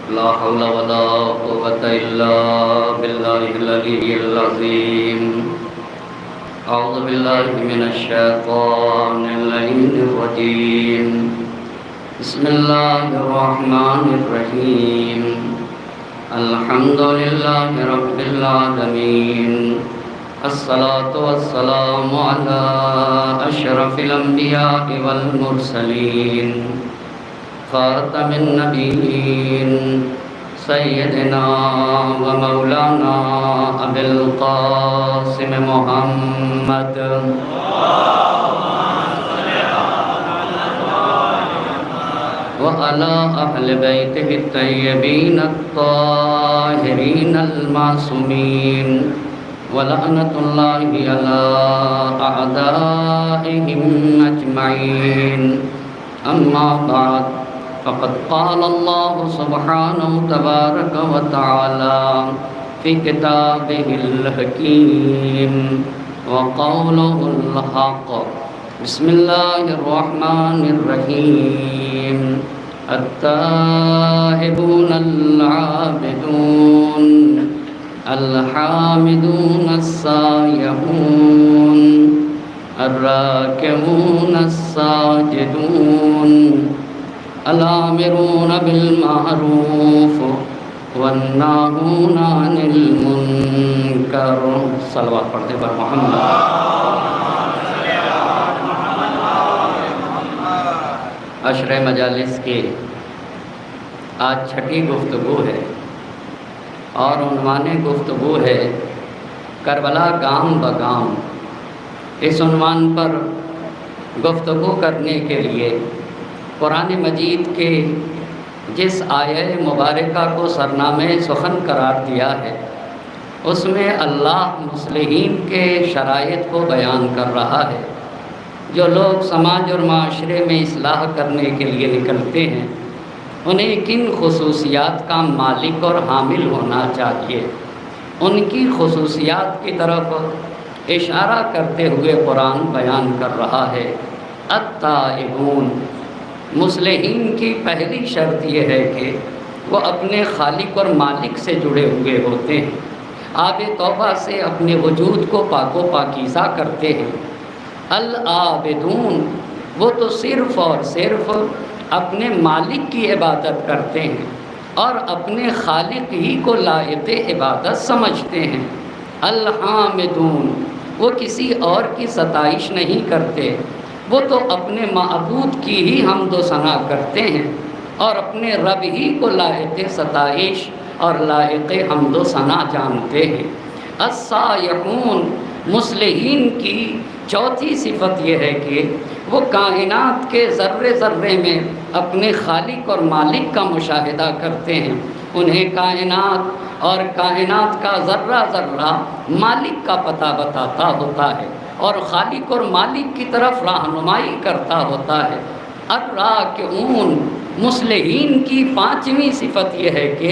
لا حول ولا قوة إلا بالله العلي العظيم. أعوذ بالله من الشيطان اللعين الرجيم. بسم الله الرحمن الرحيم. الحمد لله رب العالمين. الصلاة والسلام على أشرف الأنبياء والمرسلين خاتم النبيين سيدنا ومولانا أبي القاسم محمد وعلى أهل بيته الطيبين الطاهرين المعصومين ولعنة الله على أعدائهم أجمعين. أما بعد فقد قال الله سبحانه تبارك وتعالى في كتابه الحكيم وقوله الحق. بسم الله الرحمن الرحيم. التائبون العابدون الحامدون السائحون الراكعون الساجدون الآمرون بالمعروف والناهون عن المنکر. صلوات پڑھتے پر محمد. عشر مجالس کی آج چھٹی گفتگو ہے اور عنوان گفتگو ہے کربلا گام بگام. اس عنوان پر گفتگو کرنے کے لیے قرآن مجید کے جس آیہ مبارکہ کو سرنامہ سخن قرار دیا ہے اس میں اللہ مصلحین کے شرائط کو بیان کر رہا ہے. جو لوگ سماج اور معاشرے میں اصلاح کرنے کے لیے نکلتے ہیں انہیں کن خصوصیات کا مالک اور حامل ہونا چاہیے، ان کی خصوصیات کی طرف اشارہ کرتے ہوئے قرآن بیان کر رہا ہے. التائبون، مصلحین کی پہلی شرط یہ ہے کہ وہ اپنے خالق اور مالک سے جڑے ہوئے ہوتے ہیں، آب توبہ سے اپنے وجود کو پاک و پاکیزہ کرتے ہیں. العابدون، وہ تو صرف اور صرف اپنے مالک کی عبادت کرتے ہیں اور اپنے خالق ہی کو لائق عبادت سمجھتے ہیں. الحامدون، وہ کسی اور کی ستائش نہیں کرتے، وہ تو اپنے معبود کی ہی حمد و ثنا کرتے ہیں اور اپنے رب ہی کو لائق ستائش اور لائق حمد و ثنا جانتے ہیں. السائحون، مصلحین کی چوتھی صفت یہ ہے کہ وہ کائنات کے ذرے ذرے میں اپنے خالق اور مالک کا مشاہدہ کرتے ہیں. انہیں کائنات اور کائنات کا ذرہ ذرہ مالک کا پتہ بتاتا ہوتا ہے اور خالق اور مالک کی طرف رہنمائی کرتا ہوتا ہے. الراکعون، مصلحین کی پانچویں صفت یہ ہے کہ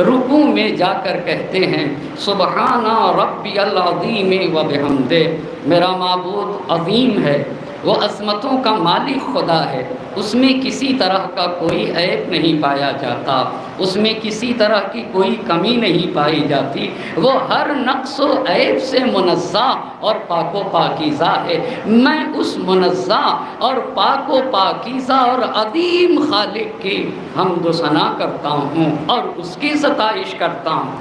رکوع میں جا کر کہتے ہیں سبحان ربی العظیم و بحمدہ، میرا معبود عظیم ہے، وہ عظمتوں کا مالک خدا ہے، اس میں کسی طرح کا کوئی عیب نہیں پایا جاتا، اس میں کسی طرح کی کوئی کمی نہیں پائی جاتی، وہ ہر نقص و عیب سے منزہ اور پاک و پاکیزہ ہے. میں اس منزہ اور پاک و پاکیزہ اور عظیم خالق کی حمد و ثنا کرتا ہوں اور اس کی ستائش کرتا ہوں.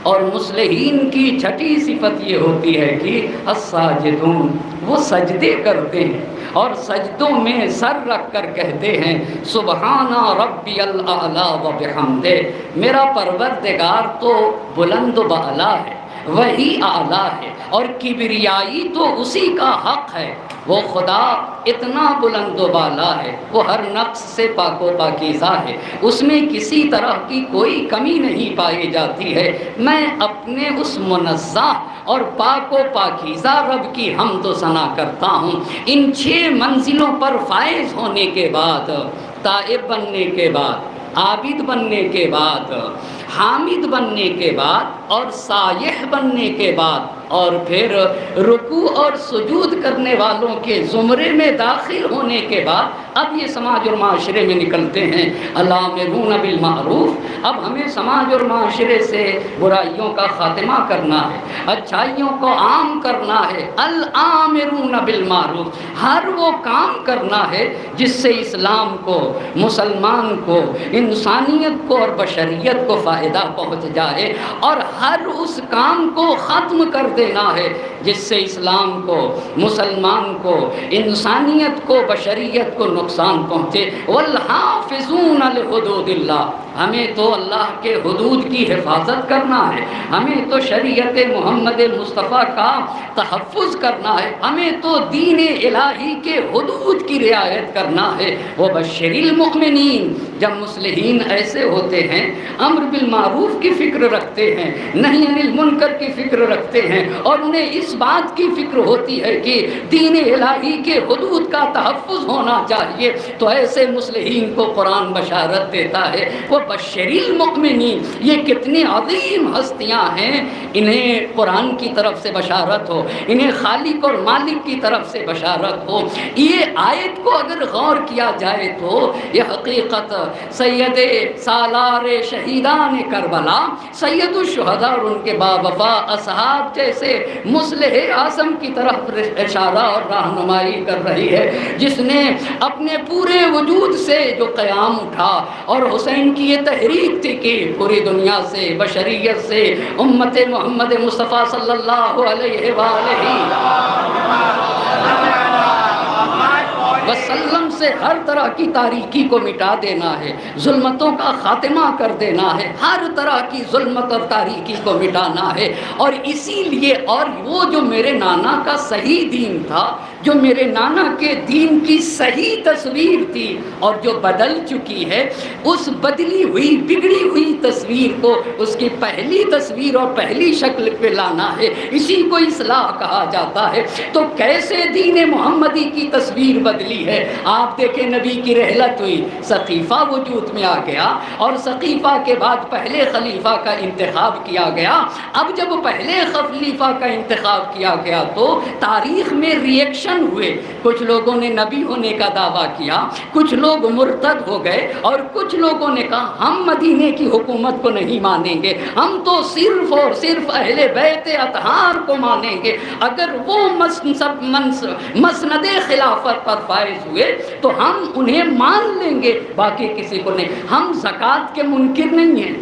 اور مصلحین کی چھٹی صفت یہ ہوتی ہے کہ الساجدون، وہ سجدے کرتے ہیں اور سجدوں میں سر رکھ کر کہتے ہیں سبحان ربی الاعلی و بحمدہ، میرا پروردگار تو بلند و بالا ہے، وہی اعلیٰ ہے اور کبریائی تو اسی کا حق ہے. وہ خدا اتنا بلند و بالا ہے، وہ ہر نقص سے پاک و پاکیزہ ہے، اس میں کسی طرح کی کوئی کمی نہیں پائی جاتی ہے. میں اپنے اس منزہ اور پاک و پاکیزہ رب کی حمد و ثنا کرتا ہوں. ان 6 منزلوں پر فائز ہونے کے بعد، تائب بننے کے بعد، عابد بننے کے بعد، حامد بننے کے بعد اور سائح بننے کے بعد اور پھر رکوع اور سجود کرنے والوں کے زمرے میں داخل ہونے کے بعد اب یہ سماج اور معاشرے میں نکلتے ہیں الامرون بالمعروف۔ اب ہمیں سماج اور معاشرے سے برائیوں کا خاتمہ کرنا ہے، اچھائیوں کو عام کرنا ہے۔ الامرون بالمعروف، ہر وہ کام کرنا ہے جس سے اسلام کو، مسلمان کو، انسانیت کو اور بشریت کو فائدہ پہنچ جائے، اور ہر اس کام کو ختم کر دینا ہے جس سے اسلام کو، مسلمان کو، انسانیت کو، بشریت کو نقصان پہنچے۔ والحافظون لحدود اللہ، ہمیں تو اللہ کے حدود کی حفاظت کرنا ہے، ہمیں تو شریعت محمد مصطفیٰ کا تحفظ کرنا ہے، ہمیں تو دین الہی کے حدود کی رعایت کرنا ہے۔ وبشر المؤمنین، جب مصلحین ایسے ہوتے ہیں، امر بالمعروف کی فکر رکھتے ہیں، نہی عن المنکر کی فکر رکھتے ہیں، اور انہیں اس بات کی فکر ہوتی ہے کہ دین الہی کے حدود کا تحفظ ہونا چاہیے، تو ایسے مصلحین کو قرآن بشارت دیتا ہے وبشر المؤمنین۔ یہ کتنی عظیم ہستیاں ہیں، انہیں قرآن کی طرف سے بشارت ہو، انہیں خالق اور مالک کی طرف سے بشارت ہو۔ یہ آیت کو اگر غور کیا جائے تو یہ حقیقت سید سالار شہیدان کربلا، سید الشہداء اور ان کے باوفا اصحاب جیسے مصلح اعظم کی طرف اشارہ اور رہنمائی کر رہی ہے، جس نے اپنے پورے وجود سے جو قیام اٹھا، اور حسین کی یہ تحریک تھی کہ پوری دنیا سے، بشریت سے، امت محمد مصطفیٰ صلی اللہ علیہ وآلہ وسلم سے ہر طرح کی تاریکی کو مٹا دینا ہے، ظلمتوں کا خاتمہ کر دینا ہے، ہر طرح کی ظلمت اور تاریکی کو مٹانا ہے۔ اور اسی لیے، اور وہ جو میرے نانا کا صحیح دین تھا، جو میرے نانا کے دین کی صحیح تصویر تھی اور جو بدل چکی ہے، اس بدلی ہوئی، بگڑی ہوئی تصویر کو اس کی پہلی تصویر اور پہلی شکل پہ لانا ہے، اسی کو اصلاح کہا جاتا ہے۔ تو کیسے دین محمدی کی تصویر بدلی ہے؟ آپ دیکھیں، نبی کی رحلت ہوئی، سقیفہ وجود میں آ گیا، اور سقیفہ کے بعد پہلے خلیفہ کا انتخاب کیا گیا۔ اب جب پہلے خلیفہ کا انتخاب کیا گیا تو تاریخ میں ریئیکشن ہوئے، کچھ لوگوں نے نبی ہونے کا دعویٰ کیا، کچھ لوگ مرتد ہو گئے، اور کچھ لوگوں نے کہا ہم مدینے کی حکومت کو نہیں مانیں گے، ہم تو صرف اور صرف اہل بیت اطہار کو مانیں گے، اگر وہ مسند خلافت پر فائز ہوئے تو ہم انہیں مان لیں گے، باقی کسی کو نہیں۔ ہم زکوٰۃ کے منکر نہیں ہیں،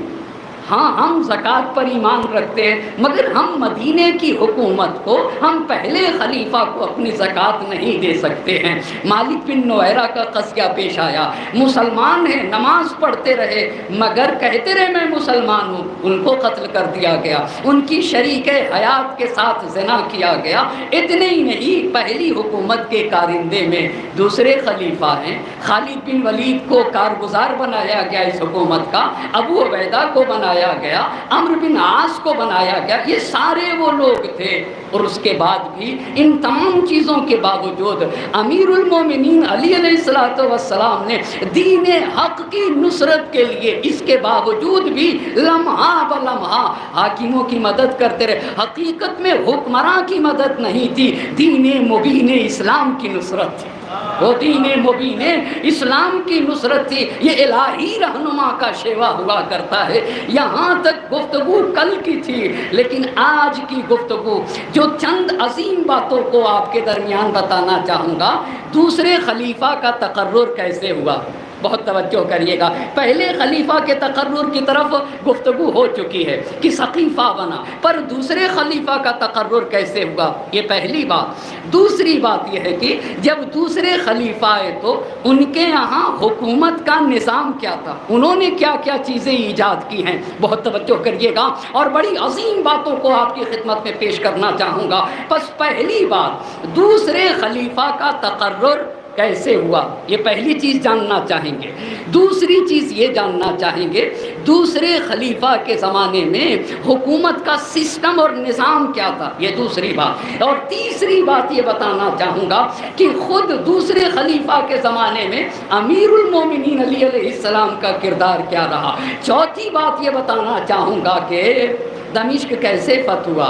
ہاں ہم زکوٰۃ پر ایمان رکھتے ہیں، مگر ہم مدینے کی حکومت کو، ہم پہلے خلیفہ کو اپنی زکوٰۃ نہیں دے سکتے ہیں۔ مالک بن نویرہ کا قضیہ پیش آیا، مسلمان ہیں، نماز پڑھتے رہے، مگر کہتے رہے میں مسلمان ہوں، ان کو قتل کر دیا گیا، ان کی شریک حیات کے ساتھ زنا کیا گیا۔ اتنے ہی نہیں، پہلی حکومت کے کارندے میں دوسرے خلیفہ ہیں، خالد بن ولید کو کارگزار بنایا گیا اس حکومت کا، ابو عبیدہ کو بنایا گیا، عمرو بن عاص کو بنایا گیا، یہ سارے وہ لوگ تھے۔ اور اس کے بعد بھی ان تمام چیزوں کے باوجود امیر المومنین علی علیہ السلام نے دین حق کی نصرت کے لیے اس کے باوجود بھی لمحہ بلمحہ حاکموں کی مدد کرتے رہے۔ حقیقت میں حکمراں کی مدد نہیں تھی، دین مبین اسلام کی نصرت تھی، وہ دین مبین اسلام کی نصرت تھی۔ یہ الہی رہنما کا شیوا ہوا کرتا ہے۔ یہاں تک گفتگو کل کی تھی، لیکن آج کی گفتگو جو چند عظیم باتوں کو آپ کے درمیان بتانا چاہوں گا۔ دوسرے خلیفہ کا تقرر کیسے ہوا، بہت توجہ کریے گا۔ پہلے خلیفہ کے تقرر کی طرف گفتگو ہو چکی ہے کہ سقیفہ بنا، پر دوسرے خلیفہ کا تقرر کیسے ہوا، یہ پہلی بات۔ دوسری بات یہ ہے کہ جب دوسرے خلیفہ آئے تو ان کے یہاں حکومت کا نظام کیا تھا، انہوں نے کیا کیا چیزیں ایجاد کی ہیں، بہت توجہ کریے گا، اور بڑی عظیم باتوں کو آپ کی خدمت میں پیش کرنا چاہوں گا۔ پس پہلی بات، دوسرے خلیفہ کا تقرر کیسے ہوا، یہ پہلی چیز جاننا چاہیں گے۔ دوسری چیز یہ جاننا چاہیں گے دوسرے خلیفہ کے زمانے میں حکومت کا سسٹم اور نظام کیا تھا، یہ دوسری بات۔ اور تیسری بات یہ بتانا چاہوں گا کہ خود دوسرے خلیفہ کے زمانے میں امیر المومنین علی علیہ السلام کا کردار کیا رہا۔ چوتھی بات یہ بتانا چاہوں گا کہ دمشق کیسے فتح ہوا،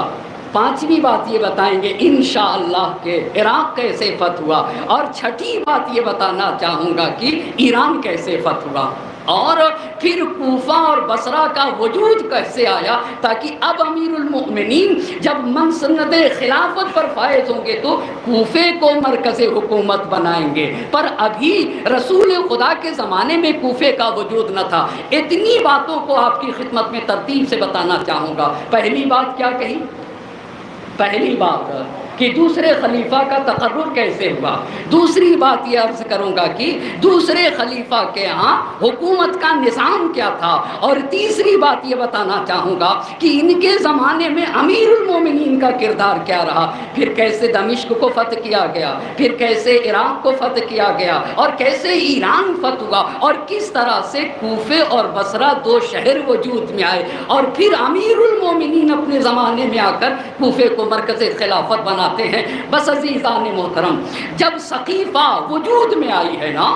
5ویں بات یہ بتائیں گے انشاءاللہ کہ عراق کیسے فتح ہوا، اور 6ٹھی بات یہ بتانا چاہوں گا کہ ایران کیسے فتح ہوا، اور پھر کوفہ اور بصرہ کا وجود کیسے آیا، تاکہ اب امیر المؤمنین جب منصب خلافت پر فائز ہوں گے تو کوفے کو مرکز حکومت بنائیں گے، پر ابھی رسول خدا کے زمانے میں کوفے کا وجود نہ تھا۔ اتنی باتوں کو آپ کی خدمت میں ترتیب سے بتانا چاہوں گا۔ پہلی بات کیا کہی؟ پہلی بات کہ دوسرے خلیفہ کا تقرر کیسے ہوا، دوسری بات یہ عرض کروں گا کہ دوسرے خلیفہ کے ہاں حکومت کا نظام کیا تھا، اور تیسری بات یہ بتانا چاہوں گا کہ ان کے زمانے میں امیر المومنین کا کردار کیا رہا، پھر کیسے دمشق کو فتح کیا گیا، پھر کیسے عراق کو فتح کیا گیا، اور کیسے ایران فتح ہوا، اور کس طرح سے کوفے اور بصرہ 2 شہر وجود میں آئے، اور پھر امیر المومنین اپنے زمانے میں آ کر کوفے کو مرکز خلافت بناتے ہیں۔ بس عزیزان محترم، جب سقیفہ وجود میں آئی ہے نا،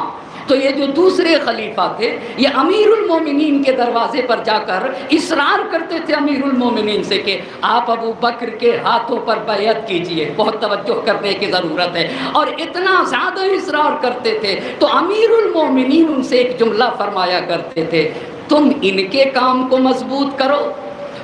تو یہ جو دوسرے خلیفہ تھے یہ امیر المومنین کے دروازے پر جا کر اصرار کرتے تھے امیر المومنین سے کہ آپ ابو بکر کے ہاتھوں پر بیعت کیجئے۔ بہت توجہ کرنے کی ضرورت ہے، اور اتنا زیادہ اصرار کرتے تھے تو امیر المومنین ان سے ایک جملہ فرمایا کرتے تھے، تم ان کے کام کو مضبوط کرو،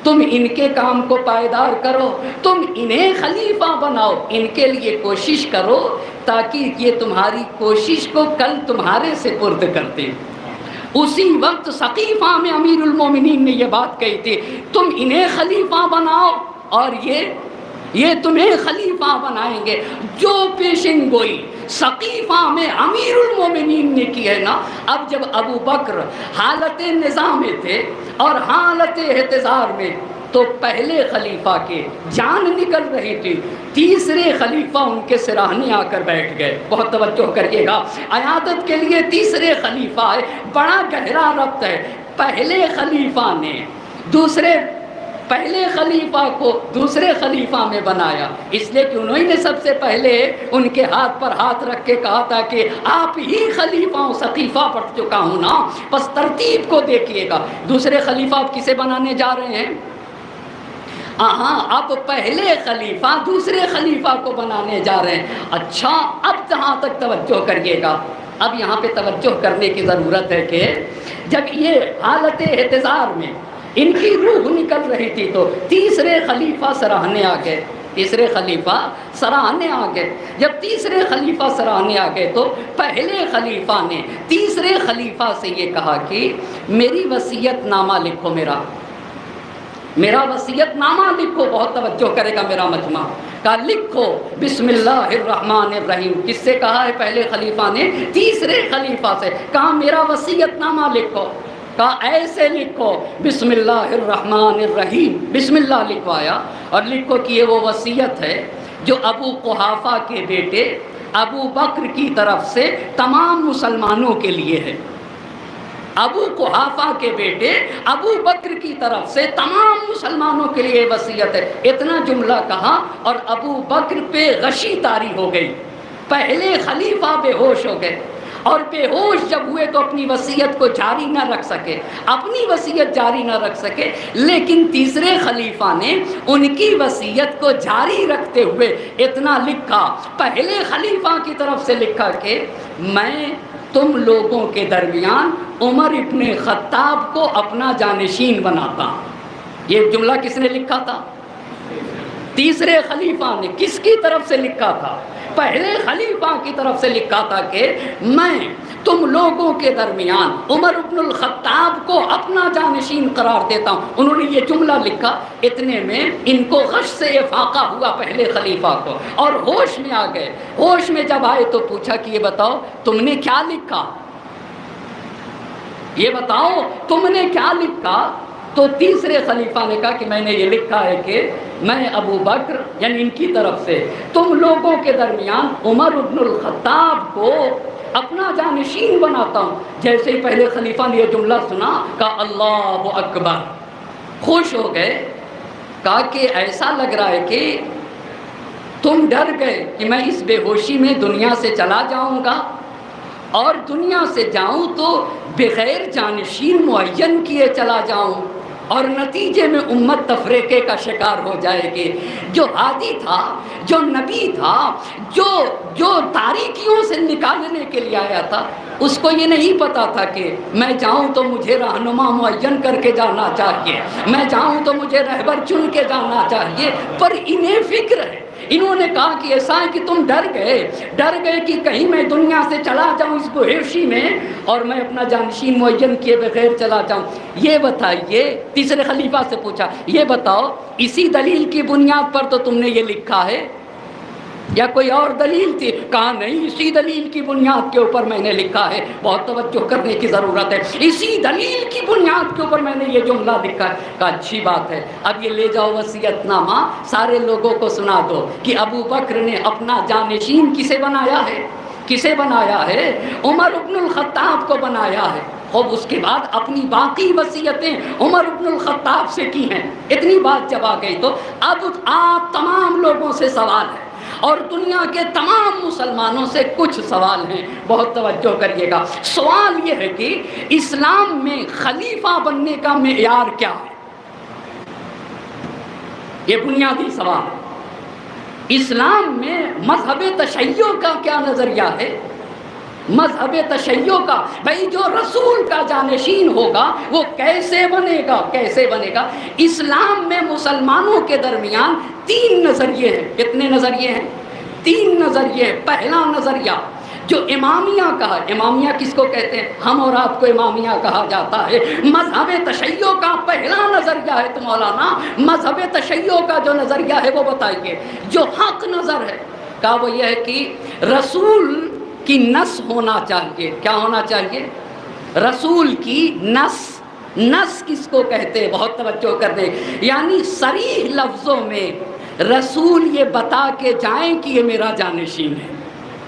تم ان کے کام کو پائیدار کرو، تم انہیں خلیفہ بناؤ، ان کے لیے کوشش کرو تاکہ یہ تمہاری کوشش کو کل تمہارے سپرد کر دیں۔ اسی وقت سقیفہ میں امیر المومنین نے یہ بات کہی تھی، تم انہیں خلیفہ بناؤ اور یہ تمہیں خلیفہ بنائیں گے۔ جو پیشن گوئی سقیفہ میں امیر المومنین نے کی ہے نا، اب جب ابو بکر حالت نظام میں تھے اور حالت احتضار میں، تو پہلے خلیفہ کے جان نکل رہی تھی، تیسرے خلیفہ ان کے سراہنے آ کر بیٹھ گئے۔ بہت توجہ کریے گا، عیادت کے لیے تیسرے خلیفہ آئے، بڑا گہرا ربط ہے۔ پہلے خلیفہ نے پہلے خلیفہ کو دوسرے خلیفہ میں بنایا، اس لیے کہ انہوں نے سب سے پہلے ان کے ہاتھ پر ہاتھ رکھ کے کہا تھا کہ آپ ہی خلیفہ ہوں، سقیفہ پڑھ چکا ہوں نا۔ بس ترتیب کو دیکھیے گا، دوسرے خلیفہ آپ کسے بنانے جا رہے ہیں؟ اب پہلے خلیفہ دوسرے خلیفہ کو بنانے جا رہے ہیں۔ اچھا، اب جہاں تک توجہ کریے گا، اب یہاں پہ توجہ کرنے کی ضرورت ہے کہ جب یہ حالت احتضار میں ان کی روح نکل رہی تھی تو تیسرے خلیفہ سراہنے آ گئے، جب تیسرے خلیفہ سراہنے آ گئے تو پہلے خلیفہ نے تیسرے خلیفہ سے یہ کہا کہ میری وصیت نامہ لکھو، میرا وصیت نامہ لکھو۔ بہت توجہ کرے گا میرا مجمع، کہا لکھو بسم اللہ الرحمن الرحیم۔ کس سے کہا ہے پہلے خلیفہ نے؟ تیسرے خلیفہ سے کہا میرا وصیت نامہ لکھو، کہا ایسے لکھو بسم اللہ الرحمن الرحیم، بسم اللہ لکھوایا، اور لکھو کہ یہ وہ وصیت ہے جو ابو قحافہ کے بیٹے ابو بکر کی طرف سے تمام مسلمانوں کے لیے ہے۔ ابو قحافہ کے بیٹے ابو بکر کی طرف سے تمام مسلمانوں کے لیے وصیت ہے۔ اتنا جملہ کہا اور ابو بکر پہ غشی طاری ہو گئی، پہلے خلیفہ بے ہوش ہو گئے، اور بے ہوش جب ہوئے تو اپنی وصیت کو جاری نہ رکھ سکے، لیکن تیسرے خلیفہ نے ان کی وصیت کو جاری رکھتے ہوئے اتنا لکھا، پہلے خلیفہ کی طرف سے لکھا کہ میں تم لوگوں کے درمیان عمر ابن خطاب کو اپنا جانشین بناتا ہوں۔ یہ جملہ کس نے لکھا تھا؟ تیسرے خلیفہ نے۔ کس کی طرف سے لکھا تھا؟ پہلے خلیفہ کی طرف سے لکھا تھا کہ میں تم لوگوں کے درمیان عمر ابن الخطاب کو اپنا جانشین قرار دیتا ہوں۔ انہوں نے یہ جملہ لکھا، اتنے میں ان کو غش سے افاقہ ہوا پہلے خلیفہ کو، اور ہوش میں آ گئے۔ ہوش میں جب آئے تو پوچھا کہ یہ بتاؤ تم نے کیا لکھا، یہ بتاؤ تم نے کیا لکھا؟ تو تیسرے خلیفہ نے کہا کہ میں نے یہ لکھا ہے کہ میں ابو بکر یعنی ان کی طرف سے تم لوگوں کے درمیان عمر ابن الخطاب کو اپنا جانشین بناتا ہوں۔ جیسے ہی پہلے خلیفہ نے یہ جملہ سنا کہا اللہ اکبر، خوش ہو گئے، کہا کہ ایسا لگ رہا ہے کہ تم ڈر گئے کہ میں اس بے ہوشی میں دنیا سے چلا جاؤں گا، اور دنیا سے جاؤں تو بغیر جانشین معین کیے چلا جاؤں۔ اور نتیجے میں امت تفریقے کا شکار ہو جائے گی۔ جو ہادی تھا، جو نبی تھا، جو تاریکیوں سے نکالنے کے لیے آیا تھا، اس کو یہ نہیں پتا تھا کہ میں جاؤں تو مجھے رہنما معین کر کے جانا چاہیے، میں جاؤں تو مجھے رہبر چن کے جانا چاہیے، پر انہیں فکر ہے۔ انہوں نے کہا کہ ایسا ہے کہ تم ڈر گئے کہ کہیں میں دنیا سے چلا جاؤں اس گوہیشی میں اور میں اپنا جانشین معین کیے بغیر چلا جاؤں۔ یہ بتائیے، تیسرے خلیفہ سے پوچھا، یہ بتاؤ اسی دلیل کی بنیاد پر تو تم نے یہ لکھا ہے یا کوئی اور دلیل تھی؟ کہا نہیں، اسی دلیل کی بنیاد کے اوپر میں نے لکھا ہے۔ بہت توجہ کرنے کی ضرورت ہے، اسی دلیل کی بنیاد کے اوپر میں نے یہ جملہ لکھا ہے۔ کہا اچھی بات ہے، اب یہ لے جاؤ وصیت نامہ، سارے لوگوں کو سنا دو کہ ابو بکر نے اپنا جانشین کسے بنایا ہے؟ عمر بن الخطاب کو بنایا ہے۔ خوب اس کے بعد اپنی باقی وصیتیں عمر بن الخطاب سے کی ہیں۔ اتنی بات جب آ گئی تو اب آپ تمام لوگوں سے سوال ہے اور دنیا کے تمام مسلمانوں سے کچھ سوال ہیں، بہت توجہ کریے گا۔ سوال یہ ہے کہ اسلام میں خلیفہ بننے کا معیار کیا ہے؟ یہ بنیادی سوال ہے۔ اسلام میں مذہب تشیع کا کیا نظریہ ہے؟ مذہب تشیع کا، بھئی جو رسول کا جانشین ہوگا وہ کیسے بنے گا؟ اسلام میں مسلمانوں کے درمیان 3 نظریے ہیں۔ کتنے نظریے ہیں؟ 3 نظریے۔ پہلا نظریہ جو امامیہ کا ہے، امامیہ کس کو کہتے ہیں؟ ہم اور آپ کو امامیہ کہا جاتا ہے۔ مذہب تشیع کا پہلا نظریہ ہے تو مولانا مذہب تشیع کا جو نظریہ ہے وہ بتائیے۔ جو حق نظر ہے کہا وہ یہ ہے کہ رسول کی نس ہونا چاہیے۔ کیا ہونا چاہیے؟ رسول کی نس کس کو کہتے ہیں؟ بہت توجہ کرنے، یعنی صریح لفظوں میں رسول یہ بتا کے جائیں کہ یہ میرا جانشین ہے۔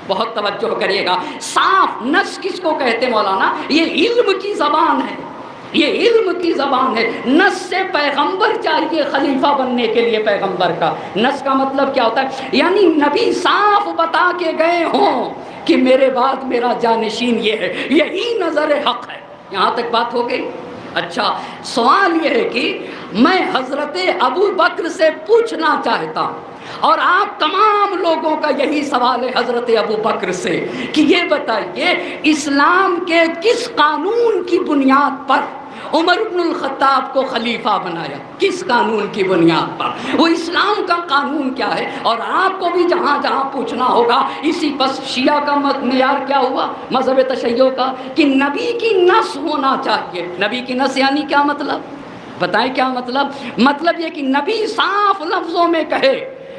بہت توجہ کریے گا، صاف نس کس کو کہتے ہیں مولانا؟ یہ علم کی زبان ہے، یہ علم کی زبان ہے۔ نس سے پیغمبر چاہیے خلیفہ بننے کے لیے، پیغمبر کا نس کا مطلب کیا ہوتا ہے؟ یعنی نبی صاف بتا کے گئے ہوں کہ میرے بعد میرا جانشین یہ ہے، یہی نظر حق ہے۔ یہاں تک بات ہو گئی۔ اچھا، سوال یہ ہے کہ میں حضرت ابو بکر سے پوچھنا چاہتا ہوں اور آپ تمام لوگوں کا یہی سوال ہے حضرت ابو بکر سے کہ یہ بتائیے اسلام کے کس قانون کی بنیاد پر عمر بن الخطاب کو خلیفہ بنایا؟ کس قانون کی بنیاد پر؟ وہ اسلام کا قانون کیا ہے؟ اور آپ کو بھی جہاں جہاں پوچھنا ہوگا اسی پس شیعہ کا معیار کیا ہوا مذہب تشیع کا؟ کہ نبی کی نس ہونا چاہیے۔ نبی کی نس یعنی کیا مطلب؟ بتائیں کیا مطلب؟ مطلب یہ کہ نبی صاف لفظوں میں کہے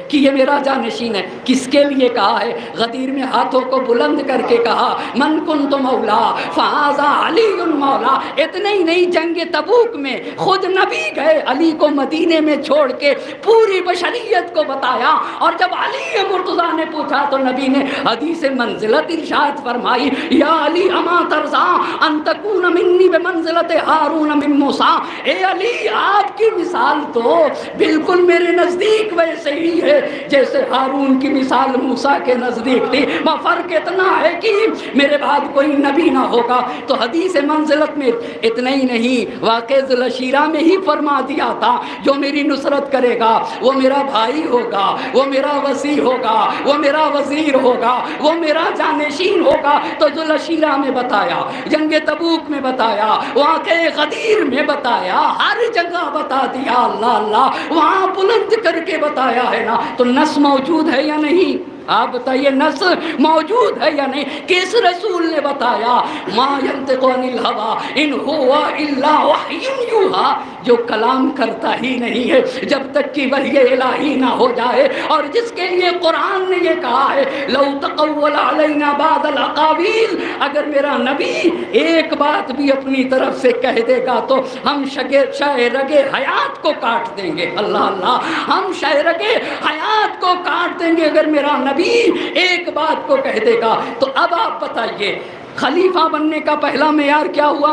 کہ یہ میرا جانشین ہے۔ کس کے لیے کہا ہے؟ غدیر میں ہاتھوں کو بلند کر کے کہا من کنت مولا فہذا علی مولا۔ اتنے ہی نہیں، جنگ تبوک میں خود نبی گئے، علی کو مدینے میں چھوڑ کے پوری بشریت کو بتایا، اور جب علی مرتضیٰ نے پوچھا تو نبی نے حدیث منزلت ارشاد فرمائی یا علی اما ترضا ان تکون منی بمنزلت ہارون من موسیٰ۔ اے علی، آپ کی مثال تو بالکل میرے نزدیک ویسے ہی ہے جیسے ہارون کی مثال موسیٰ کے نزدیک تھی، فرق اتنا ہے کہ میرے بعد کوئی نبی نہ ہوگا۔ تو حدیث منزلت میں اتنا ہی نہیں، واقع ذوالعشیرہ میں ہی فرما دیا تھا جو میری نصرت کرے گا وہ میرا بھائی ہوگا، وہ میرا وصی ہوگا، وہ میرا وزیر ہوگا، وہ میرا جانشین ہوگا۔ تو ذوالعشیرہ میں بتایا، جنگ تبوک میں بتایا، واقع غدیر میں بتایا، ہر جگہ بتا دیا۔ اللہ اللہ، وہاں بلند کر کے بتایا ہے نا۔ تو نس موجود ہے یا نہیں؟ آپ بتائیے، نس موجود ہے یا نہیں؟ کس رسول نے بتایا؟ ما ینطق عن الہوی ان ہوا الا وحی یوحی، جو کلام کرتا ہی نہیں ہے جب تک کہ وحی الہی نہ ہو جائے، اور جس کے لیے قرآن نے یہ کہا ہے لو تقول علینا بعض الاقاویل، اگر میرا نبی ایک بات بھی اپنی طرف سے کہہ دے گا تو ہم شہرگ حیات کو کاٹ دیں گے۔ اللہ اللہ، ہم شہرگ حیات کو کاٹ دیں گے اگر میرا نبی ایک بات کو کہہ دے گا۔ تو اب آپ بتائیے خلیفہ بننے کا پہلا معیار کیا ہوا؟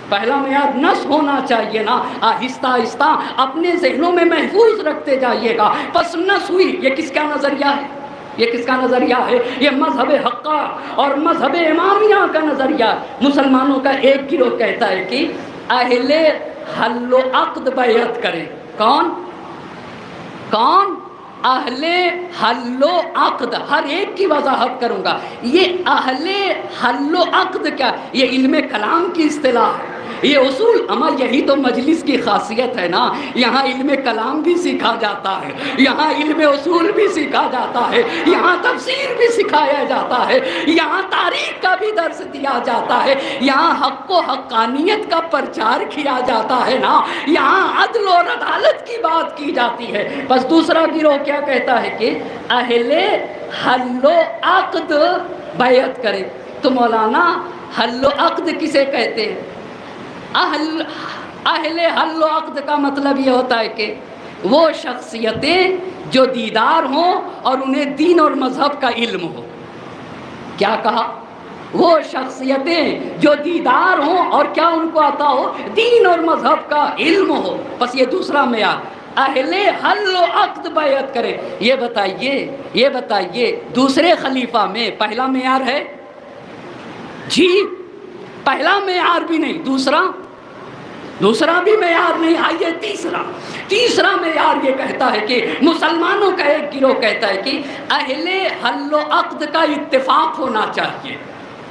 پہلا معیار نس ہونا چاہیے نا۔ آہستہ آہستہ اپنے ذہنوں میں محفوظ رکھتے جائیے گا۔ پس نس ہوئی، یہ کس کا نظریہ ہے؟ یہ کس کا نظریہ ہے؟ یہ مذہب حقہ اور مذہب امامیہ کا نظریہ۔ مسلمانوں کا ایک گروہ کہتا ہے کہ اہل حل و عقد بیعت کرے. کون کون؟ اہل حل و عقد. ہر ایک کی وضاحت کروں گا. یہ اہل حل و عقد کیا؟ یہ علم کلام کی اصطلاح ہے. یہ اصول عمل، یہی تو مجلس کی خاصیت ہے نا. یہاں علم کلام بھی سیکھا جاتا ہے، یہاں علم اصول بھی سیکھا جاتا ہے، یہاں تفسیر بھی سکھایا جاتا ہے، یہاں تاریخ کا بھی درس دیا جاتا ہے، یہاں حق و حقانیت کا پرچار کیا جاتا ہے نا. یہاں عدل اور عدالت کی بات کی جاتی ہے. بس دوسرا گروہ کیا کہتا ہے کہ اہل حل و عقد بیعت کرے. تو مولانا حل و عقد کسے کہتے ہیں؟ اہل حل و عقد کا مطلب یہ ہوتا ہے کہ وہ شخصیتیں جو دیدار ہوں اور انہیں دین اور مذہب کا علم ہو. کیا کہا؟ وہ شخصیتیں جو دیدار ہوں اور کیا ان کو عطا ہو؟ دین اور مذہب کا علم ہو. بس یہ دوسرا معیار. اہل حل و عقد بیعت کرے. یہ بتائیے دوسرے خلیفہ میں پہلا معیار ہے؟ جی پہلا معیار بھی نہیں. دوسرا بھی معیار نہیں. آئیے تیسرا معیار یہ کہتا ہے کہ مسلمانوں کا ایک گروہ کہتا ہے کہ اہل حل و عقد کا اتفاق ہونا چاہیے.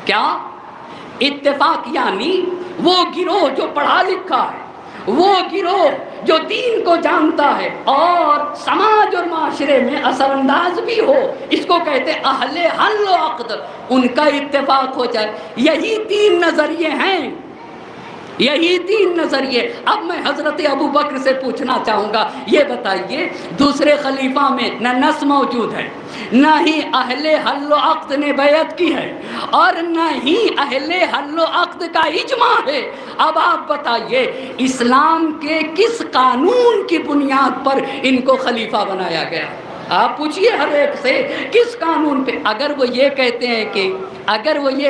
کیا اتفاق؟ یعنی وہ گروہ جو پڑھا لکھا ہے، وہ گروہ جو دین کو جانتا ہے اور سماج اور معاشرے میں اثر انداز بھی ہو، اس کو کہتے اہل حل و عقد. ان کا اتفاق ہو جائے. یہی تین نظریے ہیں، یہی تین نظریے. اب میں حضرت ابو بکر سے پوچھنا چاہوں گا، یہ بتائیے دوسرے خلیفہ میں نہ نص موجود ہے، نہ ہی اہل حل و عقد نے بیعت کی ہے، اور نہ ہی اہل حل و عقد کا اجماع ہے. اب آپ بتائیے اسلام کے کس قانون کی بنیاد پر ان کو خلیفہ بنایا گیا؟ آپ پوچھئے ہر ایک سے کس قانون پہ. اگر وہ یہ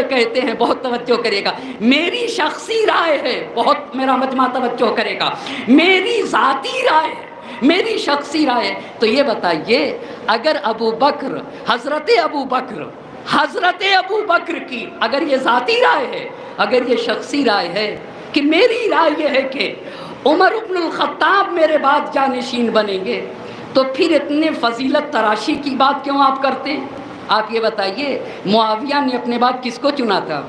کہتے ہیں بہت توجہ کرے گا، میری شخصی رائے ہے، بہت میرا مجمع توجہ کرے گا، میری ذاتی رائے ہے، میری شخصی رائے ہے، تو یہ بتائیے اگر حضرت ابو بکر کی اگر یہ ذاتی رائے ہے، اگر یہ شخصی رائے ہے کہ میری رائے یہ ہے کہ عمر بن الخطاب میرے بعد جانشین بنیں گے، تو پھر اتنے فضیلت تراشی کی بات کیوں آپ کرتے ہیں؟ آپ یہ بتائیے معاویہ نے اپنے بعد کس کو چنا تھا؟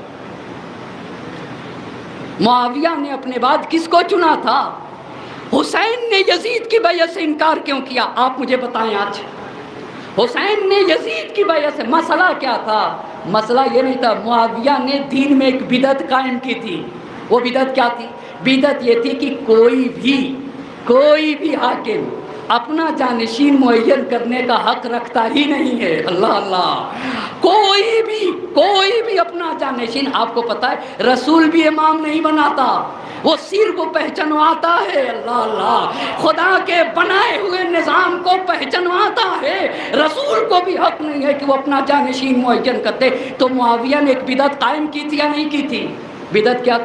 معاویہ نے اپنے بعد کس کو چنا تھا؟ حسین نے یزید کی بیعت سے انکار کیوں کیا؟ آپ مجھے بتائیں. آج حسین نے یزید کی بیعت سے، مسئلہ کیا تھا؟ مسئلہ یہ نہیں تھا. معاویہ نے دین میں ایک بدعت قائم کی تھی. وہ بدعت کیا تھی؟ بدعت یہ تھی کہ کوئی بھی حاکم اپنا جانشین معین کرنے کا حق رکھتا ہی نہیں ہے. اللہ اللہ. کوئی بھی اپنا جانشین، آپ کو پتا ہے رسول بھی امام نہیں بناتا، وہ صرف پہچنواتا ہے. اللہ اللہ. خدا کے بنائے ہوئے نظام کو پہچنواتا ہے. رسول کو بھی حق نہیں ہے کہ وہ اپنا جانشین معین کرتے. تو معاویہ نے ایک بدعت قائم کی تھی یا نہیں کی تھی؟ بدعت کیا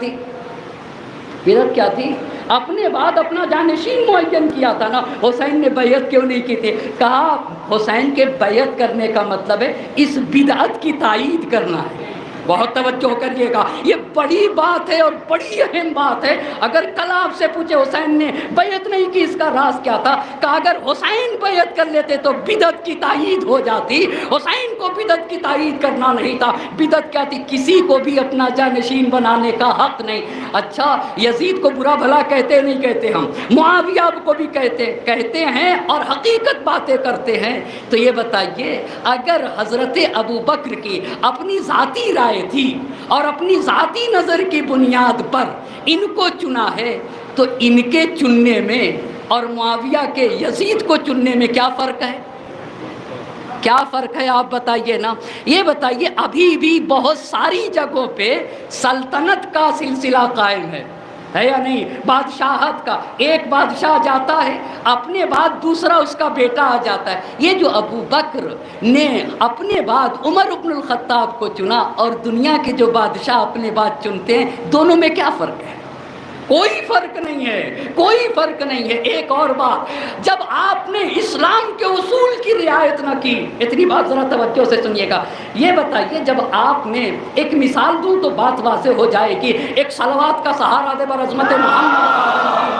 تھی؟ اپنے بعد اپنا جانشین معین کیا تھا نا. حسین نے بیعت کیوں نہیں کی تھی؟ کہا حسین کے بیعت کرنے کا مطلب ہے اس بدعت کی تائید کرنا ہے. بہت توجہ کریے گا، یہ بڑی بات ہے اور بڑی اہم بات ہے. اگر کل آپ سے پوچھے حسین نے بیعت نہیں کی، اس کا راز کیا تھا؟ کہ اگر حسین بیعت کر لیتے تو بدعت کی تائید ہو جاتی. حسین کو بدعت کی تائید کرنا نہیں تھا. بدعت کیا تھی؟ کسی کو بھی اپنا جانشین بنانے کا حق نہیں. اچھا یزید کو برا بھلا کہتے نہیں کہتے؟ ہم معاویہ کو بھی کہتے ہیں اور حقیقت باتیں کرتے ہیں. تو یہ بتائیے اگر حضرت ابو بکر کی اپنی ذاتی رائے تھی اور اپنی ذاتی نظر کی بنیاد پر ان کو چنا ہے، تو ان کے چننے میں اور معاویہ کے یزید کو چننے میں کیا فرق ہے؟ کیا فرق ہے آپ بتائیے نا. یہ بتائیے ابھی بھی بہت ساری جگہوں پہ سلطنت کا سلسلہ قائم ہے یا نہیں؟ بادشاہت کا، ایک بادشاہ جاتا ہے اپنے بعد دوسرا اس کا بیٹا آ جاتا ہے. یہ جو ابو بکر نے اپنے بعد عمر بن الخطاب کو چنا اور دنیا کے جو بادشاہ اپنے بعد چنتے ہیں، دونوں میں کیا فرق ہے؟ کوئی فرق نہیں ہے. ایک اور بات، جب آپ نے اسلام کے اصول کی رعایت نہ کی، اتنی بات ذرا توجہ سے سنیے گا. یہ بتائیے جب آپ نے ایک مثال دوں تو بات واضح ہو جائے گی. ایک صلوات کا سہارا دے بر عظمت محمد.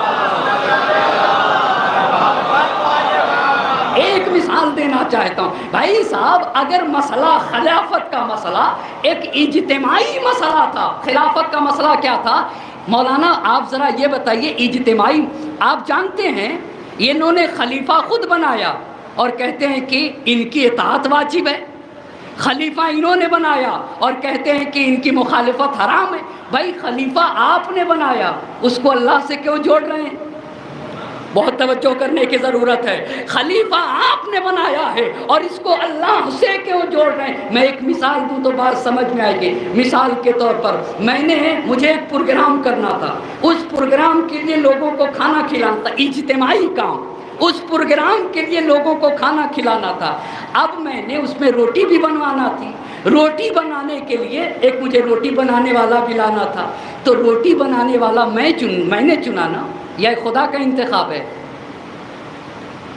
پوچھنا چاہتا ہوں بھائی صاحب، اگر مسئلہ خلافت کا مسئلہ ایک اجتماعی مسئلہ تھا، خلافت کا مسئلہ کیا تھا؟ مولانا آپ ذرا یہ بتائیے، اجتماعی، آپ جانتے ہیں انہوں نے خلیفہ خود بنایا اور کہتے ہیں کہ ان کی اطاعت واجب ہے، خلیفہ انہوں نے بنایا اور کہتے ہیں کہ ان کی مخالفت حرام ہے۔ بھائی خلیفہ آپ نے بنایا، اس کو اللہ سے کیوں جوڑ رہے ہیں؟ بہت توجہ کرنے کی ضرورت ہے۔ خلیفہ آپ نے بنایا ہے اور اس کو اللہ سے کیوں جوڑ رہے ہیں؟ میں ایک مثال دوں تو بات سمجھ میں آئے گی۔ مثال کے طور پر مجھے ایک پروگرام کرنا تھا، اس پروگرام کے لیے لوگوں کو کھانا کھلانا تھا، اجتماعی کام، اس پروگرام کے لیے لوگوں کو کھانا کھلانا تھا۔ اب میں نے اس میں روٹی بھی بنوانا تھی، روٹی بنانے کے لیے ایک مجھے روٹی بنانے والا بھی لانا تھا، تو روٹی بنانے والا میں نے چنا نا، یا خدا کا انتخاب ہے؟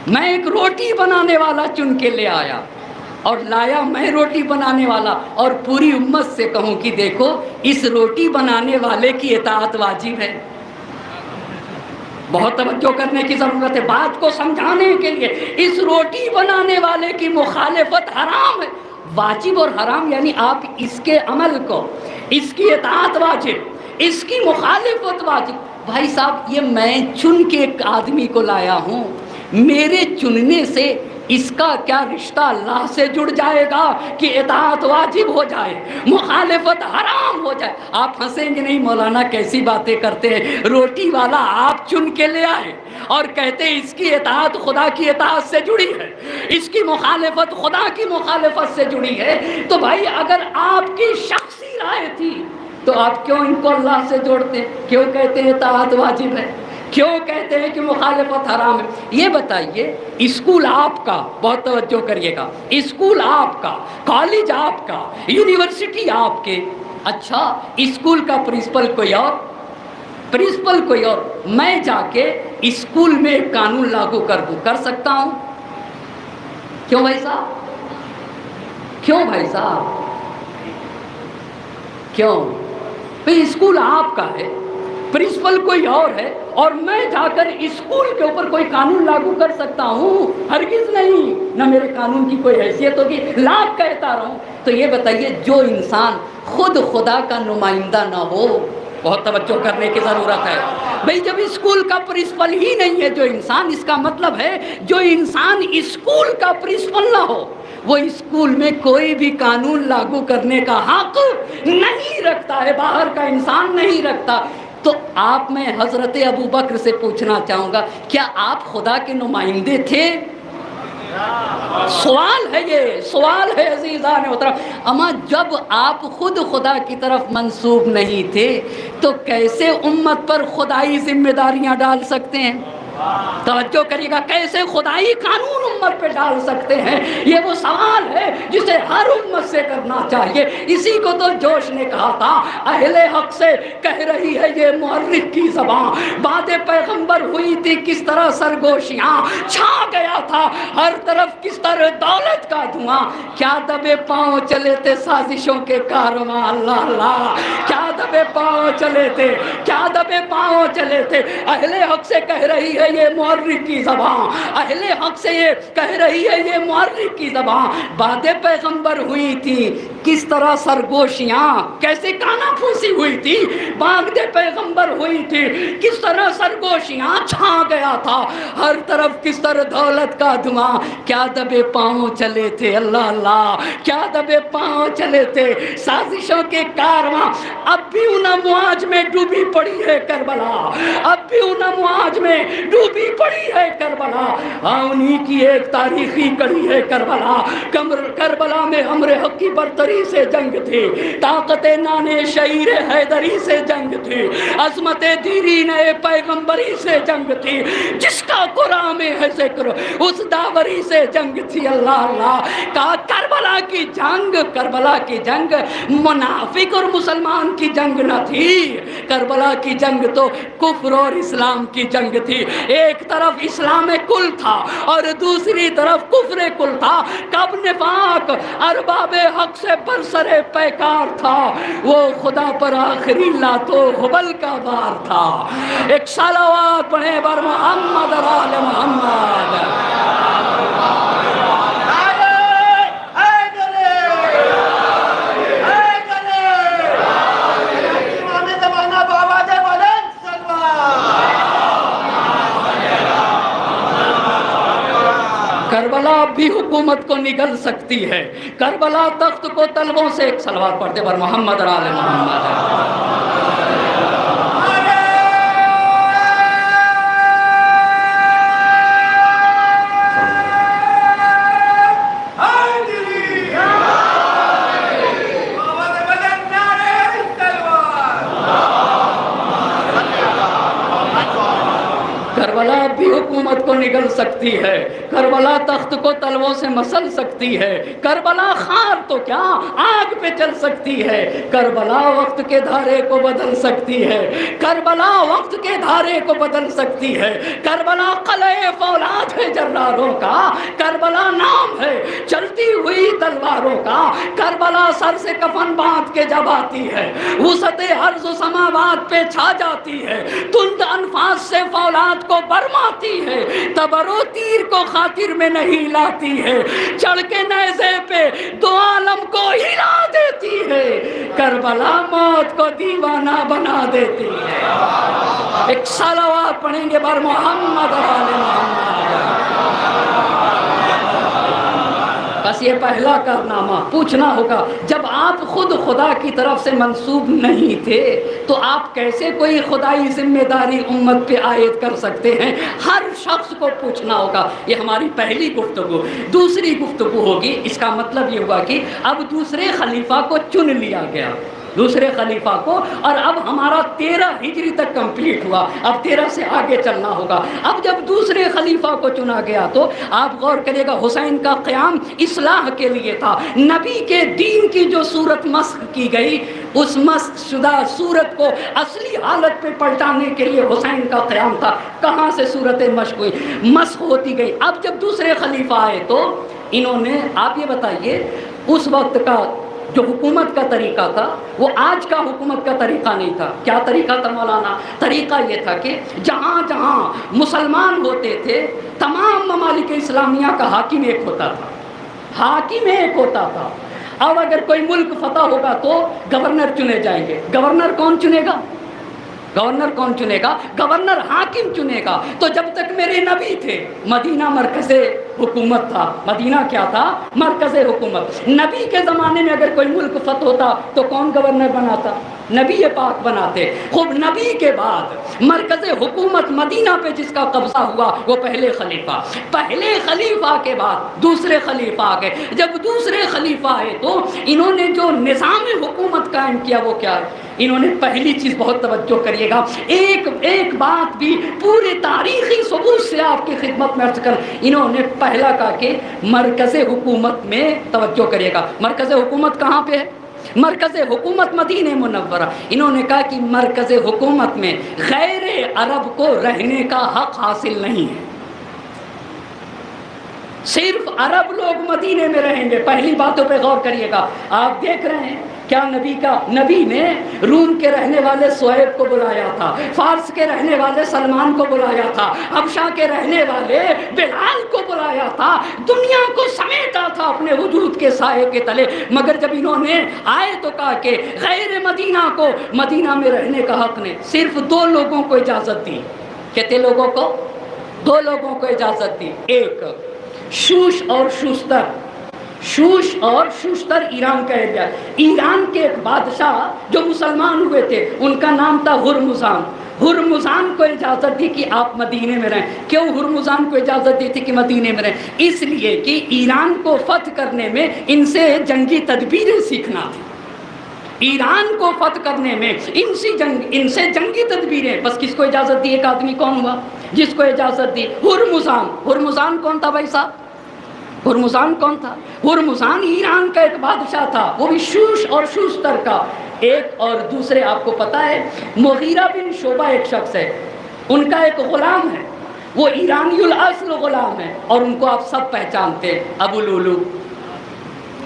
میں ایک روٹی بنانے والا چن کے لے آیا اور لایا میں روٹی بنانے والا، اور پوری امت سے کہوں کہ دیکھو اس روٹی بنانے والے کی اطاعت واجب ہے۔ بہت توجہ کرنے کی ضرورت ہے بات کو سمجھانے کے لیے۔ اس روٹی بنانے والے کی مخالفت حرام ہے۔ واجب اور حرام یعنی آپ اس کے عمل کو، اس کی اطاعت واجب، اس کی مخالفت واجب۔ بھائی صاحب یہ میں چن کے ایک آدمی کو لایا ہوں، میرے چننے سے اس کا کیا رشتہ اللہ سے جڑ جائے گا کہ اطاعت واجب ہو جائے، مخالفت حرام ہو جائے؟ آپ ہنسیں گے نہیں مولانا کیسی باتیں کرتے ہیں، روٹی والا آپ چن کے لے آئے اور کہتے ہیں اس کی اطاعت خدا کی اطاعت سے جڑی ہے، اس کی مخالفت خدا کی مخالفت سے جڑی ہے۔ تو بھائی اگر آپ کی شخصی رائے تھی تو آپ کیوں ان کو اللہ سے جوڑتے ہیں؟ کیوں کہتے ہیں اطاعت واجب ہے؟ کیوں کہتے ہیں کہ مخالفت حرام ہے؟ یہ بتائیے، اسکول آپ کا، بہت توجہ کریے گا، اسکول آپ کا، کالج آپ کا، یونیورسٹی آپ کے، اچھا اسکول کا پرنسپل کوئی اور، پرنسپل کوئی اور، میں جا کے اسکول میں قانون لاگو کر دوں، کر سکتا ہوں؟ کیوں بھائی صاحب؟ کیوں بھائی صاحب؟ کیوں بھائی؟ اسکول آپ کا ہے، پرنسپل کوئی اور ہے، اور میں جا کر اسکول کے اوپر کوئی قانون لاگو کر سکتا ہوں؟ ہرگز نہیں، نہ میرے قانون کی کوئی حیثیت ہوگی، لاکھ کہتا رہوں۔ تو یہ بتائیے جو انسان خود خدا کا نمائندہ نہ ہو، بہت توجہ کرنے کی ضرورت ہے بھئی، جب اسکول کا پرنسپل ہی نہیں ہے جو انسان، اس کا مطلب ہے جو انسان اسکول کا پرنسپل نہ ہو وہ اسکول میں کوئی بھی قانون لاگو کرنے کا حق نہیں رکھتا ہے، باہر کا انسان نہیں رکھتا۔ تو آپ میں حضرت ابوبکر سے پوچھنا چاہوں گا، کیا آپ خدا کے نمائندے تھے؟ سوال ہے، یہ سوال ہے عزیزان محترم۔ اما جب آپ خود خدا کی طرف منسوب نہیں تھے تو کیسے امت پر خدائی ذمہ داریاں ڈال سکتے ہیں؟ توجہ کریے گا، کیسے خدائی قانون امت پہ ڈال سکتے ہیں؟ یہ وہ سوال ہے جسے ہر امت سے کرنا چاہیے۔ اسی کو تو جوش نے کہا تھا، اہل حق سے کہہ رہی ہے یہ محرک کی زبان، بعد پیغمبر ہوئی تھی کس طرح سرگوشیاں، چھا گیا تھا ہر طرف کس طرح دولت کا دھواں، کیا دبے پاؤں چلے تھے سازشوں کے کارواں، اللہ اللہ کیا دبے پاؤں چلے تھے، کیا دبے پاؤں چلے تھے۔ اہل حق سے کہہ رہی ہے یہ محرک کی زبان، اہل حق سے یہ کہہ رہی ہے یہ محرک کی زبان، بعد پیغمبر ہوئی تھی کس طرح سرگوشیاں، کیسے کانا پھوسی ہوئی تھی، بعد پیغمبر ہوئی تھی کس طرح سرگوشیاں، چھا گیا تھا ہر طرف کس طرح دولت کا دھواں، کیا دبے پاؤں چلے تھے، اللہ اللہ کیا دبے پاؤں چلے تھے سازشوں کے کارواں۔ اب بھی ان امواج میں ڈوبی پڑی ہے کربلا، اب بھی ان امواج میں ڈوبی پڑی ہے کربلا، انہی کی ایک تاریخی کڑی ہے کربلا۔ کربلا میں امر حق کی برتری سے جنگ تھی، طاقت نانے شعیر حیدری سے جنگ تھی، عظمت دیرین پیغمبری سے جنگ تھی، جس کا قرآن میں ہے ذکر اس داوری سے جنگ تھی، اللہ اللہ کہا کربلا کی جنگ، کربلا کی جنگ منافق اور مسلمان کی جنگ نہ تھی، کربلا کی جنگ تو کفر اور اسلام کی جنگ تھی۔ ایک طرف اسلام کل تھا اور دوسری طرف کفر کل تھا، کب نفاق ارباب حق سے برسر پیکار تھا، وہ خدا پر آخری لاتو حبل کا بار تھا۔ ایک صلوات پڑھیں بر محمد و آل محمد۔ کربلا اب بھی حکومت کو نگل سکتی ہے، کربلا تخت کو تلووں سے، ایک صلوات پڑھتے پر محمد اور آل محمد۔ کربلا اب بھی حکومت کو نگل سکتی ہے، کربلا تخت کو تلووں سے مسل سکتی ہے، کربلا خار تو کیا آگ پہ چل سکتی ہے، کربلا وقت کے دھارے کو بدل سکتی ہے، کربلا وقت کے دھارے کو بدل سکتی ہے، کربلا قلعہ فولاد ہے جراروں کا، کربلا نام ہے چلتی ہوئی تلواروں کا، کربلا سر سے کفن باندھ کے جب آتی ہے وسعت ارض و سماوات پہ چھا جاتی ہے، تند انفاس سے فولاد کو برماتی ہے، تبر و تیر کو خاطر میں نہیں لاتی ہے، چڑھ کے نیزے پہ دو عالم کو ہلا دیتی ہے، کربلا موت کو دیوانہ بنا دیتی ہے۔ ایک صلوات پڑھیں گے بر محمد و آل محمد۔ بس یہ پہلا کارنامہ پوچھنا ہوگا، جب آپ خود خدا کی طرف سے منسوب نہیں تھے تو آپ کیسے کوئی خدائی ذمہ داری امت پہ عائد کر سکتے ہیں؟ ہر شخص کو پوچھنا ہوگا۔ یہ ہماری پہلی گفتگو۔ دوسری گفتگو ہوگی، اس کا مطلب یہ ہوا کہ اب دوسرے خلیفہ کو چن لیا گیا، دوسرے خلیفہ کو، اور اب ہمارا 13 ہجری تک کمپلیٹ ہوا، اب 13 سے آگے چلنا ہوگا۔ اب جب دوسرے خلیفہ کو چنا گیا تو آپ غور کریے گا، حسین کا قیام اصلاح کے لیے تھا، نبی کے دین کی جو صورت مسخ کی گئی اس مسخ شدہ صورت کو اصلی حالت پہ پلٹانے کے لیے حسین کا قیام تھا۔ کہاں سے صورتیں مسخ ہوتی گئی؟ اب جب دوسرے خلیفہ آئے تو انہوں نے، آپ یہ بتائیے اس وقت کا جو حکومت کا طریقہ تھا وہ آج کا حکومت کا طریقہ نہیں تھا۔ کیا طریقہ تھا مولانا؟ طریقہ یہ تھا کہ جہاں جہاں مسلمان ہوتے تھے تمام ممالک اسلامیہ کا حاکم ایک ہوتا تھا، حاکم ایک ہوتا تھا۔ اب اگر کوئی ملک فتح ہوگا تو گورنر چنے جائیں گے۔ گورنر کون چنے گا؟ گورنر کون چنے گا؟ گورنر حاکم چنے گا۔ تو جب تک میرے نبی تھے مدینہ مرکز حکومت تھا، مدینہ کیا تھا؟ مرکز حکومت۔ نبی کے زمانے میں اگر کوئی ملک فتح ہوتا تو کون گورنر بناتا؟ نبی پاک بناتے۔ خوب نبی کے بعد مرکز حکومت مدینہ پہ جس کا قبضہ ہوا وہ پہلے خلیفہ، پہلے خلیفہ کے بعد دوسرے خلیفہ آ گئے۔ جب دوسرے خلیفہ آئے تو انہوں نے جو نظام حکومت قائم کیا وہ کیا ہے؟ انہوں نے پہلی چیز، بہت توجہ کریے گا، ایک بات بھی پورے تاریخی ثبوت سے آپ کی خدمت میں عرض کر، انہوں نے پہلا کہا کہ مرکز حکومت میں، توجہ کریے گا، مرکز حکومت کہاں پہ ہے؟ مرکز حکومت مدینہ منورہ۔ انہوں نے کہا کہ مرکز حکومت میں غیر عرب کو رہنے کا حق حاصل نہیں ہے، صرف عرب لوگ مدینے میں رہیں گے۔ پہلی باتوں پہ غور کریے گا۔ آپ دیکھ رہے ہیں کیا نبی نے روم کے رہنے والے صہیب کو بلایا تھا، فارس کے رہنے والے سلمان کو بلایا تھا، حبشہ کے رہنے والے بلال کو بلایا تھا، دنیا کو سمیٹا تھا اپنے وجود کے سائے کے تلے۔ مگر جب انہوں نے آئے تو کہا کہ غیر مدینہ کو مدینہ میں رہنے کا حق نہیں، صرف 2 لوگوں کو اجازت دی۔ کتنے لوگوں کو؟ 2 لوگوں کو اجازت دی، ایک شوش اور شوستر۔ شوش اور شوشتر ایران کا ایریا۔ ایران کے ایک بادشاہ جو مسلمان ہوئے تھے ان کا نام تھا ہرمزان۔ ہرمزان کو اجازت دی کہ آپ مدینے میں رہیں۔ کیوں ہرمزان کو اجازت دی تھی کہ مدینے میں رہیں؟ اس لیے کہ ایران کو فتح کرنے میں ان سے جنگی تدبیریں سیکھنا تھی۔ ایران کو فتح کرنے میں ان سے جنگی تدبیریں۔ بس کس کو اجازت دی؟ ایک آدمی کون ہوا جس کو اجازت دی؟ ہرمزان۔ ہرمزان کون تھا بھائی صاحب؟ ہرمزان کون تھا؟ ہرمزان ایران کا ایک بادشاہ تھا، وہ بھی شوش اور شوستر کا۔ ایک اور دوسرے آپ کو پتا ہے مغیرہ بن شعبہ ایک شخص ہے، ان کا ایک غلام ہے، وہ ایرانی الاصل غلام ہے، اور ان کو آپ سب پہچانتے ہیں، ابو لولو۔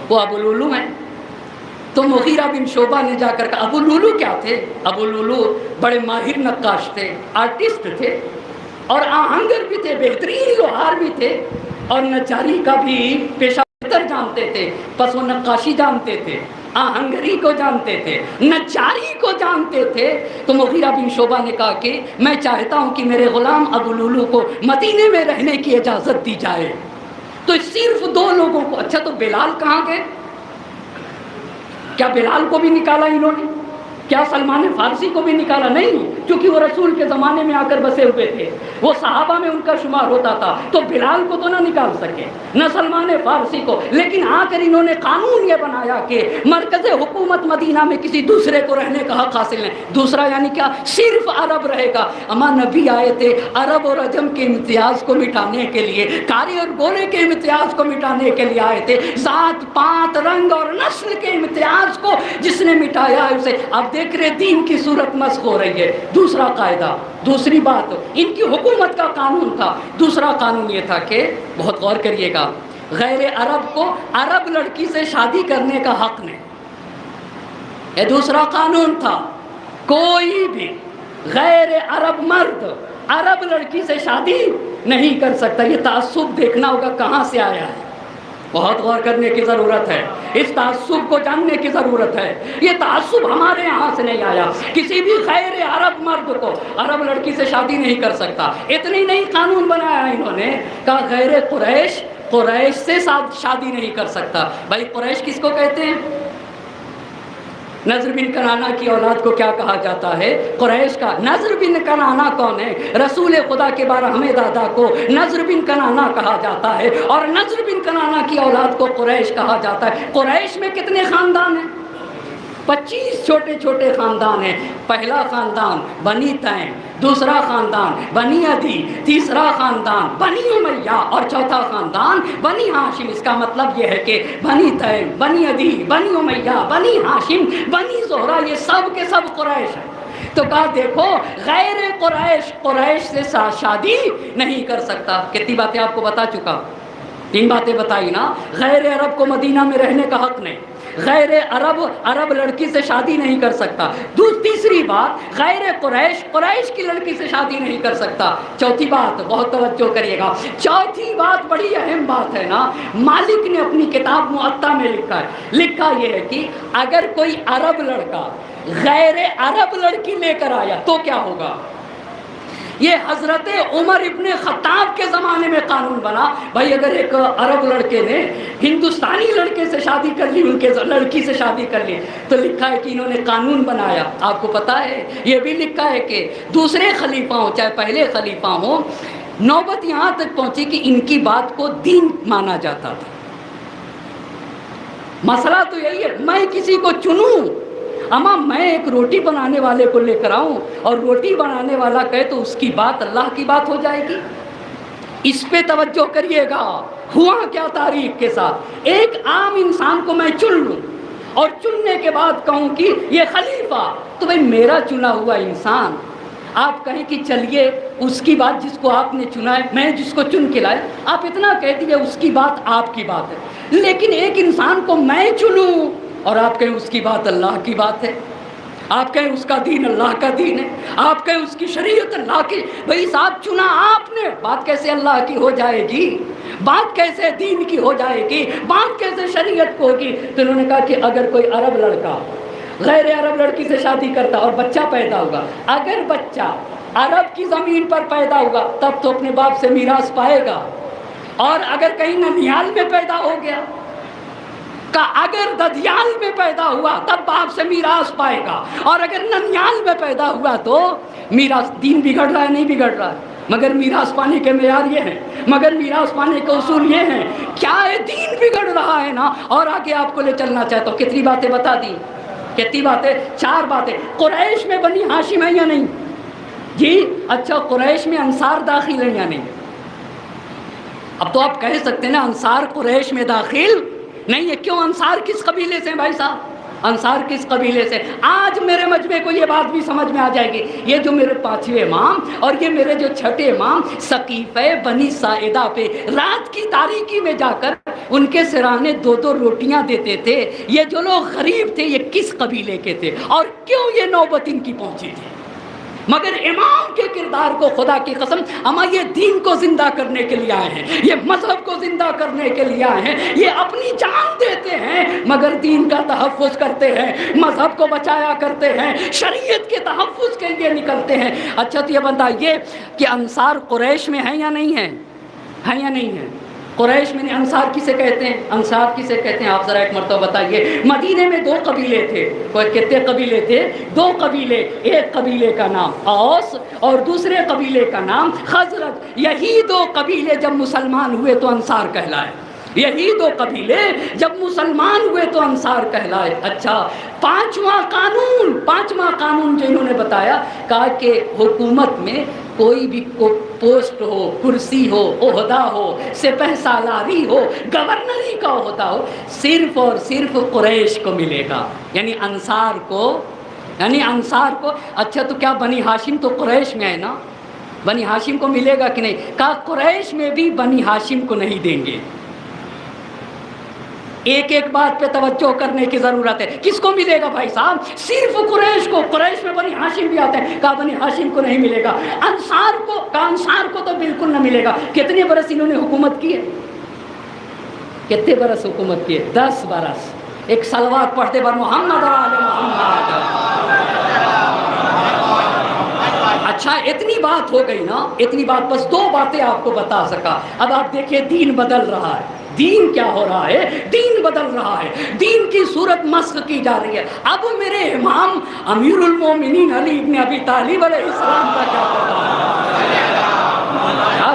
وہ ابو لولو ہیں۔ تو مغیرہ بن شعبہ نے جا کر کہا، ابو لولو کیا تھے؟ ابو لولو بڑے ماہر نقاش تھے، آرٹسٹ تھے، اور آہنگر بھی تھے، بہترین لوہار بھی تھے، اور نجاری کا بھی پیشہ بہتر جانتے تھے۔ پس وہ نقاشی جانتے تھے، آہنگری کو جانتے تھے، نجاری کو جانتے تھے۔ تو مغیرہ بن شعبہ نے کہا کہ میں چاہتا ہوں کہ میرے غلام ابو لولو کو مدینے میں رہنے کی اجازت دی جائے۔ تو صرف 2 لوگوں کو. اچھا تو بلال کہاں گئے؟ کیا بلال کو بھی نکالا انہوں نے؟ کیا سلمان فارسی کو بھی نکالا؟ نہیں، کیونکہ وہ رسول کے زمانے میں آ کر بسے ہوئے تھے، وہ صحابہ میں ان کا شمار ہوتا تھا، تو بلال کو تو نہ نکال سکے، نہ سلمان فارسی کو. لیکن آ کر انہوں نے قانون یہ بنایا کہ مرکز حکومت مدینہ میں کسی دوسرے کو رہنے کا حق حاصل نہیں. دوسرا یعنی کیا؟ صرف عرب رہے گا. اما نبی آئے تھے عرب اور عجم کے امتیاز کو مٹانے کے لیے، کارے اور گورے کے امتیاز کو مٹانے کے لیے آئے تھے. ذات پات رنگ اور نسل کے امتیاز کو جس نے مٹایا ہے اسے. اب دیکھ رہے دین کی صورت مسخ ہو رہی ہے. دوسرا قاعدہ، دوسری بات، ان کی حکومت کا قانون تھا. دوسرا قانون یہ تھا کہ بہت غور کریے گا، غیر عرب کو عرب لڑکی سے شادی کرنے کا حق نہیں. یہ دوسرا قانون تھا. کوئی بھی غیر عرب مرد عرب لڑکی سے شادی نہیں کر سکتا. یہ تعصب دیکھنا ہوگا کہاں سے آیا ہے، بہت غور کرنے کی ضرورت ہے. اس تعصب کو جاننے کی ضرورت ہے. یہ تعصب ہمارے یہاں سے نہیں آیا. کسی بھی غیر عرب مرد کو عرب لڑکی سے شادی نہیں کر سکتا. اتنی نہیں قانون بنایا انہوں نے، کہا غیر قریش سے شادی نہیں کر سکتا. بھائی قریش کس کو کہتے ہیں؟ نضر بن کنانہ کی اولاد کو کیا کہا جاتا ہے؟ قریش کا. نضر بن کنانہ کون ہے؟ رسول خدا کے 12ویں دادا کو نضر بن کنانہ کہا جاتا ہے، اور نضر بن کنانہ کی اولاد کو قریش کہا جاتا ہے. قریش میں کتنے خاندان ہیں؟ 25 چھوٹے چھوٹے خاندان ہیں. پہلا خاندان بنی تیم، دوسرا خاندان بنی عدی، تیسرا خاندان بنی امیہ، اور چوتھا خاندان بنی ہاشم. اس کا مطلب یہ ہے کہ بنی تیم، بنی عدی، بنی امیہ، بنی ہاشم، بنی زہرہ، یہ سب کے سب قریش ہیں. تو کہا دیکھو غیر قریش سے شادی نہیں کر سکتا. کتنی باتیں آپ کو بتا چکا؟ 3 باتیں بتائی نا. غیر عرب کو مدینہ میں رہنے کا حق نہیں، غیر عرب لڑکی سے شادی نہیں کر سکتا. تیسری بات غیر قریش کی لڑکی سے شادی نہیں کر سکتا. چوتھی بات بہت توجہ کریے گا، چوتھی بات بڑی اہم بات ہے نا. مالک نے اپنی کتاب موطا میں لکھا یہ ہے کہ اگر کوئی عرب لڑکا غیر عرب لڑکی لے کر آیا تو کیا ہوگا. یہ حضرت عمر ابن خطاب کے زمانے میں قانون بنا. بھائی اگر ایک عرب لڑکے نے ہندوستانی لڑکے سے شادی کر لی، ان کے لڑکی سے شادی کر لی، تو لکھا ہے کہ انہوں نے قانون بنایا. آپ کو پتا ہے یہ بھی لکھا ہے کہ دوسرے خلیفہ ہوں چاہے پہلے خلیفہ ہوں، نوبت یہاں تک پہنچی کہ ان کی بات کو دین مانا جاتا تھا. مسئلہ تو یہی ہے، میں کسی کو چنوں، اما میں ایک روٹی بنانے والے کو لے کر آؤں اور روٹی بنانے والا کہے تو اس کی بات اللہ کی بات ہو جائے گی. اس پہ توجہ کریے گا. ہوا کیا تاریخ کے ساتھ؟ ایک عام انسان کو میں چن لوں اور چننے کے بعد کہوں کہ یہ خلیفہ، تو بھائی میرا چنا ہوا انسان، آپ کہیں کہ چلیے اس کی بات جس کو آپ نے چنا ہے، میں جس کو چن کے لائے، آپ اتنا کہہ دیجیے اس کی بات آپ کی بات ہے. لیکن ایک انسان کو میں چنوں اور آپ کہیں اس کی بات اللہ کی بات ہے، آپ کہیں اس کا دین اللہ کا دین ہے، آپ کہیں اس کی شریعت اللہ کی. بھائی صاحب چنا آپ نے، بات کیسے اللہ کی ہو جائے گی؟ بات کیسے دین کی ہو جائے گی؟ بات کیسے شریعت کو ہوگی؟ تو انہوں نے کہا کہ اگر کوئی عرب لڑکا غیر عرب لڑکی سے شادی کرتا اور بچہ پیدا ہوگا، اگر بچہ عرب کی زمین پر پیدا ہوگا تب تو اپنے باپ سے میراث پائے گا، اور اگر کہیں ننیال میں پیدا ہو گیا، کہ اگر ددیال میں پیدا ہوا تب باپ سے میراث پائے گا، اور اگر ننیال میں پیدا ہوا تو میراث. دین بگڑ رہا ہے نہیں بگڑ رہا ہے؟ مگر میراث پانے کے معیار یہ ہیں، مگر میراث پانے کے اصول یہ ہیں. کیا ہے؟ دین بگڑ رہا ہے نا. اور آگے آپ کو لے چلنا چاہتا ہوں. کتنی باتیں بتا دی؟ کتنی باتیں؟ 4 باتیں. قریش میں بنی ہاشم ہے یا نہیں؟ جی اچھا قریش میں انصار داخل ہیں یا نہیں؟ اب تو آپ کہہ سکتے ہیں نا انصار قریش میں داخل نہیں ہے. کیوں؟ انصار کس قبیلے سے ہیں بھائی صاحب؟ انصار کس قبیلے سے؟ آج میرے مجمع کو یہ بات بھی سمجھ میں آ جائے گی. یہ جو میرے 5ویں امام اور یہ میرے جو 6ٹھے امام ثقیفہ بنی ساعدہ پہ رات کی تاریکی میں جا کر ان کے سرانے 2 روٹیاں دیتے تھے. یہ جو لوگ غریب تھے یہ کس قبیلے کے تھے اور کیوں یہ نوبت ان کی پہنچی تھی؟ مگر امام کے کردار کو خدا کی قسم اما یہ دین کو زندہ کرنے کے لیے آئے ہیں، یہ مذہب کو زندہ کرنے کے لیے آئے ہیں. یہ اپنی جان دیتے ہیں مگر دین کا تحفظ کرتے ہیں، مذہب کو بچایا کرتے ہیں، شریعت کے تحفظ کے لیے نکلتے ہیں. اچھا تو یہ بتائیے کہ انصار قریش میں ہیں یا نہیں ہیں؟ ہیں یا نہیں ہیں؟ قریش میں انصار کسے کہتے ہیں؟ انصار کسے کہتے ہیں؟ آپ ذرا ایک مرتبہ بتائیے۔ مدینے میں 2 قبیلے تھے۔ کتنے قبیلے تھے؟ 2 قبیلے۔ ایک قبیلے کا نام اوس اور دوسرے قبیلے کا نام خزرج۔ یہی 2 قبیلے جب مسلمان ہوئے تو انصار کہلائے۔ یہی 2 قبیلے جب مسلمان ہوئے تو انصار کہلائے۔ اچھا، پانچواں قانون جو انہوں نے بتایا، کہا کہ حکومت میں کوئی بھی پوسٹ ہو، کرسی ہو، عہدہ ہو، سپہ سالاری ہو، گورنری کا عہدہ ہو، صرف اور صرف قریش کو ملے گا، یعنی انصار کو۔ اچھا تو کیا بنی ہاشم تو قریش میں ہے نا، بنی ہاشم کو ملے گا کہ نہیں؟ کہا قریش میں بھی بنی ہاشم کو نہیں دیں گے۔ ایک ایک بات پہ توجہ کرنے کی ضرورت ہے۔ کس کو ملے گا بھائی صاحب؟ صرف قریش کو۔ قریش میں بنی ہاشم بھی آتے ہیں، کہا بنی ہاشم کو نہیں ملے گا۔ انصار کو، کہا انصار کو تو بالکل نہ ملے گا۔ کتنے برس انہوں نے حکومت کی ہے؟ کتنے برس حکومت کی ہے؟ 10 برس۔ ایک صلوات پڑھتے بر محمد آل محمد۔ اچھا، اتنی بات ہو گئی نا، اتنی بات، بس 2 باتیں آپ کو بتا سکا۔ اب آپ دیکھیں دین بدل رہا ہے۔ دین کیا ہو رہا ہے؟ دین بدل رہا ہے، دین کی صورت مسخ کی جا رہی ہے۔ اب میرے امام امیر المومنین علی ابن ابی طالب علیہ السلام کا کیا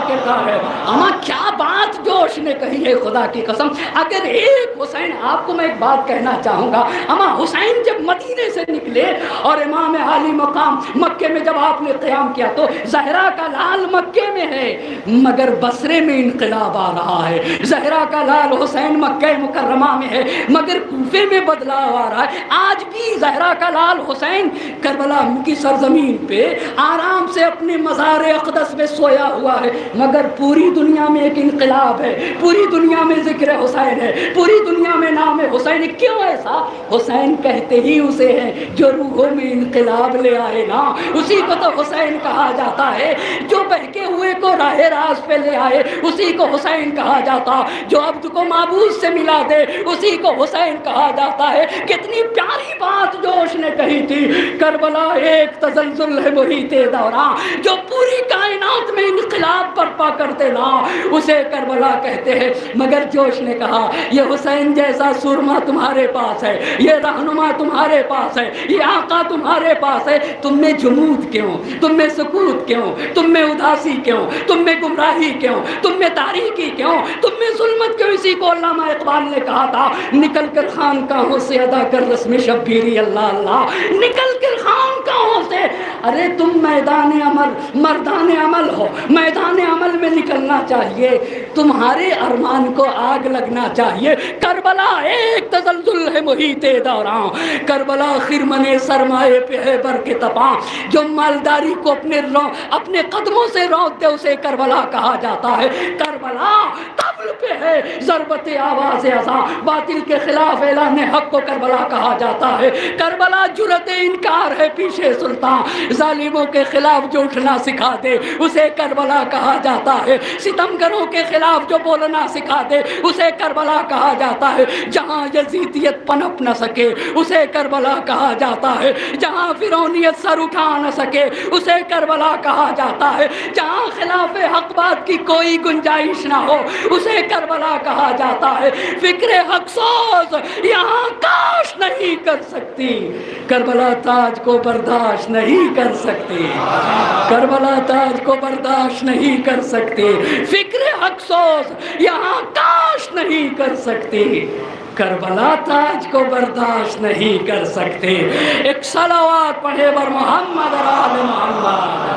کردار ہے؟ اما کیا بات جوش نے کہی ہے، خدا کی قسم۔ اگر ایک حسین، آپ کو میں ایک بات کہنا چاہوں گا، اما حسین جب مدینے سے نکلے اور امام عالی مقام مکے میں جب آپ نے قیام کیا تو زہرا کا لال مکے میں ہے مگر بصرے میں انقلاب آ رہا ہے۔ زہرا کا لال حسین مکہ مکرمہ میں ہے مگر کوفے میں بدلاؤ آ رہا ہے۔ آج بھی زہرا کا لال حسین کربلا کی سرزمین پہ آرام سے اپنے مزار اقدس میں سویا ہوا ہے مگر پوری دنیا میں ایک انقلاب ہے، پوری دنیا میں ذکر حسین ہے، پوری دنیا میں نام حسین ہے۔ کیوں ایسا؟ حسین کہتے ہی اسے ہیں جو روحوں میں انقلاب لے آئے نا، اسی کو تو حسین کہا جاتا ہے۔ جو بہکے ہوئے کو راہ راست پہ لے آئے اسی کو حسین کہا جاتا، جو عبد کو معبود سے ملا دے اسی کو حسین کہا جاتا ہے۔ کتنی پیاری بات جوش نے کہی تھی، کربلا ایک تزلزل ہے محیط دوراں، جو پوری کائنات میں انقلاب برپا کرتے نا اسے کربلا کہتے ہیں۔ مگر جوش نے کہا یہ حسین جیسا سرما تمہارے پاس ہے، یہ رہنما تمہارے پاس ہے، یہ آقا تمہارے پاس ہے، تم میں جمود کیوں، تم میں سکوت کیوں، تم میں اداسی کیوں، تم میں گمراہی کیوں، تم میں تاریکی کیوں، تم میں ظلمت کیوں؟ اسی کو علامہ اقبال نے کہا تھا، نکل کر خانقاہوں سے ادا کر رسم شبیری اللہ اللہ، نکل کر خانقاہوں سے۔ ارے تم میدان عمل، مردان عمل ہو، میدان عمل میں نکلنا چاہیے، تمہارے ارمان کو آگ لگنا چاہیے۔ کربلا ایک تزلزل ہے محیط دوراں، کربلا خرمن سرمائے پہ ہے بر کے تپاں، جو مالداری کو اپنے قدموں سے روت دے اسے کربلا کہا جاتا ہے۔ کربلا طبل پہ ہے ضربت آواز ازاں، باطل کے خلاف اعلان حق کو کربلا کہا جاتا ہے۔ کربلا جرأت انکار ہے پیشے سلطان، ظالموں کے خلاف جو اٹھنا سکھا دے اسے کربلا کہا جاتا ہے۔ ستمگروں کے خلاف جو بولنا سکھا دے اسے کربلا کہا جاتا ہے۔ جہاں یزیدیت پنپ نہ سکے اسے کربلا کہا جاتا ہے، جہاں فرعونیت سر اٹھا نہ سکے اسے کربلا کہا جاتا ہے، جہاں خلاف حق بات کی کوئی گنجائش نہ ہو اسے کربلا کہا جاتا ہے۔ فکر حق سوز یہاں کاش نہیں کر سکتی، کربلا تاج کو برداشت نہیں کر سکتی، کربلا تاج کو برداشت نہیں کر سکتی، فکر حق سوز یہاں کاش نہیں کر سکتی، کربلا تاج کو برداشت نہیں کر سکتے۔ ایک صلوات پڑھے بر محمد اور آل محمد۔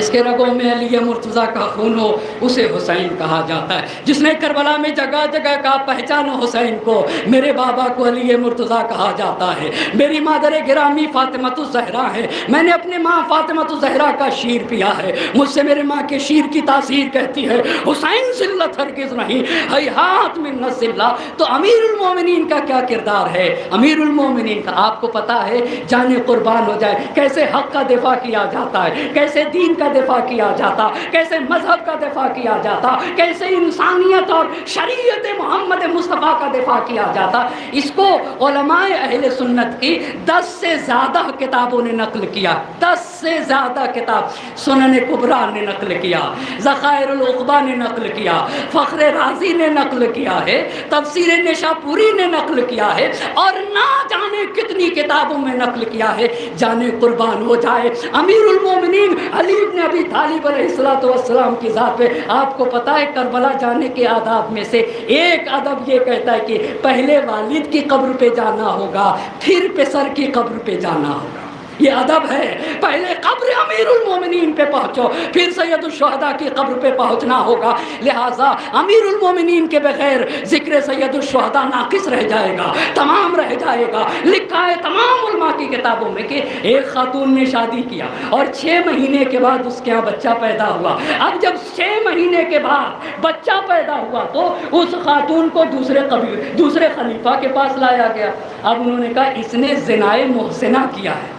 جس کے رگوں میں علی مرتضیٰ کا خون ہو اسے حسین کہا جاتا ہے. جس نے کربلا میں جگہ جگہ کا پہچانو حسین کو، میرے بابا کو علی مرتضیٰ کہا جاتا ہے. میری مادر گرامی فاطمۃ الزہرا ہے، میں نے اپنے ماں فاطمۃ الزہرا کا شیر پیا ہے. مجھ سے میرے ماں کے شیر کی تاثیر کہتی ہے حسین ذلت ہرگز نہیں، ہیہات من الذلہ. تو امیر المومنین کا کیا کردار ہے؟ امیر المومنین کا آپ کو پتا ہے جانے قربان ہو جائے کیسے حق کا دفاع کیا جاتا ہے، کیسے دین کا دفاع کیا جاتا، کیسے مذہب کا دفاع کیا جاتا، کیسے انسانیت اور شریعت محمد مصطفیٰ کا دفاع کیا جاتا. اس کو علماء اہل سنت کی 10 سے زیادہ کتابوں نے نقل کیا، 10 سے زیادہ کتاب. سنن کبریٰ نے نقل کیا، ذخائر العقبہ نے نقل کیا، فخر رازی نے نقل کیا ہے، تفسیر نشاپوری نے نقل کیا ہے، اور نہ جانے کتنی کتابوں میں نقل کیا ہے. جانے قربان ہو جائے امیر المومنین علی بن ابی طالب علیہ السلام کی ذات پہ. آپ کو پتا ہے کربلا جانے کے آداب میں سے ایک ادب یہ کہتا ہے کہ پہلے والد کی قبر پہ جانا ہوگا، پھر پسر کی قبر پہ جانا ہوگا. یہ ادب ہے، پہلے قبر امیر المومنین پہ پہنچو، پھر سید الشہداء کی قبر پہ پہنچنا ہوگا. لہٰذا امیر المومنین کے بغیر ذکر سید الشہداء ناقص رہ جائے گا، تمام رہ جائے گا. لکھا ہے تمام علماء کی کتابوں میں کہ ایک خاتون نے شادی کیا اور 6 مہینے کے بعد اس کے یہاں بچہ پیدا ہوا. اب جب 6 مہینے کے بعد بچہ پیدا ہوا تو اس خاتون کو دوسرے خلیفہ کے پاس لایا گیا. اب انہوں نے کہا اس نے زنائے محسنہ کیا ہے.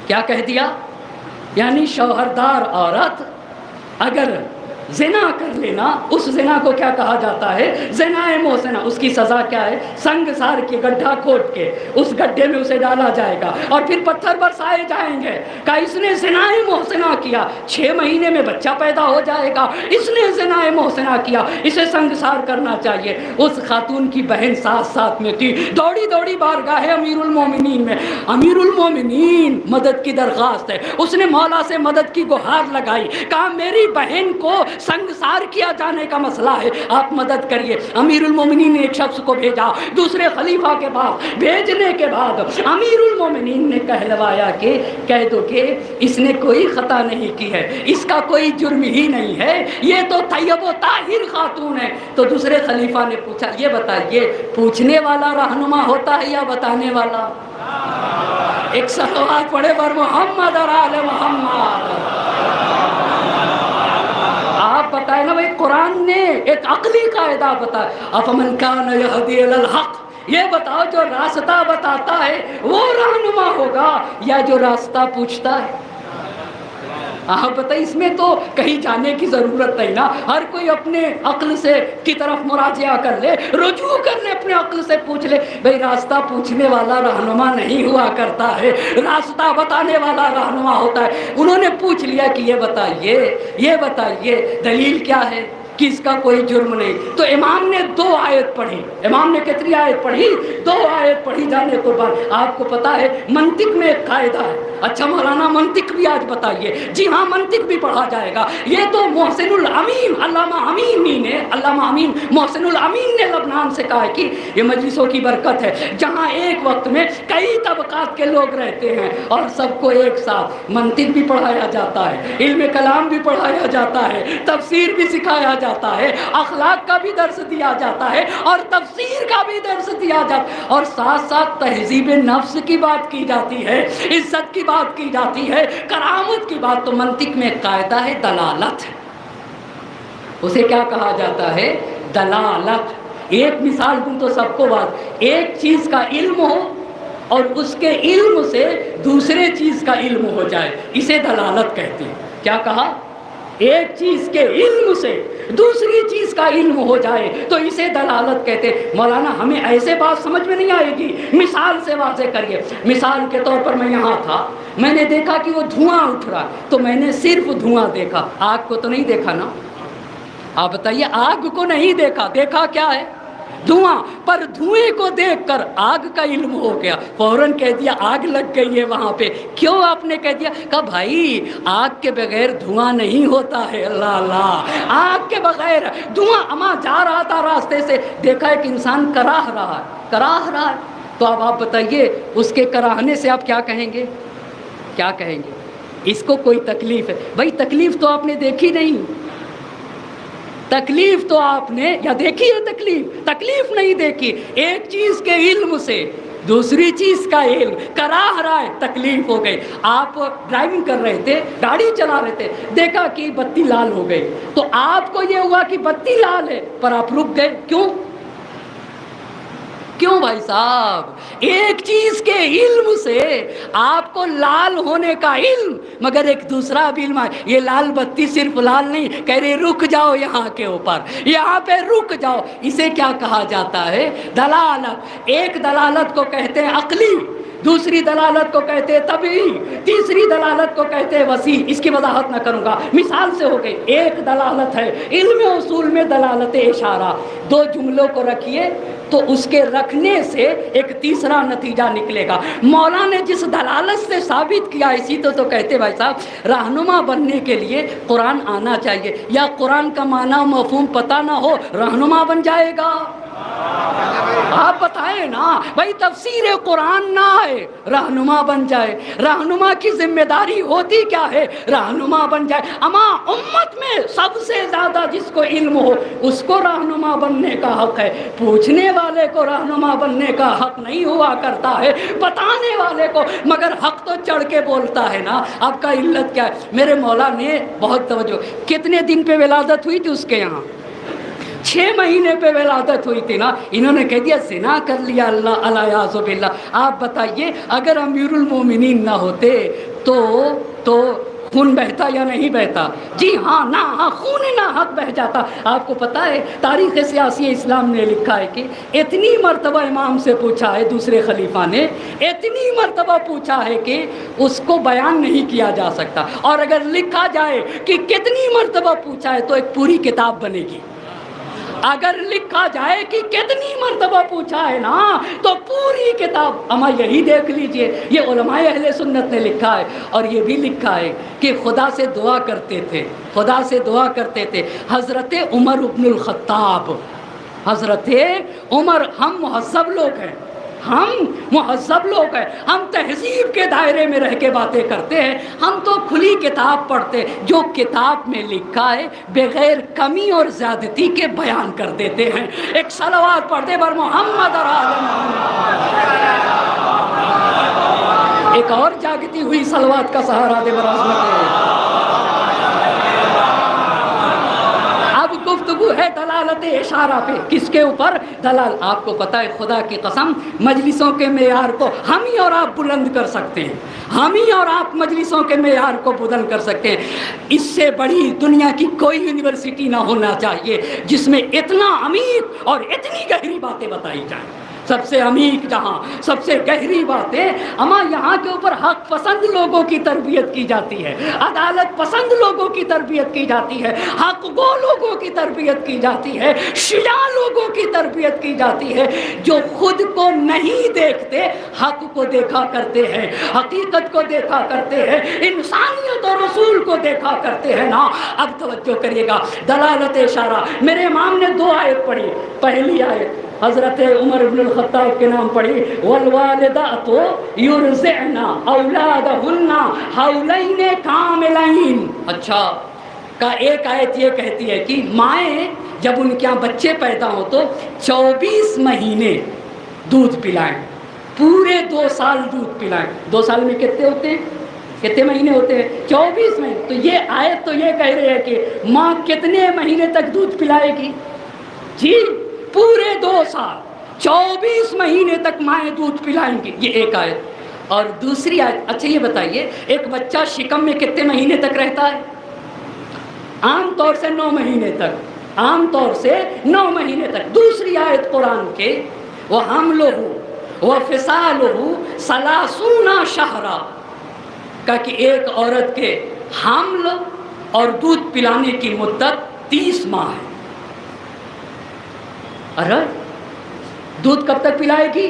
کیا کہہ دیا؟ یعنی شوہردار عورت اگر زنا کر لینا، اس زنا کو کیا کہا جاتا ہے؟ زنائے محسنہ. اس کی سزا کیا ہے؟ سنگ سار کے گڈھا کھود کے اس گڈھے میں اسے ڈالا جائے گا اور پھر پتھر برسائے جائیں گے. کہ اس نے زنائے محسنہ کیا، 6 مہینے میں بچہ پیدا ہو جائے گا، اس نے زنائے محسنہ کیا، اسے سنگ سار کرنا چاہیے. اس خاتون کی بہن ساتھ میں تھی، دوڑی دوڑی بارگاہ امیر المومنین میں. امیر المومنین مدد کی درخواست ہے. اس نے مولا سے مدد کی گہار لگائی، کہا میری بہن کو سنگسار کیا جانے کا مسئلہ ہے، آپ مدد کریے. امیر المومنین نے ایک شخص کو بھیجا، دوسرے خلیفہ کے پاس. بھیجنے کے بعد امیر المومنین نے کہلوایا کہ کہہ دو کہ اس نے کوئی خطا نہیں کی ہے، اس کا کوئی جرم ہی نہیں ہے، یہ تو طیب و طاہر خاتون ہے. تو دوسرے خلیفہ نے پوچھا یہ بتائیے پوچھنے والا رہنما ہوتا ہے یا بتانے والا؟ ایک صلوات پڑھے بر محمد اور آل محمد. آپ بتائیں نا بھائی، قرآن نے ایک عقلی قاعدہ بتایا، افمن کان یہدی الی الحق. یہ بتاؤ جو راستہ بتاتا ہے وہ رہنما ہوگا یا جو راستہ پوچھتا ہے؟ آپ بتائیں، اس میں تو کہیں جانے کی ضرورت نہیں نا. ہر کوئی اپنے عقل سے کی طرف مراجعہ کر لے، رجوع کر لے، اپنے عقل سے پوچھ لے. بھئی راستہ پوچھنے والا رہنما نہیں ہوا کرتا ہے، راستہ بتانے والا رہنما ہوتا ہے. انہوں نے پوچھ لیا کہ یہ بتائیے دلیل کیا ہے کہ اس کا کوئی جرم نہیں. تو امام نے 2 آیت پڑھی. امام نے کتنی آیت پڑھی؟ 2 آیت پڑھی جانے قربان. آپ کو پتا ہے منطق میں ایک قاعدہ ہے. اچھا مولانا منطق بھی آج بتائیے. جی ہاں منطق بھی پڑھا جائے گا. یہ تو محسن الامین علامہ امین محسن الامین نے لبنان سے کہا ہے کہ یہ مجلسوں کی برکت ہے جہاں ایک وقت میں کئی طبقات کے لوگ رہتے ہیں اور سب کو ایک ساتھ منطق بھی پڑھایا جاتا ہے، علم کلام بھی پڑھایا جاتا ہے، تفسیر بھی سکھایا جاتا ہے، اخلاق کا بھی درس دیا جاتا ہے اور تفسیر کا بھی درس دیا جاتا ہے، اور ساتھ ساتھ تہذیب نفس کی بات کی جاتی ہے، عزت کی بات کی جاتی ہے، کرامت کی بات. تو منطق میں ایک قاعدہ ہے دلالت. اسے کیا کہا جاتا ہے؟ دلالت. ایک مثال دوں تو سب کو بات، ایک چیز کا علم ہو اور اس کے علم سے دوسرے چیز کا علم ہو جائے، اسے دلالت کہتے ہیں. کیا کہا؟ ایک چیز کے علم سے دوسری چیز کا علم ہو جائے تو اسے دلالت کہتے. مولانا ہمیں ایسے بات سمجھ میں نہیں آئے گی، مثال سے واضح کریے. مثال کے طور پر میں یہاں تھا، میں نے دیکھا کہ وہ دھواں اٹھ رہا تو میں نے صرف دھواں دیکھا، آگ کو تو نہیں دیکھا نا. آپ بتائیے، آگ کو نہیں دیکھا، دیکھا کیا ہے؟ دھواں. پر دھوئیں کو دیکھ کر آگ کا علم ہو گیا، فوراً کہہ دیا آگ لگ گئی ہے وہاں پہ. کیوں آپ نے کہہ دیا؟ کہا بھائی آگ کے بغیر دھواں نہیں ہوتا ہے. اللہ اللہ، آگ کے بغیر دھواں. اما جا رہا تھا راستے سے، دیکھا ایک انسان کراہ رہا ہے. تو اب آپ بتائیے اس کے کراہنے سے آپ کیا کہیں گے؟ اس کو کوئی تکلیف ہے. بھائی تکلیف تو آپ نے دیکھی نہیں, تکلیف تو آپ نے یا دیکھی ہے تکلیف نہیں دیکھی. ایک چیز کے علم سے دوسری چیز کا علم کراہ رہا ہے, تکلیف ہو گئی. آپ ڈرائیونگ کر رہے تھے, گاڑی چلا رہے تھے, دیکھا کہ بتی لال ہو گئی, تو آپ کو یہ ہوا کہ بتی لال ہے, پر آپ رک گئے. کیوں بھائی صاحب؟ ایک چیز کے علم سے آپ کو لال ہونے کا علم, مگر ایک دوسرا بھی علم ہے. یہ لال بتی صرف لال نہیں, کہہ رہے رک جاؤ یہاں کے اوپر, یہاں پہ رک جاؤ. اسے کیا کہا جاتا ہے؟ دلالت. ایک دلالت کو کہتے ہیں عقلی, دوسری دلالت کو کہتے ہیں طبعی, تیسری دلالت کو کہتے ہیں وسیع. اس کی وضاحت نہ کروں گا, مثال سے ہو گئی. ایک دلالت ہے علم اصول میں دلالت اشارہ. دو جملوں کو رکھیے تو اس کے رکھنے سے ایک تیسرا نتیجہ نکلے گا. مولا نے جس دلالت سے ثابت کیا, اسی تو کہتے بھائی صاحب رہنما بننے کے لیے قرآن آنا چاہیے, یا قرآن کا معنی و مفہوم پتہ نہ ہو رہنما بن جائے گا؟ آپ بتائیں نا بھائی, تفسیر قرآن نہ آئے رہنما بن جائے. رہنما کی ذمہ داری ہوتی کیا ہے؟ رہنما بن جائے. اما امت میں سب سے زیادہ جس کو علم ہو اس کو رہنما بننے کا حق ہے. پوچھنے والے کو رہنما بننے کا حق نہیں ہوا کرتا ہے, بتانے والے کو. مگر حق تو چڑھ کے بولتا ہے نا. آپ کا علت کیا ہے؟ میرے مولا نے بہت توجہ. کتنے دن پہ ولادت ہوئی تھی اس کے یہاں؟ 6 مہینے پہ ولادت ہوئی تھی نا. انہوں نے کہہ دیا زنا کر لیا, اللہ الیاذ باللہ. آپ بتائیے اگر امیر المومنین نہ ہوتے تو خون بہتا یا نہیں بہتا؟ جی ہاں, خون نہ حق بہ جاتا. آپ کو پتا ہے تاریخ سیاسی اسلام نے لکھا ہے کہ اتنی مرتبہ امام سے پوچھا ہے, دوسرے خلیفہ نے اتنی مرتبہ پوچھا ہے کہ اس کو بیان نہیں کیا جا سکتا. اور اگر لکھا جائے کہ کتنی مرتبہ پوچھا ہے تو ایک پوری کتاب بنے گی. اگر لکھا جائے کہ کتنی مرتبہ پوچھا ہے نا تو پوری کتاب. اما یہی دیکھ لیجئے, یہ علماء اہل سنت نے لکھا ہے. اور یہ بھی لکھا ہے کہ خدا سے دعا کرتے تھے. حضرت عمر ابن الخطاب, حضرت عمر, ہم مہذب لوگ ہیں, ہم تہذیب کے دائرے میں رہ کے باتیں کرتے ہیں, ہم تو کھلی کتاب پڑھتے, جو کتاب میں لکھا ہے بغیر کمی اور زیادتی کے بیان کر دیتے ہیں. ایک صلوات پڑھتے بر محمد اور آل محمد. ایک اور جاگتی ہوئی صلوات کا سہارا دے بر عظمت. اب گفتگو ہے دلالت اشارہ پہ. کس کے اوپر؟ دلال. آپ کو پتہ ہے خدا کی قسم مجلسوں کے معیار کو ہم ہی اور آپ بلند کر سکتے ہیں. ہم ہی اور آپ مجلسوں کے معیار کو بلند کر سکتے ہیں. اس سے بڑی دنیا کی کوئی یونیورسٹی نہ ہونا چاہیے جس میں اتنا عمیق اور اتنی گہری باتیں بتائی جائیں. سب سے عمیق جہاں, سب سے گہری باتیں. اما یہاں کے اوپر حق پسند لوگوں کی تربیت کی جاتی ہے, عدالت پسند لوگوں کی تربیت کی جاتی ہے, حق گو لوگوں کی تربیت کی جاتی ہے, شجاع لوگوں کی تربیت کی جاتی ہے, جو خود کو نہیں دیکھتے حق کو دیکھا کرتے ہیں, حقیقت کو دیکھا کرتے ہیں, انسانیت اور رسول کو دیکھا کرتے ہیں نا. اب توجہ کریے گا, دلالت اشارہ. میرے امام نے 2 آیت پڑھی. پہلی آیت حضرت عمر بن الخطاب کے نام پڑھی, والوالدات یرضعن اولادہن حولین کاملین. اچھا کا ایک آیت یہ کہتی ہے کہ مائیں جب ان کے یہاں بچے پیدا ہو تو 24 مہینے دودھ پلائیں, پورے 2 سال دودھ پلائیں. 2 سال میں کتنے ہوتے ہیں, کتنے مہینے ہوتے ہیں؟ 24 مہینے. تو یہ آیت تو یہ کہہ رہی ہے کہ ماں کتنے مہینے تک دودھ پلائے گی؟ جی پورے 2 سال 24 مہینے تک مائیں دودھ پلائیں گی. یہ ایک آیت. اور دوسری آیت, اچھا یہ بتائیے ایک بچہ شکم میں کتنے مہینے تک رہتا ہے؟ عام طور سے 9 مہینے تک, عام طور سے 9 مہینے تک. دوسری آیت قرآن کے وَحَمْلُهُ وَفِصَالُهُ 30 شَهْرًا کا کہ ایک عورت کے حمل اور دودھ پلانے کی مدت 30 ماہ ہے. ارے دودھ کب تک پلائے گی؟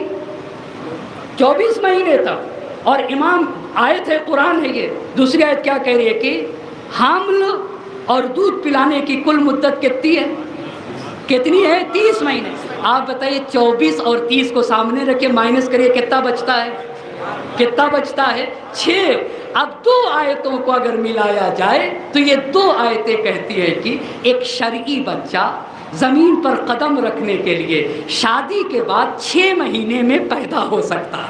24 مہینے تک. اور امام آیت ہے, قرآن ہے یہ. دوسری آیت کیا کہہ رہی ہے کہ حمل اور دودھ پلانے کی کل مدت کتنی ہے؟ کتنی ہے؟ 30 مہینے. آپ بتائیے 24 اور 30 کو سامنے رکھے مائنس کریے, کتنا بچتا ہے؟ 6. اب دو آیتوں کو اگر ملایا جائے تو یہ دو آیتیں کہتی ہیں کہ ایک شرعی بچہ زمین پر قدم رکھنے کے لیے شادی کے بعد 6 مہینے میں پیدا ہو سکتا ہے۔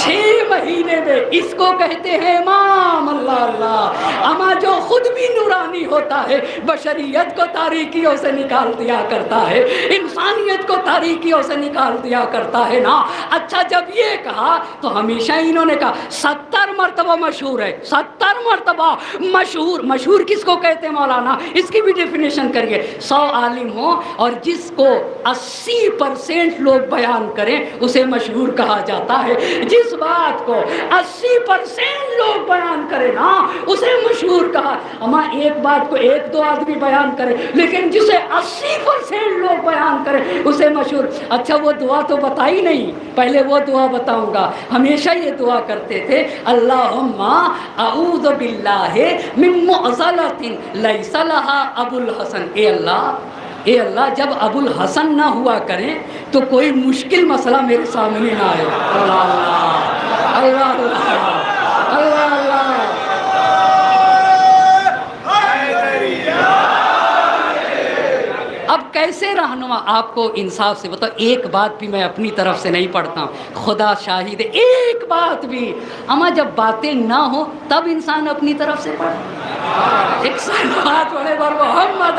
6 مہینے میں، اس کو کہتے ہیں امام۔ اللہ اللہ، اما جو خود بھی نورانی ہوتا ہے، بشریت کو تاریکیوں سے نکال دیا کرتا ہے، انسانیت کو تاریکیوں سے نکال دیا کرتا ہے نا۔ اچھا، جب یہ کہا تو ہمیشہ انہوں نے کہا 70 مرتبہ مشہور ہے، 70 مرتبہ مشہور۔ مشہور کس کو کہتے ہیں مولانا؟ اس کی بھی ڈیفینیشن کریے۔ 100 عالم ہوں اور جس کو 80% لوگ بیان کریں اسے مشہور کہا جاتا ہے۔ جس بات کو 80% لوگ بیان کریں نا اسے مشہور کہا۔ اما ایک بات کو 1-2 آدمی بیان کرے لیکن جسے 80% لوگ بیان کریں اسے مشہور۔ اچھا، وہ دعا تو بتائی نہیں، پہلے وہ دعا بتاؤں گا۔ ہمیشہ یہ دعا کرتے تھے، اللہم اعوذ باللہ من معضلۃ لیس لہا ابو الحسن۔ اے اللہ جب ابو الحسن نہ ہوا کریں تو کوئی مشکل مسئلہ میرے سامنے نہ آئے۔ اللہ اللہ اللہ اللہ اللہ۔ اب کیسے رہنما؟ آپ کو انصاف سے بتاؤ، ایک بات بھی میں اپنی طرف سے نہیں پڑھتا ہوں، خدا شاہد ہے، ایک بات بھی۔ اما جب باتیں نہ ہوں تب انسان اپنی طرف سے پڑھے۔ ایک صلوات پڑھے بر محمد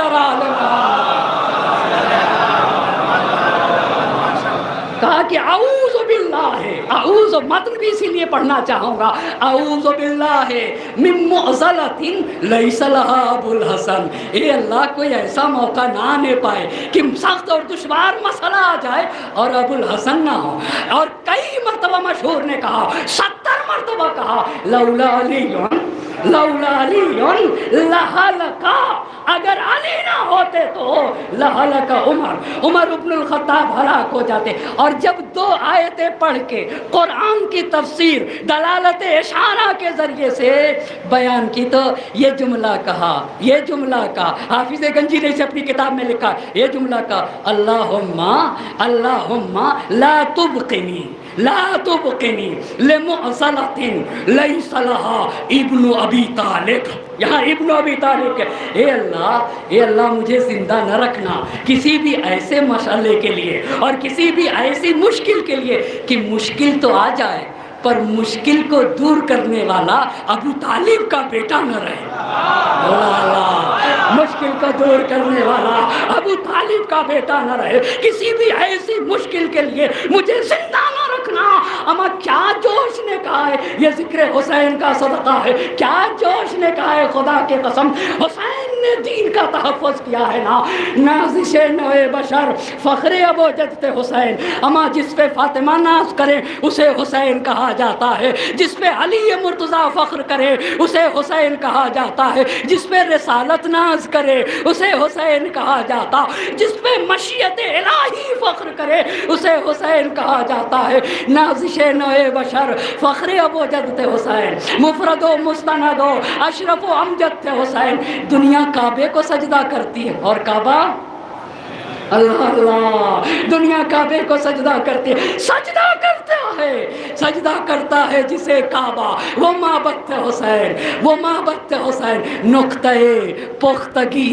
کہا کہ اعوذ باللہ، اعوذ متن بھی اسی لیے پڑھنا چاہوں گا، اعوذ باللہ من معضلۃ لیس لہا ابو الحسن۔ اے اللہ کوئی ایسا موقع نہ آنے پائے کہ سخت اور دشوار مسئلہ آ جائے اور ابو الحسن نہ ہو۔ اور کئی مرتبہ مشہور نے کہا، 70 مرتبہ کہا، لولا علی لہلک، اگر علی نہ ہوتے تو لہلک عمر ابن الخطاب ہلاک ہو جاتے۔ اور جب 2 آیتیں پڑھ کے قرآن کی تفسیر دلالت اشارہ کے ذریعے سے بیان کی تو یہ جملہ کہا، یہ جملہ کہا، حافظ گنجی نے اسے اپنی کتاب میں لکھا، یہ جملہ کہا، اللہم لا تبقنی لمعضلۃ لیس لہا ابن ابی طالب۔ یہاں ابن ابی طالب کے، اے اللہ مجھے زندہ نہ رکھنا کسی بھی ایسے مسئلے کے لیے اور کسی بھی ایسی مشکل کے لیے کہ مشکل تو آ جائے پر مشکل کو دور کرنے والا ابو طالب کا بیٹا نہ رہے۔ مشکل کو دور کرنے والا ابو طالب کا بیٹا نہ رہے، کسی بھی ایسی مشکل کے لیے مجھے زندہ نہ رکھنا۔ اما کیا جوش نے کہا ہے، یہ ذکر حسین کا صدقہ ہے، کیا جوش نے کہا ہے، خدا کے قسم حسین نے دین کا تحفظ کیا ہے نا۔ نازش نوع بشر فخر ابو جد حسین، اما جس پہ فاطمہ ناز کرے اسے حسین کہا جاتا ہے، جس پہ علی مرتضیٰ فخر کرے اسے حسین کہا جاتا ہے، جس پہ رسالت ناز کرے اسے حسین کہا جاتا، جس پہ مشیت الہی فخر کرے اسے حسین کہا جاتا ہے۔ نازش نوع بشر فخر ابو جد حسین، مفرد و مستند و اشرف و امجد تھے حسین۔ دنیا کعبے کو سجدہ کرتی ہے اور کعبہ اللہ، دنیا کعبے کو سجدہ کرتی ہے، سجدہ کرتا ہے جسے کعبہ، وہ معبد حسین، وہ معبد حسین، نقطۂ پختگی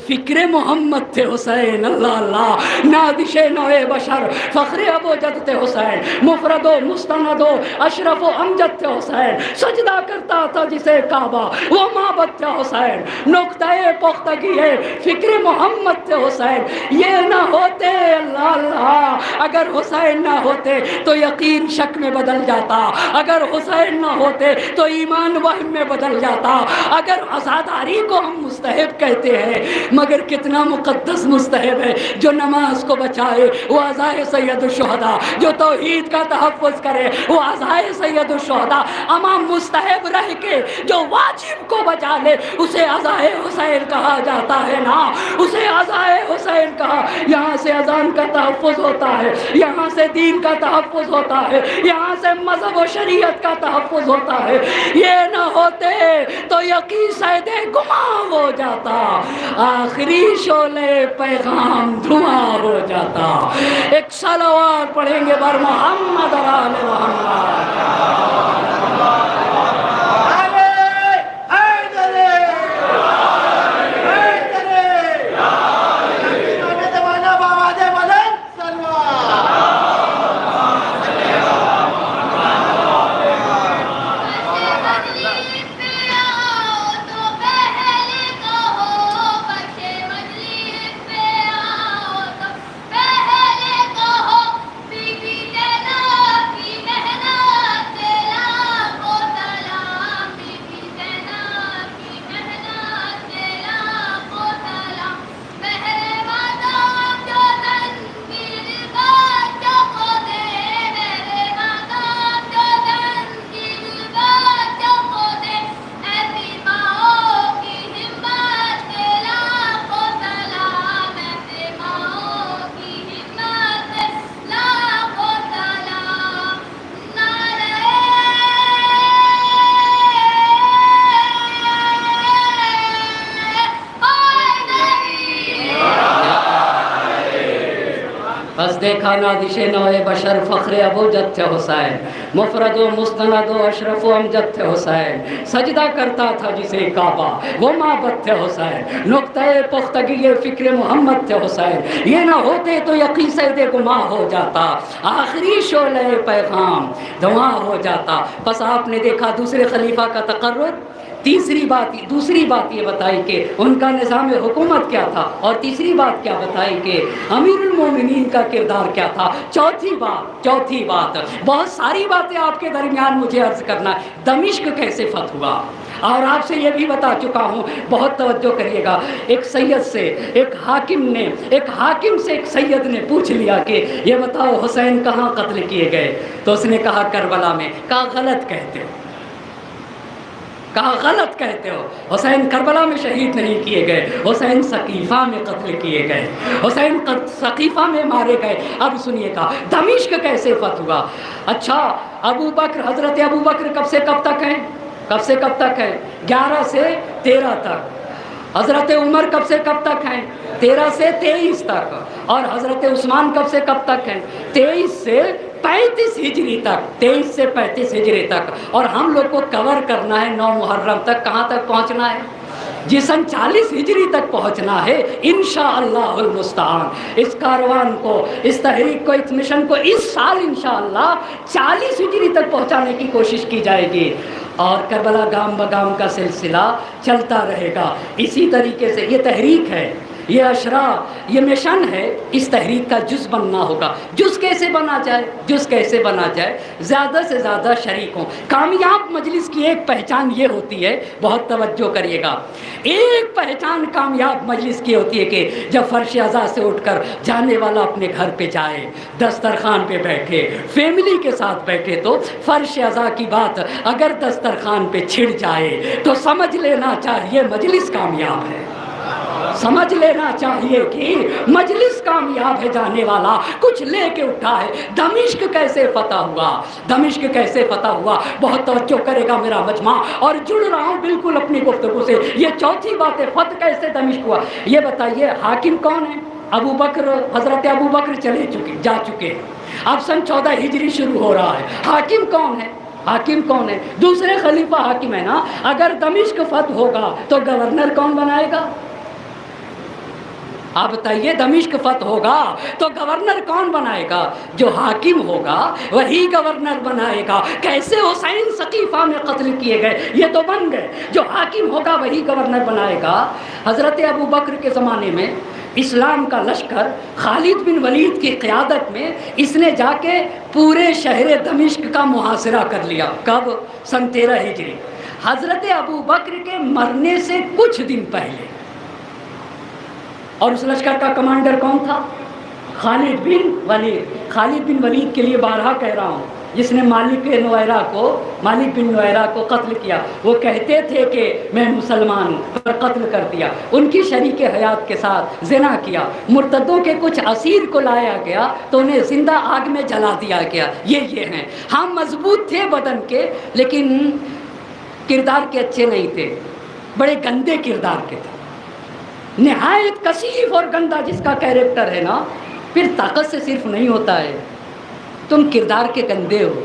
فکر محمد تھے حسین۔ اللہ اللہ، نازش نوع بشر فخر ابو جد حسین، مفرد و مستند و اشرف و امجد تھے حسین، سجدہ کرتا تھا جسے کعبہ، وہ معبد تھے حسین، نقطۂ پختگی فکر محمد تھے حسین۔ یہ نہ ہوتے، اللہ اللہ، اگر حسین نہ ہوتے تو یقین شک میں بدل جاتا، اگر حسین نہ ہوتے تو ایمان وہم میں بدل جاتا۔ اگر عزاداری کو ہم مستحب کہتے ہیں مگر کتنا مقدس مستحب ہے، جو نماز کو بچائے وہ عزائے سید الشہداء، جو توحید کا تحفظ کرے وہ عزائے سید الشہداء۔ اما مستحب رہ کے جو واجب کو بچا لے اسے عزائے حسین کہا جاتا ہے نا، اسے عزائے حسین کہا۔ یہاں سے اذان کا تحفظ ہوتا ہے، یہاں سے دین کا تحفظ ہوتا ہے، یہاں سے مذہب و شریعت کا تحفظ ہوتا ہے۔ یہ نہ ہوتے تو یقین سید گماں ہو جاتا، آخری شعلے پیغام دھواں ہو جاتا۔ ایک صلوات پڑھیں گے بر محمد اور آل محمد۔ بس دیکھا نادش نوع بشر فخر ابو جد تھے حسین، مفرد و مستند و اشرف و امجد تھے حسین، سجدہ کرتا تھا جسے کعبہ وہ معبد تھے حسین، نقطۂ پختگی فکر محمد تھے حسین، یہ نہ ہوتے تو یقین سید گماں ہو جاتا، آخری شعلہ پیغام دھواں ہو جاتا۔ بس آپ نے دیکھا دوسرے خلیفہ کا تقرر، دوسری بات یہ بتائی کہ ان کا نظام حکومت کیا تھا، اور تیسری بات کیا بتائی کہ امیر المومنین کا کردار کیا تھا۔ چوتھی بات بہت ساری باتیں آپ کے درمیان مجھے عرض کرنا ہے، دمشق کیسے فتح ہوا، اور آپ سے یہ بھی بتا چکا ہوں، بہت توجہ کریے گا۔ ایک حاکم سے ایک سید نے پوچھ لیا کہ یہ بتاؤ حسین کہاں قتل کیے گئے، تو اس نے کہا کربلا میں۔ کہا غلط کہتے ہو، حسین کربلا میں شہید نہیں کیے گئے، حسین ثقیفہ میں قتل کیے گئے، حسین ثقیفہ میں مارے گئے۔ اب سنیے گا دمشق کیسے فتح ہوا۔ اچھا، حضرت ابو بکر کب سے کب تک ہیں؟ 11 سے 13 تک۔ حضرت عمر کب سے کب تک ہیں؟ 13 سے 23 تک۔ اور حضرت عثمان کب سے کب تک ہیں؟ 23 سے 35 ہجری تک۔ اور ہم لوگ کو کور کرنا ہے 9 محرم تک۔ کہاں تک پہنچنا ہے؟ جی سن 40 ہجری تک پہنچنا ہے انشاءاللہ المستعان۔ اس کاروان کو، اس تحریک کو، اس مشن کو اس سال انشاءاللہ 40 ہجری تک پہنچانے کی کوشش کی جائے گی، اور کربلا گام بگام کا سلسلہ چلتا رہے گا۔ اسی طریقے سے یہ تحریک ہے، یہ اشرا، یہ مشن ہے، اس تحریک کا جز بننا ہوگا۔ جز کیسے بنا جائے؟ زیادہ سے زیادہ شریکوں۔ کامیاب مجلس کی ایک پہچان یہ ہوتی ہے، بہت توجہ کریے گا، ایک پہچان کامیاب مجلس کی ہوتی ہے کہ جب فرش عزا سے اٹھ کر جانے والا اپنے گھر پہ جائے، دسترخوان پہ بیٹھے، فیملی کے ساتھ بیٹھے، تو فرش عزا کی بات اگر دسترخوان پہ چھڑ جائے تو سمجھ لینا چاہیے مجلس کامیاب ہے، سمجھ لینا چاہیے کہ مجلس کامیاب ہے، جانے والا کچھ لے کے اٹھا ہے۔ دمشق کیسے فتح ہوا؟ بہت توجہ کرے گا میرا مجمع، اور جڑ رہا ہوں بالکل اپنی گفتگو سے۔ یہ چوتھی بات ہے، فتح کیسے دمشق ہوا۔ یہ بتائیے حاکم کون ہے؟ حضرت ابو بکر جا چکے، اب سن 14 ہجری شروع ہو رہا ہے۔ حاکم کون ہے؟ دوسرے خلیفہ حاکم ہے نا۔ اگر دمشق فتح ہوگا تو گورنر کون بنائے گا؟ آپ بتائیے، دمشق فتح ہوگا تو گورنر کون بنائے گا؟ جو حاکم ہوگا وہی گورنر بنائے گا۔ کیسے حسین ثقیفہ میں قتل کیے گئے، یہ تو بن گئے، جو حاکم ہوگا وہی گورنر بنائے گا۔ حضرت ابو بکر کے زمانے میں اسلام کا لشکر خالد بن ولید کی قیادت میں، اس نے جا کے پورے شہر دمشق کا محاصرہ کر لیا۔ کب؟ سن 13 ہجری، حضرت ابو بکر کے مرنے سے کچھ دن پہلے۔ اور اس لشکر کا کمانڈر کون تھا؟ خالد بن ولید کے لیے بارہا کہہ رہا ہوں، جس نے مالک بن نویرہ کو قتل کیا، وہ کہتے تھے کہ میں مسلمان ہوں، پر قتل کر دیا، ان کی شریک حیات کے ساتھ زنا کیا، مرتدوں کے کچھ اسیر کو لایا گیا تو انہیں زندہ آگ میں جلا دیا گیا۔ یہ ہیں ہم مضبوط تھے بدن کے لیکن کردار کے اچھے نہیں تھے، بڑے گندے کردار کے تھے، نہایت کثیف اور گندا جس کا کیریکٹر ہے نا، پھر طاقت سے صرف نہیں ہوتا ہے، تم کردار کے گندے ہو،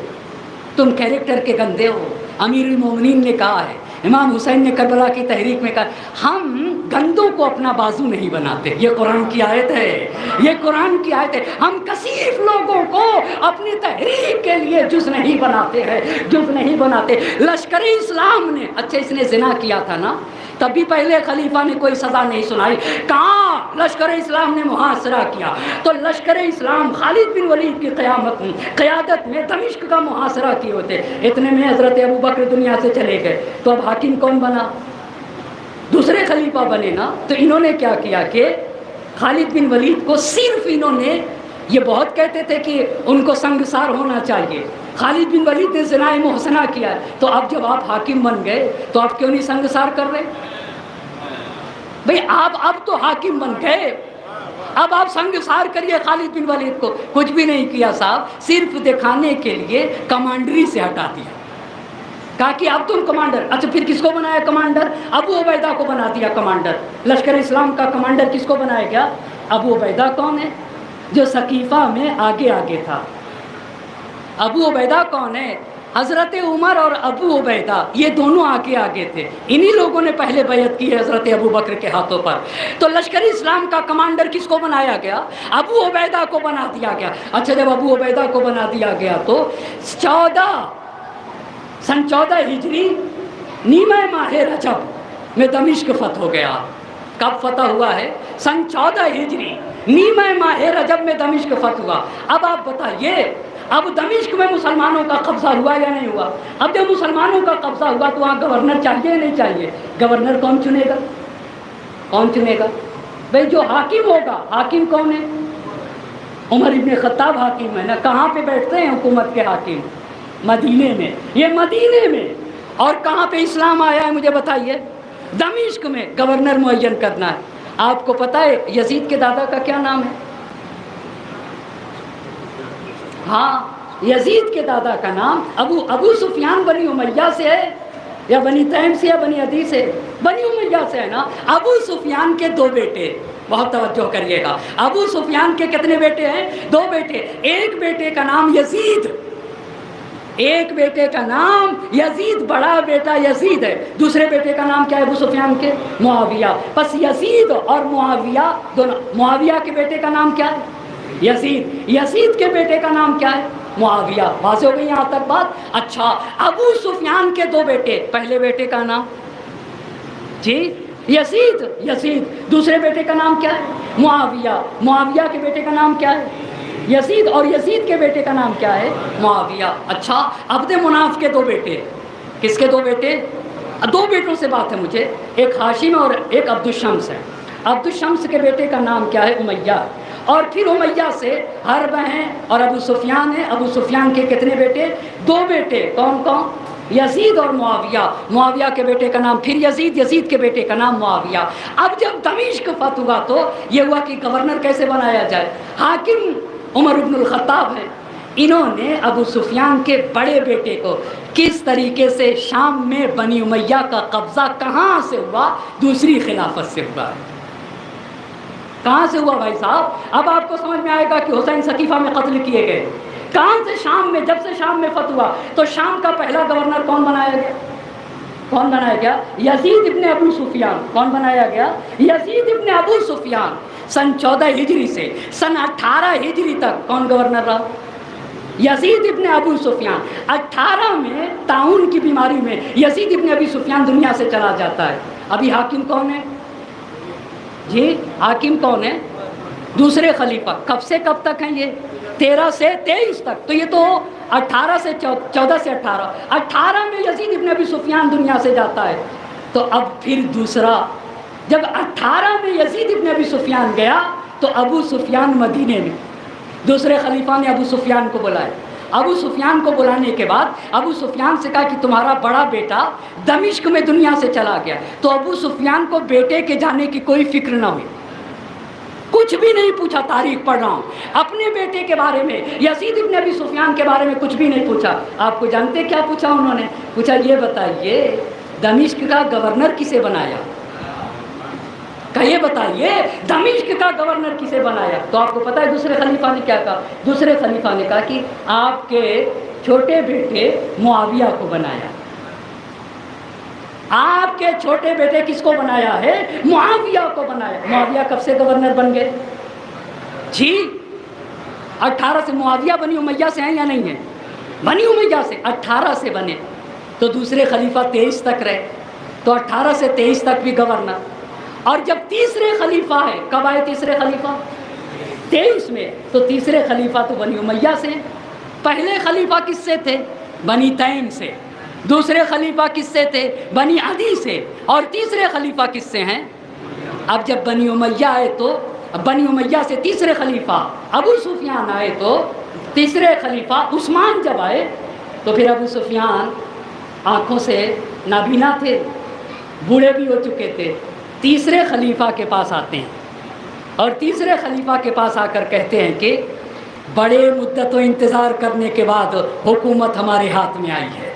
تم کیریکٹر کے گندے ہو۔ امیر المومنین نے کہا ہے، امام حسین نے کربلا کی تحریک میں کہا، ہم گندوں کو اپنا بازو نہیں بناتے۔ یہ قرآن کی آیت ہے، یہ قرآن کی آیت ہے۔ ہم کثیف لوگوں کو اپنی تحریک کے لیے جز نہیں بناتے ہیں، جز نہیں بناتے۔ لشکر اسلام نے، اچھا اس نے زنا کیا تھا نا، تبھی پہلے خلیفہ نے کوئی سزا نہیں سنائی، کہاں لشکر اسلام نے محاصرہ کیا تو لشکر اسلام خالد بن ولید کی قیادت میں دمشق کا محاصرہ کیے ہوتے، اتنے میں حضرت ابو بکر دنیا سے چلے گئے، تو اب حاکم کون بنا؟ دوسرے خلیفہ بنے نا۔ تو انہوں نے کیا کیا کہ خالد بن ولید کو صرف انہوں نے، یہ بہت کہتے تھے کہ ان کو سنگسار ہونا چاہیے، خالد بن ولید نے زنا محسنہ کیا ہے، تو اب جب آپ حاکم بن گئے تو آپ کیوں نہیں سنگسار کر رہے؟ بھئی آپ اب تو حاکم بن گئے، اب آپ سنگسار کریے خالد بن ولید کو۔ کچھ بھی نہیں کیا صاحب، صرف دکھانے کے لیے کمانڈری سے ہٹا دیا، کہا کہ اب تم کمانڈر۔ اچھا پھر کس کو بنایا کمانڈر؟ ابو عبیدہ کو بنا دیا کمانڈر۔ لشکر اسلام کا کمانڈر کس کو بنایا گیا؟ ابو عبیدہ کون ہے؟ جو سقیفہ میں آگے آگے تھا۔ ابو عبیدہ کون ہے؟ حضرت عمر اور ابو عبیدہ، یہ دونوں آگے آگے تھے، انہی لوگوں نے پہلے بیعت کی ہے حضرت ابو بکر کے ہاتھوں پر۔ تو لشکر اسلام کا کمانڈر کس کو بنایا گیا؟ ابو عبیدہ کو بنا دیا گیا۔ اچھا جب ابو عبیدہ کو بنا دیا گیا تو سن 14 ہجری نیمہ ماہ رجب میں دمشق فتح ہو گیا۔ کب فتح ہوا ہے؟ سن 14 ہجری نیمہ ماہ رجب میں دمشق فتح ہوا۔ اب آپ بتائیے، اب دمشق میں مسلمانوں کا قبضہ ہوا یا نہیں ہوا؟ اب جب مسلمانوں کا قبضہ ہوا تو وہاں گورنر چاہیے یا نہیں چاہیے؟ گورنر کون چنے گا؟ کون چنے گا؟ بھئی جو حاکم ہوگا، حاکم کون ہے؟ عمر ابن خطاب حاکم ہے نا۔ کہاں پہ بیٹھتے ہیں حکومت کے حاکم؟ مدینے میں۔ یہ مدینے میں، اور کہاں پہ اسلام آیا ہے مجھے بتائیے؟ دمشق میں گورنر معین کرنا ہے۔ آپ کو پتہ ہے یزید کے دادا کا کیا نام ہے؟ ہاں، یزید کے دادا کا نام ابو سفیان بنی امیہ سے ہے، یا بنی تیم سے یا بنی عدی سے؟ بنی امیہ سے ہے نا۔ ابو سفیان کے 2 بیٹے، بہت توجہ کریے گا، ابو سفیان کے کتنے بیٹے ہیں؟ 2 بیٹے۔ ایک بیٹے کا نام یزید، ایک بیٹے کا نام یزید، بڑا بیٹا یزید ہے، دوسرے بیٹے کا نام کیا ہے ابو سفیان کے؟ معاویہ۔ پس یزید اور معاویہ دونوں، معاویہ کے بیٹے کا نام کیا ہے؟ یزید۔ یزید کے بیٹے کا نام کیا ہے؟ معاویہ۔ واضح ہو گئی یہاں تک بات؟ اچھا، ابو سفیان کے 2 بیٹے، پہلے بیٹے کا نام جی یزید، دوسرے بیٹے کا نام کیا ہے؟ معاویہ۔ معاویہ کے بیٹے کا نام کیا ہے؟ یزید، اور یزید کے بیٹے کا نام کیا ہے؟ معاویہ۔ اچھا، عبد مناف کے 2 بیٹے، کس کے 2 بیٹے؟ 2 بیٹوں سے بات ہے مجھے، ایک ہاشم اور ایک عبد الشمس ہے۔ عبد الشمس کے بیٹے کا نام کیا ہے؟ امیہ۔ اور پھر امیہ سے حرب ہیں اور ابو سفیان ہے۔ ابو سفیان کے کتنے بیٹے؟ 2 بیٹے، کون کون؟ یزید اور معاویہ۔ معاویہ کے بیٹے کا نام پھر یزید، یزید کے بیٹے کا نام معاویہ۔ اب جب دمشق فتح ہوا تو یہ ہوا کہ گورنر کیسے بنایا جائے؟ حاکم عمر بن الخطاب ہے، انہوں نے ابو سفیان کے بڑے بیٹے کو کس طریقے سے شام میں بنی امیہ کا قبضہ کہاں سے ہوا؟ دوسری خلافت سے ہوا۔ کہاں سے ہوا بھائی صاحب؟ اب آپ کو سمجھ میں آئے گا کہ حسین سقیفہ میں قتل کیے گئے کہاں سے؟ شام میں۔ جب سے شام میں فتح ہوا تو شام کا پہلا گورنر کون بنایا گیا؟ کون بنایا گیا؟ یزید ابن ابو سفیان۔ کون بنایا گیا؟ یزید ابن ابو سفیان۔ سن 14 ہجری سے سن 18 ہجری تک کون گورنر رہا؟ یزید ابن ابو سفیان۔ 18 میں طاعون کی بیماری میں یزید ابن ابی سفیان دنیا سے چلا جاتا ہے۔ ابھی حاکم کون ہے جی؟ حاکم کون ہے؟ دوسرے خلیفہ۔ کب سے کب تک ہیں یہ؟ 13 سے 23 تک۔ تو یہ تو 18 سے 14 سے 18 میں یزید ابن ابی سفیان دنیا سے جاتا ہے۔ تو اب پھر دوسرا، جب 18 میں یزید ابن ابی سفیان گیا تو ابو سفیان مدینے میں، دوسرے خلیفہ نے ابو سفیان کو بلایا، ابو سفیان کو بلانے کے بعد ابو سفیان سے کہا کہ تمہارا بڑا بیٹا دمشق میں دنیا سے چلا گیا. تو ابو سفیان کو بیٹے کے جانے کی کوئی فکر نہ ہوئی, کچھ بھی نہیں پوچھا. تاریخ پڑھ رہا ہوں, اپنے بیٹے کے بارے میں, یزید ابن ابی سفیان کے بارے میں کچھ بھی نہیں پوچھا. آپ کو جانتے کیا پوچھا انہوں نے؟ پوچھا یہ بتائیے دمشق کا گورنر کسے بنایا؟ کہ یہ بتائیے دمشق کا گورنر کسے بنایا؟ تو آپ کو پتہ ہے دوسرے خلیفہ نے کیا کہا؟ دوسرے خلیفہ نے کہا کہ آپ کے چھوٹے بیٹے معاویہ کو بنایا. آپ کے چھوٹے بیٹے کس کو بنایا ہے؟ معاویہ کو بنایا. معاویہ کب سے گورنر بن گئے جی؟ 18 سے. معاویہ بنی امیہ سے ہیں یا نہیں ہیں؟ بنی امیہ سے 18 سے بنے. تو دوسرے خلیفہ 23 تک رہے, تو 18 سے 23 تک بھی گورنر. اور جب تیسرے خلیفہ ہے, کب آئے تیسرے خلیفہ؟ 23 میں. تو تیسرے خلیفہ تو بنی امیہ سے ہیں. پہلے خلیفہ کس سے تھے؟ بنی تیم سے. دوسرے خلیفہ کس سے تھے؟ بنی عدی سے. اور تیسرے خلیفہ کس سے ہیں؟ اب جب بنی امیہ آئے تو بنی امیہ سے تیسرے خلیفہ ابو سفیان آئے, تو تیسرے خلیفہ عثمان جب آئے تو پھر ابو سفیان آنکھوں سے نابینا تھے, بوڑھے بھی ہو چکے تھے. تیسرے خلیفہ کے پاس آتے ہیں اور تیسرے خلیفہ کے پاس آ کر کہتے ہیں کہ بڑے مدت و انتظار کرنے کے بعد حکومت ہمارے ہاتھ میں آئی ہے.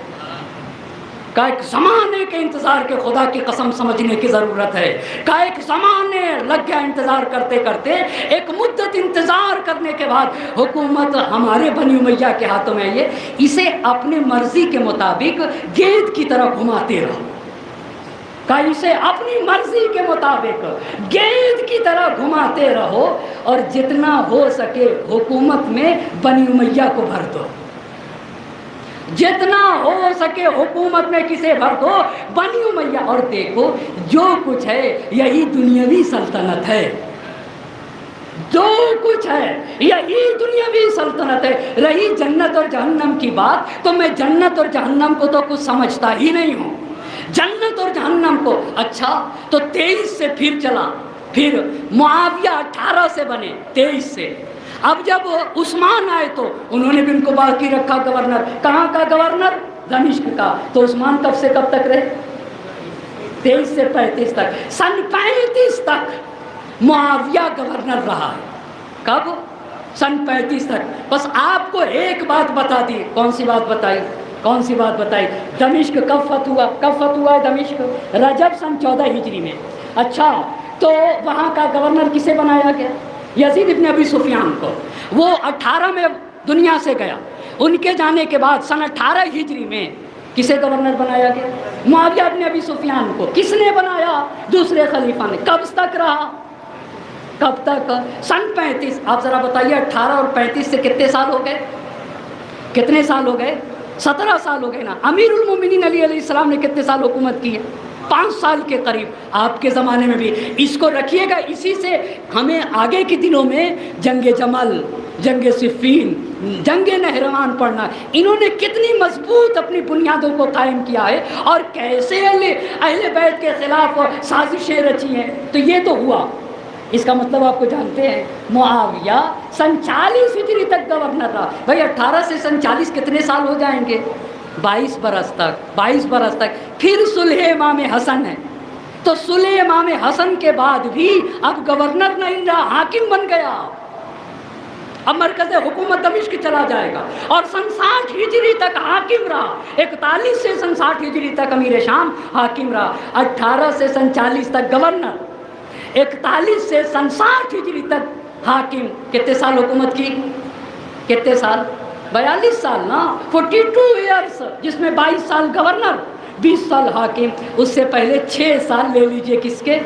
کا ایک زمانے کے انتظار کے خدا کی قسم سمجھنے کی ضرورت ہے. کا ایک زمانے لگ گیا انتظار کرتے کرتے, ایک مدت انتظار کرنے کے بعد حکومت ہمارے بنی امیہ کے ہاتھوں میں آئی ہے. اسے اپنے مرضی کے مطابق گیند کی طرح گھماتے رہو. کا اسے اپنی مرضی کے مطابق گیند کی طرح گھماتے رہو اور جتنا ہو سکے حکومت میں بنی امیہ کو بھر دو. جتنا ہو سکے حکومت میں کسے بھر دو؟ بنی امیہ. اور دیکھو جو کچھ ہے یہی دنیاوی سلطنت ہے. جو کچھ ہے یہی دنیاوی سلطنت ہے. رہی جنت اور جہنم کی بات, تو میں جنت اور جہنم کو تو کچھ سمجھتا ہی نہیں ہوں. جنت اور جہنم کو اچھا تو 23 سے پھر چلا, پھر معاویہ 18 سے بنے 23 سے. اب جب عثمان آئے تو انہوں نے بھی ان کو باقی رکھا گورنر. کہاں کا گورنر؟ دمشق کا. تو عثمان کب سے کب تک رہے؟ 23 سے 35 تک. سن 35 تک معاویہ گورنر رہا ہے. کب؟ سن 35 تک. بس آپ کو ایک بات بتا دی. کون سی بات بتائی؟ کون سی بات بتائی؟ دمشق کب فتح ہوا؟ کب فتح ہوا ہے دمشق؟ رجب سن 14 ہجری میں. اچھا تو وہاں کا گورنر کسے بنایا گیا؟ یزید ابن ابی سفیان کو. وہ 18 میں دنیا سے گیا. ان کے جانے کے بعد سن 18 ہجری میں کسے گورنر بنایا گیا؟ معاویہ ابن ابی سفیان کو. کس نے بنایا؟ دوسرے خلیفہ نے. کب تک رہا؟ کب تک؟ سن 35. آپ ذرا بتائیے 18 اور 35 سے کتنے سال ہو گئے؟ کتنے سال ہو گئے؟ 17 سال ہو گئے نا. امیر المومنین علی علیہ السلام نے کتنے سال حکومت کی ہے؟ 5 سال کے قریب. آپ کے زمانے میں بھی اس کو رکھیے گا. اسی سے ہمیں آگے کے دنوں میں جنگ جمل, جنگ صفین, جنگ نہروان پڑھنا. انہوں نے کتنی مضبوط اپنی بنیادوں کو قائم کیا ہے اور کیسے اہل بیت کے خلاف سازشیں رچی ہیں. تو یہ تو ہوا. اس کا مطلب آپ کو جانتے ہیں معاویہ سن 40 ہجری تک گورنر رہا. بھائی 18 سے سن 40 کتنے سال ہو جائیں گے؟ 22 برس تک. 22 برس تک. پھر صلح امام حسن ہے. تو صلح امام حسن کے بعد بھی اب گورنر نہیں رہا, حاکم بن گیا. اب مرکز حکومت دمشق چلا جائے گا. اور سن 60 ہجری تک حاکم رہا. 41 سے سن 60 ہجری تک امیر شام حاکم رہا. 18 سے سن 40 تک گورنر. 41 سے سن 60 ہجری تک حاکم. کتنے سال حکومت کی؟ کتنے سال؟ 42 سال نا. 42 ایئرس, جس میں 22 سال گورنر, 20 سال حاکم. اس سے پہلے 6 سال لے لیجئے کس کے؟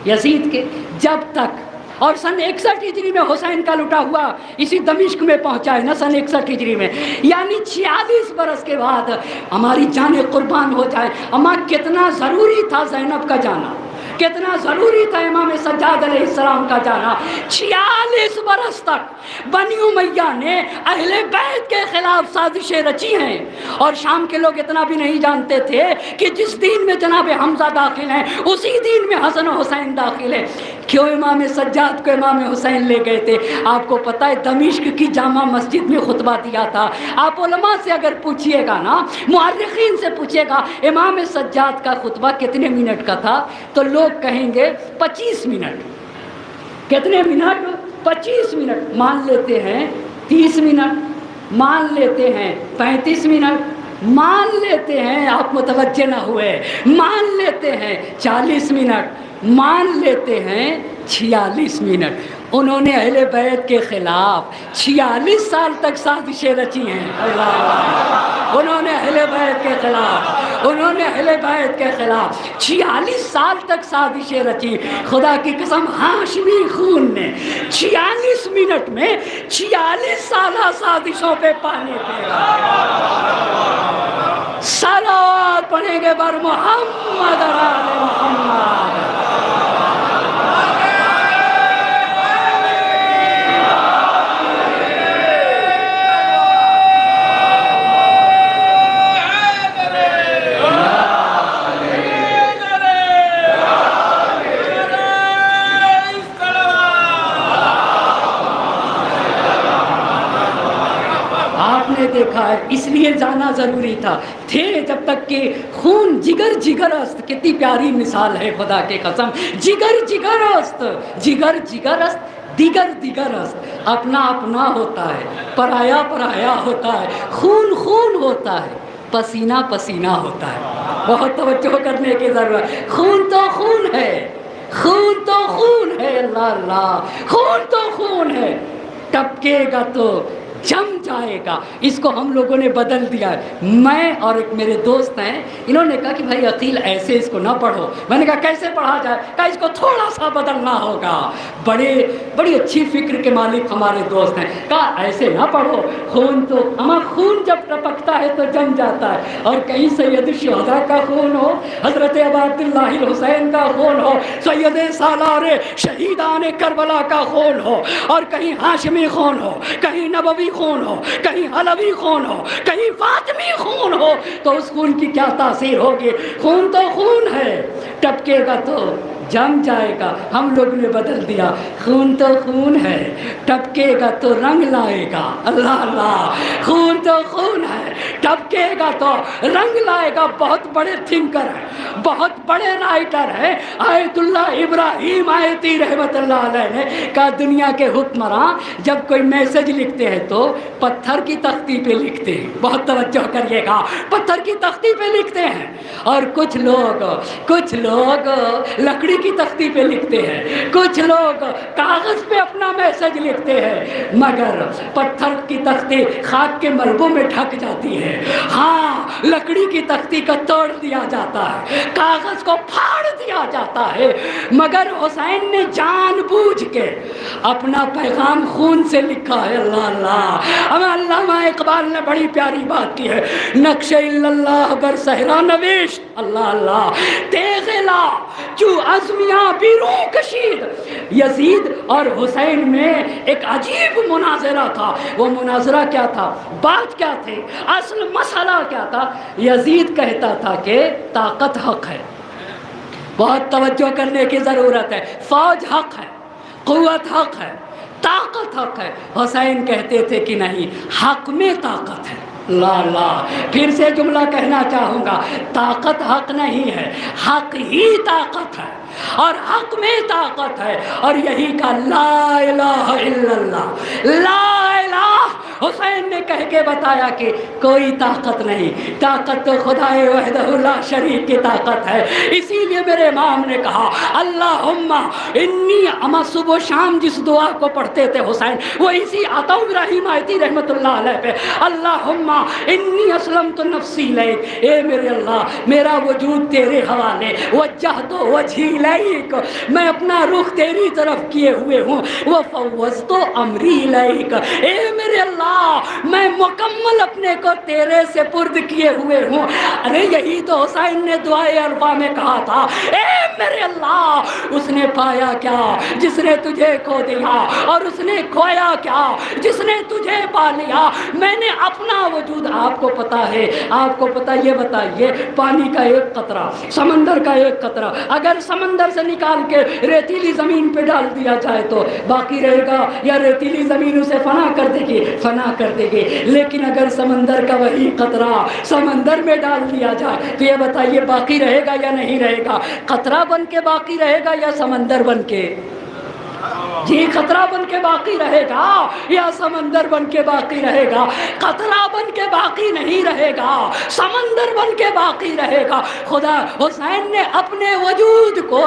یزید کے. جب تک اور سن 61 ہجری میں حسین کا لٹا ہوا اسی دمشق میں پہنچا ہے نا, سن 61 ہجری میں. یعنی 46 برس کے بعد ہماری جانیں قربان ہو جائے. اما کتنا ضروری تھا زینب کا جانا, کتنا ضروری تھا امام سجاد علیہ السلام کا جانا. 46 برس تک بنی امیہ نے اہل بیت کے خلاف سازشیں رچی ہیں. اور شام کے لوگ اتنا بھی نہیں جانتے تھے کہ جس دین میں جناب حمزہ داخل ہیں اسی دین میں حسن و حسین داخل ہیں. کیوں امام سجاد کو امام حسین لے گئے تھے؟ آپ کو پتہ ہے دمشق کی جامع مسجد میں خطبہ دیا تھا. آپ علماء سے اگر پوچھئے گا نا، مورخین سے پوچھئے گا امام سجاد کا خطبہ کتنے منٹ کا تھا، تو لوگ کہیں گے 25 منٹ. کتنے منٹ؟ 25 منٹ. مان لیتے ہیں 30 منٹ، مان لیتے ہیں 35 منٹ، مان لیتے ہیں، آپ متوجہ نہ ہوئے، مان لیتے ہیں 40 منٹ، مان لیتے ہیں 46 منٹ. انہوں نے اہل بیت کے خلاف 46 سال تک سازشیں رچی ہیں. انہوں نے اہل بیت کے خلاف، انہوں نے اہل بیت کے خلاف 46 سال تک سازشیں رچی. خدا کی قسم ہاشمی خون نے 46 منٹ میں 46 سالہ سازشوں پہ پانی پھیرا. صلوات پڑھیں گے بر محمد آل محمد. دیکھا ہے، اس لیے جانا ضروری تھا. تھے جب تک کہ خون جگر جگر است. کتنی پیاری مثال ہے خدا کے قسم. جگر جگر است، جگر جگر است، دیگر دیگر است. اپنا اپنا ہوتا ہے، پرایا پرایا ہوتا ہے، خون خون ہوتا ہے، پسینہ پسینہ ہوتا ہے. بہت توجہ کرنے کی ضرورت. خون تو خون ہے، خون تو خون ہے. اللہ اللہ، خون تو خون ہے، ٹپکے گا تو جم جائے گا. اس کو ہم لوگوں نے بدل دیا ہے. میں اور ایک میرے دوست ہیں، انہوں نے کہا کہ بھائی عقیل ایسے اس کو نہ پڑھو. میں نے کہا کیسے پڑھا جائے؟ کہا اس کو تھوڑا سا بدلنا ہوگا. بڑی اچھی فکر کے مالک ہمارے دوست ہیں. کہا ایسے نہ پڑھو، خون تو ہمارا خون جب ٹپکتا ہے تو جم جاتا ہے. اور کہیں سید الشہداء کا خون ہو، حضرت ابا عبداللہ الحسین کا خون ہو، سید سالار شہیدان کربلا کا خون ہو، اور کہیں ہاشمی خون ہو، کہیں نبوی خون ہو، کہیں علوی خون ہو، کہیں فاطمی خون ہو، تو اس خون کی کیا تاثیر ہوگی؟ خون تو خون ہے، ٹپکے گا تو جم جائے گا. ہم لوگ نے بدل دیا. خون تو خون ہے، ٹپکے گا تو رنگ لائے گا. اللہ اللہ، خون تو خون ہے، ٹپکے گا تو رنگ لائے گا. بہت بڑے تھنکر ہیں، بہت بڑے رائٹر ہیں. آیت اللہ ابراہیم آیتی رحمت اللہ علیہ نے کہا دنیا کے حکمراں جب کوئی میسج لکھتے ہیں تو پتھر کی تختی پہ لکھتے ہیں. بہت توجہ کریے گا، پتھر کی تختی پہ لکھتے ہیں. اور کچھ لوگ لکڑی کی تختی پہ لکھتے ہیں، کچھ لوگ کاغذ پہ اپنا میسج لکھتے ہیں. مگر پتھر کی تختی خاک کے ملبوں میں ڈھک جاتی ہے. ہاں، لکڑی کی تختی کو توڑ دیا جاتا ہے، کاغذ کو پھاڑ دیا جاتا ہے. مگر حسین نے جان بوجھ کے اپنا پیغام خون سے لکھا ہے. اللہ اللہ، ہمیں علامہ اقبال نے بڑی پیاری بات کی ہے. نقش اللہ بر صحرا نوشت، اللہ اللہ، تیغ لا جو عزمیاں بیروں کشید. یزید اور حسین میں ایک عجیب مناظرہ تھا. وہ مناظرہ کیا تھا؟ بات کیا تھی؟ اصل مسئلہ کیا تھا؟ یزید کہتا تھا کہ طاقت حق ہے. بہت توجہ کرنے کی ضرورت ہے. فوج حق ہے، قوت حق ہے، طاقت حق ہے. حسین کہتے تھے کہ نہیں، حق میں طاقت ہے. لا لا، پھر سے جملہ کہنا چاہوں گا، طاقت حق نہیں ہے، حق ہی طاقت ہے، اور حق میں طاقت ہے. اور یہی کا لا الہ الا اللہ، لا الہ. حسین نے کہہ کے بتایا کہ کوئی طاقت نہیں، طاقت تو خدا وحدہ لا شریک کی طاقت ہے. اسی لیے میرے امام نے کہا اللہم انی، اما صبح و شام جس دعا کو پڑھتے تھے حسین، وہ اسی عطا ابراہیم آیتی رحمت اللہ علیہ پہ، اللہم انی اسلمت نفسی لیک، اے میرے اللہ میرا وجود تیرے حوالے، وجہت وجہی لیک، میں اپنا رخ تیری طرف کیے ہوئے ہوں، وفوضت امری لیک، اے میرے اللہ میں مکمل اپنے کو تیرے سے پرد کیے ہوئے ہوں. ارے یہی تو حسین نے دعائے عرفہ میں کہا تھا، اے میرے اللہ. اس نے پایا کیا؟ جس نے تجھے کھو دیا، اور اس نے کھویا کیا؟ جس نے تجھے پا لیا. میں نے اپنا وجود، آپ کو پتا ہے، آپ کو پتا، یہ بتائیے پانی کا ایک قطرہ، سمندر کا ایک قطرہ، اگر سمندر سمندر سے نکال کے ریتیلی زمین پہ ڈال دیا جائے تو باقی رہے گا، یا ریتیلی زمین اسے فنا کر دے گی، فنا کر دے گی۔ لیکن اگر سمندر کا وہی قطرہ سمندر میں ڈال دیا جائے تو یہ بتائیے باقی رہے گا یا نہیں رہے گا؟ قطرہ بن کے باقی رہے گا یا سمندر بن کے؟ جی قطرہ بن کے باقی رہے گا یا سمندر بن کے باقی رہے گا؟ قطرہ بن کے باقی نہیں رہے گا، سمندر بن کے باقی رہے گا۔ خدا حسین نے اپنے وجود کو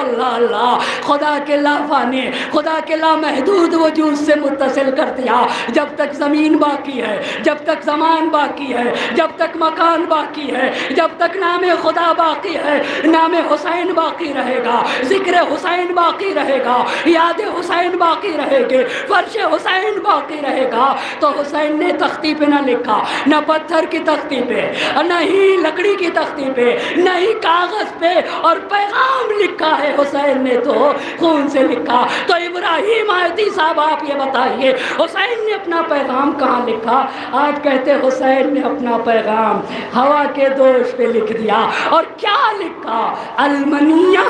خدا کے لافانی، خدا کے لامحدود وجود سے متصل کر دیا۔ جب تک زمین باقی ہے، جب تک زمان باقی ہے، جب تک مکان باقی ہے، جب تک نام خدا باقی ہے، نام حسین باقی رہے گا، ذکر حسین باقی رہے گا، یاد حسین باقی رہے گے، فرش حسین باقی رہے گا۔ تو حسین نے تختی پہ نہ لکھا، نہ پتھر کی تختی پہ، نہ ہی لکڑی کی تختی پہ، نہ ہی کاغذ پہ، اور پیغام لکھا ہے حسین نے تو خون سے لکھا۔ تو ابراہیم آیتی صاحب آپ یہ بتائیے حسین نے اپنا پیغام کہاں لکھا؟ آج کہتے حسین نے اپنا پیغام ہوا کے دوش پہ لکھ دیا، اور کیا لکھا؟ المنیہ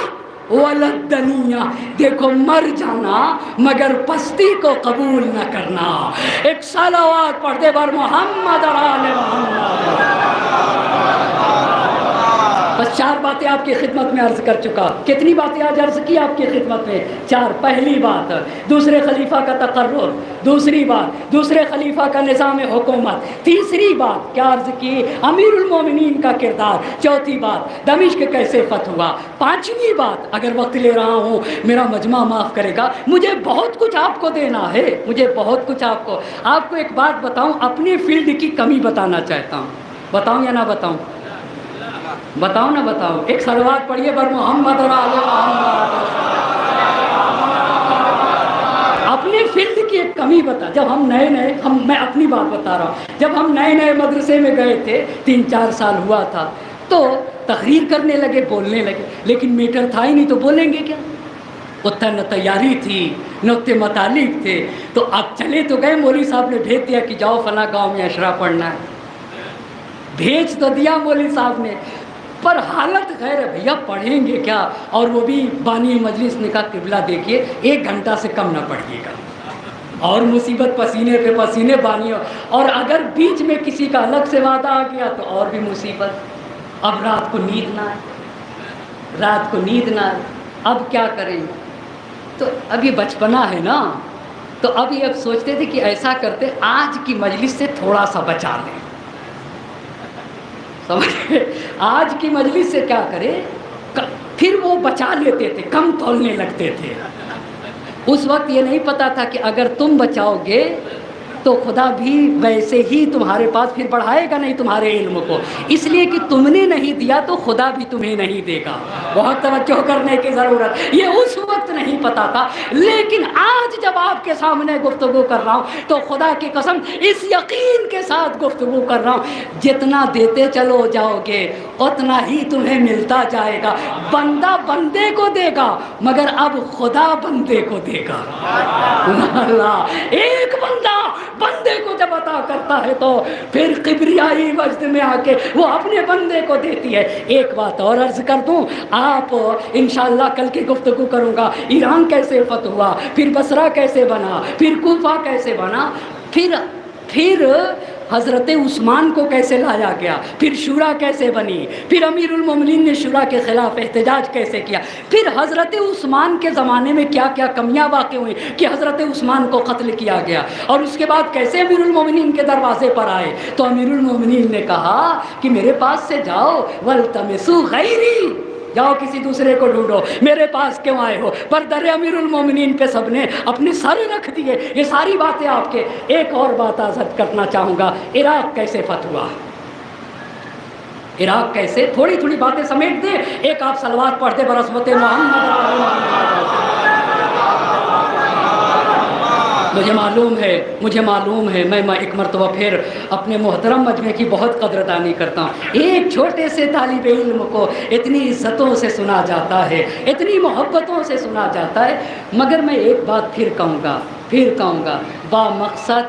ولدنیہ، دیکھو مر جانا مگر پستی کو قبول نہ کرنا۔ ایک صلوات پڑھ دے بر محمد اور آل محمد۔ بس 4 باتیں آپ کی خدمت میں عرض کر چکا۔ کتنی باتیں آج عرض کی آپ کی خدمت میں؟ 4۔ پہلی بات دوسرے خلیفہ کا تقرر، دوسری بات دوسرے خلیفہ کا نظام حکومت، تیسری بات کیا عرض کی؟ امیر المومنین کا کردار، چوتھی بات دمشق کیسے فتح ہوا، پانچویں بات اگر وقت لے رہا ہوں میرا مجمع معاف کرے گا، مجھے بہت کچھ آپ کو دینا ہے، مجھے بہت کچھ آپ کو ایک بات بتاؤں، اپنے فیلڈ کی کمی بتانا چاہتا ہوں، بتاؤں یا نہ بتاؤں؟ بتاؤ نہ بتاؤ؟ ایک صلوات پڑھیے بر محمد اور آل محمد۔ اپنے فیلڈ کی ایک کمی بتا۔ جب ہم نئے میں اپنی بات بتا رہا ہوں، جب ہم نئے مدرسے میں گئے تھے، 3-4 سال ہوا تھا، تو تقریر کرنے لگے، بولنے لگے، لیکن میٹر تھا ہی نہیں تو بولیں گے کیا؟ اتنا نہ تیاری تھی، نہ اتنے مطالب تھے۔ تو اب چلے تو گئے، مولوی صاحب نے بھیج دیا کہ جاؤ فلاں گاؤں میں اشرا پڑھنا ہے، بھیج تو دیا مولوی صاحب نے، پر حالت غیر ہے، بھیا پڑھیں گے کیا؟ اور وہ بھی بانی مجلس نے کہا قبلہ دیکھیے 1 گھنٹہ سے کم نہ پڑھیے گا، اور مصیبت پسینے پہ پسینے بانی، اور اگر بیچ میں کسی کا الگ سے وعدہ آ گیا تو اور بھی مصیبت۔ اب رات کو نیند نہ آئے، رات کو نیند نہ آئے، اب کیا کریں؟ تو اب یہ بچپنا ہے نا، تو اب یہ سوچتے تھے کہ ایسا کرتے آج کی مجلس سے تھوڑا سا بچا لیں، آج کی مجلس سے کیا کرے؟ پھر وہ بچا لیتے تھے، کم تولنے لگتے تھے۔ اس وقت یہ نہیں پتا تھا کہ اگر تم بچاؤ گے تو خدا بھی ویسے ہی تمہارے پاس پھر بڑھائے گا نہیں تمہارے علم کو، اس لیے کہ تم نے نہیں دیا تو خدا بھی تمہیں نہیں دے گا۔ بہت توجہ کرنے کی ضرورت، یہ اس وقت نہیں پتا تھا، لیکن آج جب آپ کے سامنے گفتگو کر رہا ہوں تو خدا کی قسم اس یقین کے ساتھ گفتگو کر رہا ہوں، جتنا دیتے چلو جاؤ گے اتنا ہی تمہیں ملتا جائے گا۔ بندہ بندے کو دے گا مگر اب خدا بندے کو دے گا۔ اللہ، ایک بندہ بندے کو جب عطا کرتا ہے تو پھر کبریائی وجد میں آ کے وہ اپنے بندے کو دیتی ہے۔ ایک بات اور عرض کر دوں، آپ انشاءاللہ کل کی گفتگو کروں گا، ایران کیسے فتح ہوا، پھر بصرہ کیسے بنا، پھر کوفہ کیسے بنا، پھر حضرت عثمان کو کیسے لایا گیا، پھر شورا کیسے بنی، پھر امیر المومنین نے شورا کے خلاف احتجاج کیسے کیا، پھر حضرت عثمان کے زمانے میں کیا کیا کمیاں واقع ہوئی کہ حضرت عثمان کو قتل کیا گیا، اور اس کے بعد کیسے امیر المومنین کے دروازے پر آئے۔ تو امیر المومنین نے کہا کہ میرے پاس سے جاؤ، وَالْتَمِسُوا غَيْرِي، جاؤ کسی دوسرے کو ڈھونڈو، میرے پاس کیوں آئے ہو؟ پر در امیر المومنین پہ سب نے اپنے سر رکھ دیے۔ یہ ساری باتیں آپ کے۔ ایک اور بات عرض کرنا چاہوں گا، عراق کیسے فتح ہوا، عراق کیسے، تھوڑی تھوڑی باتیں سمیٹ دے، ایک آپ صلوات پڑھ دے برحمت محمد۔ مجھے معلوم ہے میں ایک مرتبہ پھر اپنے محترم مجمع کی بہت قدردانی کرتا ہوں۔ ایک چھوٹے سے طالب علم کو اتنی عزتوں سے سنا جاتا ہے، اتنی محبتوں سے سنا جاتا ہے، مگر میں ایک بات پھر کہوں گا، با مقصد